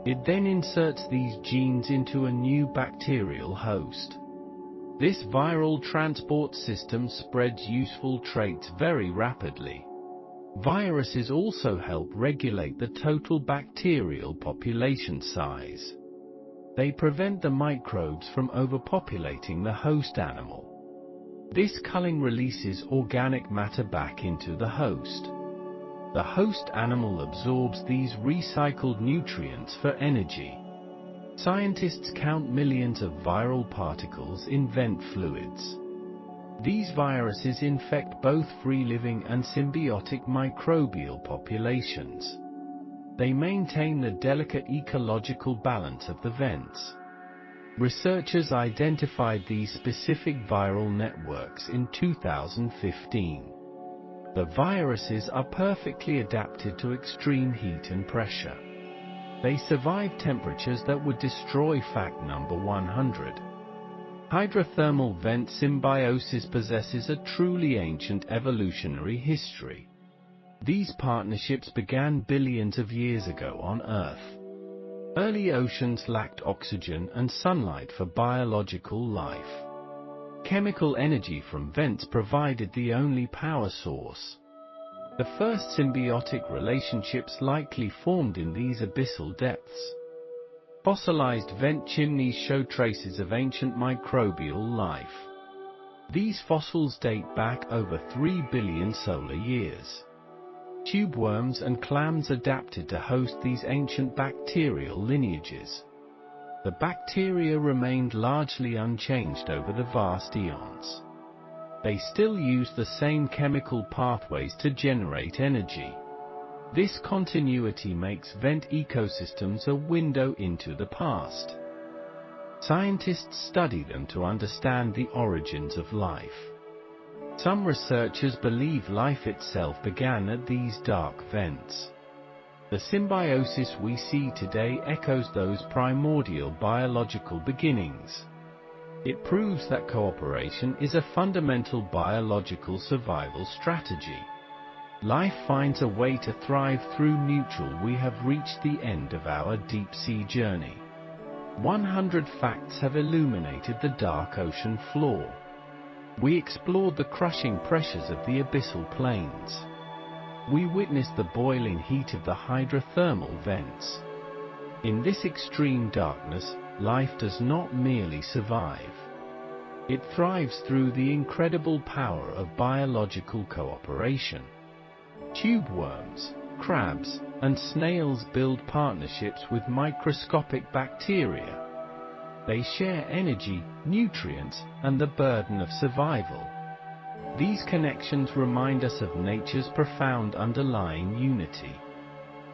It then inserts these genes into a new bacterial host. This viral transport system spreads useful traits very rapidly. Viruses also help regulate the total bacterial population size. They prevent the microbes from overpopulating the host animal. This culling releases organic matter back into the host. The host animal absorbs these recycled nutrients for energy. Scientists count millions of viral particles in vent fluids. These viruses infect both free-living and symbiotic microbial populations. They maintain the delicate ecological balance of the vents. Researchers identified these specific viral networks in 2015. The viruses are perfectly adapted to extreme heat and pressure. They survive temperatures that would destroy fact number 100. Hydrothermal vent symbiosis possesses a truly ancient evolutionary history. These partnerships began billions of years ago on Earth. Early oceans lacked oxygen and sunlight for biological life. Chemical energy from vents provided the only power source. The first symbiotic relationships likely formed in these abyssal depths. Fossilized vent chimneys show traces of ancient microbial life. These fossils date back over 3 billion solar years. Tube worms and clams adapted to host these ancient bacterial lineages. The bacteria remained largely unchanged over the vast eons. They still use the same chemical pathways to generate energy. This continuity makes vent ecosystems a window into the past. Scientists study them to understand the origins of life. Some researchers believe life itself began at these dark vents. The symbiosis we see today echoes those primordial biological beginnings. It proves that cooperation is a fundamental biological survival strategy. Life finds a way to thrive through mutual. We have reached the end of our deep-sea journey. 100 facts have illuminated the dark ocean floor. We explored the crushing pressures of the abyssal plains. We witnessed the boiling heat of the hydrothermal vents. In this extreme darkness, life does not merely survive. It thrives through the incredible power of biological cooperation. Tube worms, crabs, and snails build partnerships with microscopic bacteria. They share energy, nutrients, and the burden of survival. These connections remind us of nature's profound underlying unity.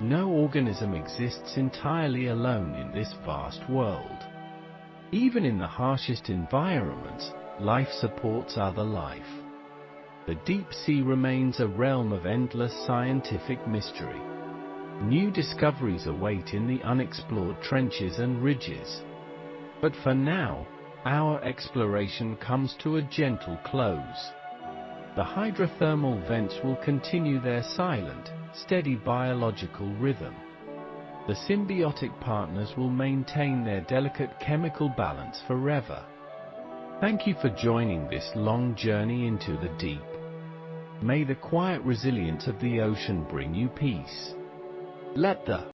No organism exists entirely alone in this vast world. Even in the harshest environments, life supports other life. The deep sea remains a realm of endless scientific mystery. New discoveries await in the unexplored trenches and ridges. But for now, our exploration comes to a gentle close. The hydrothermal vents will continue their silent, steady biological rhythm. The symbiotic partners will maintain their delicate chemical balance forever. Thank you for joining this long journey into the deep. May the quiet resilience of the ocean bring you peace. Let the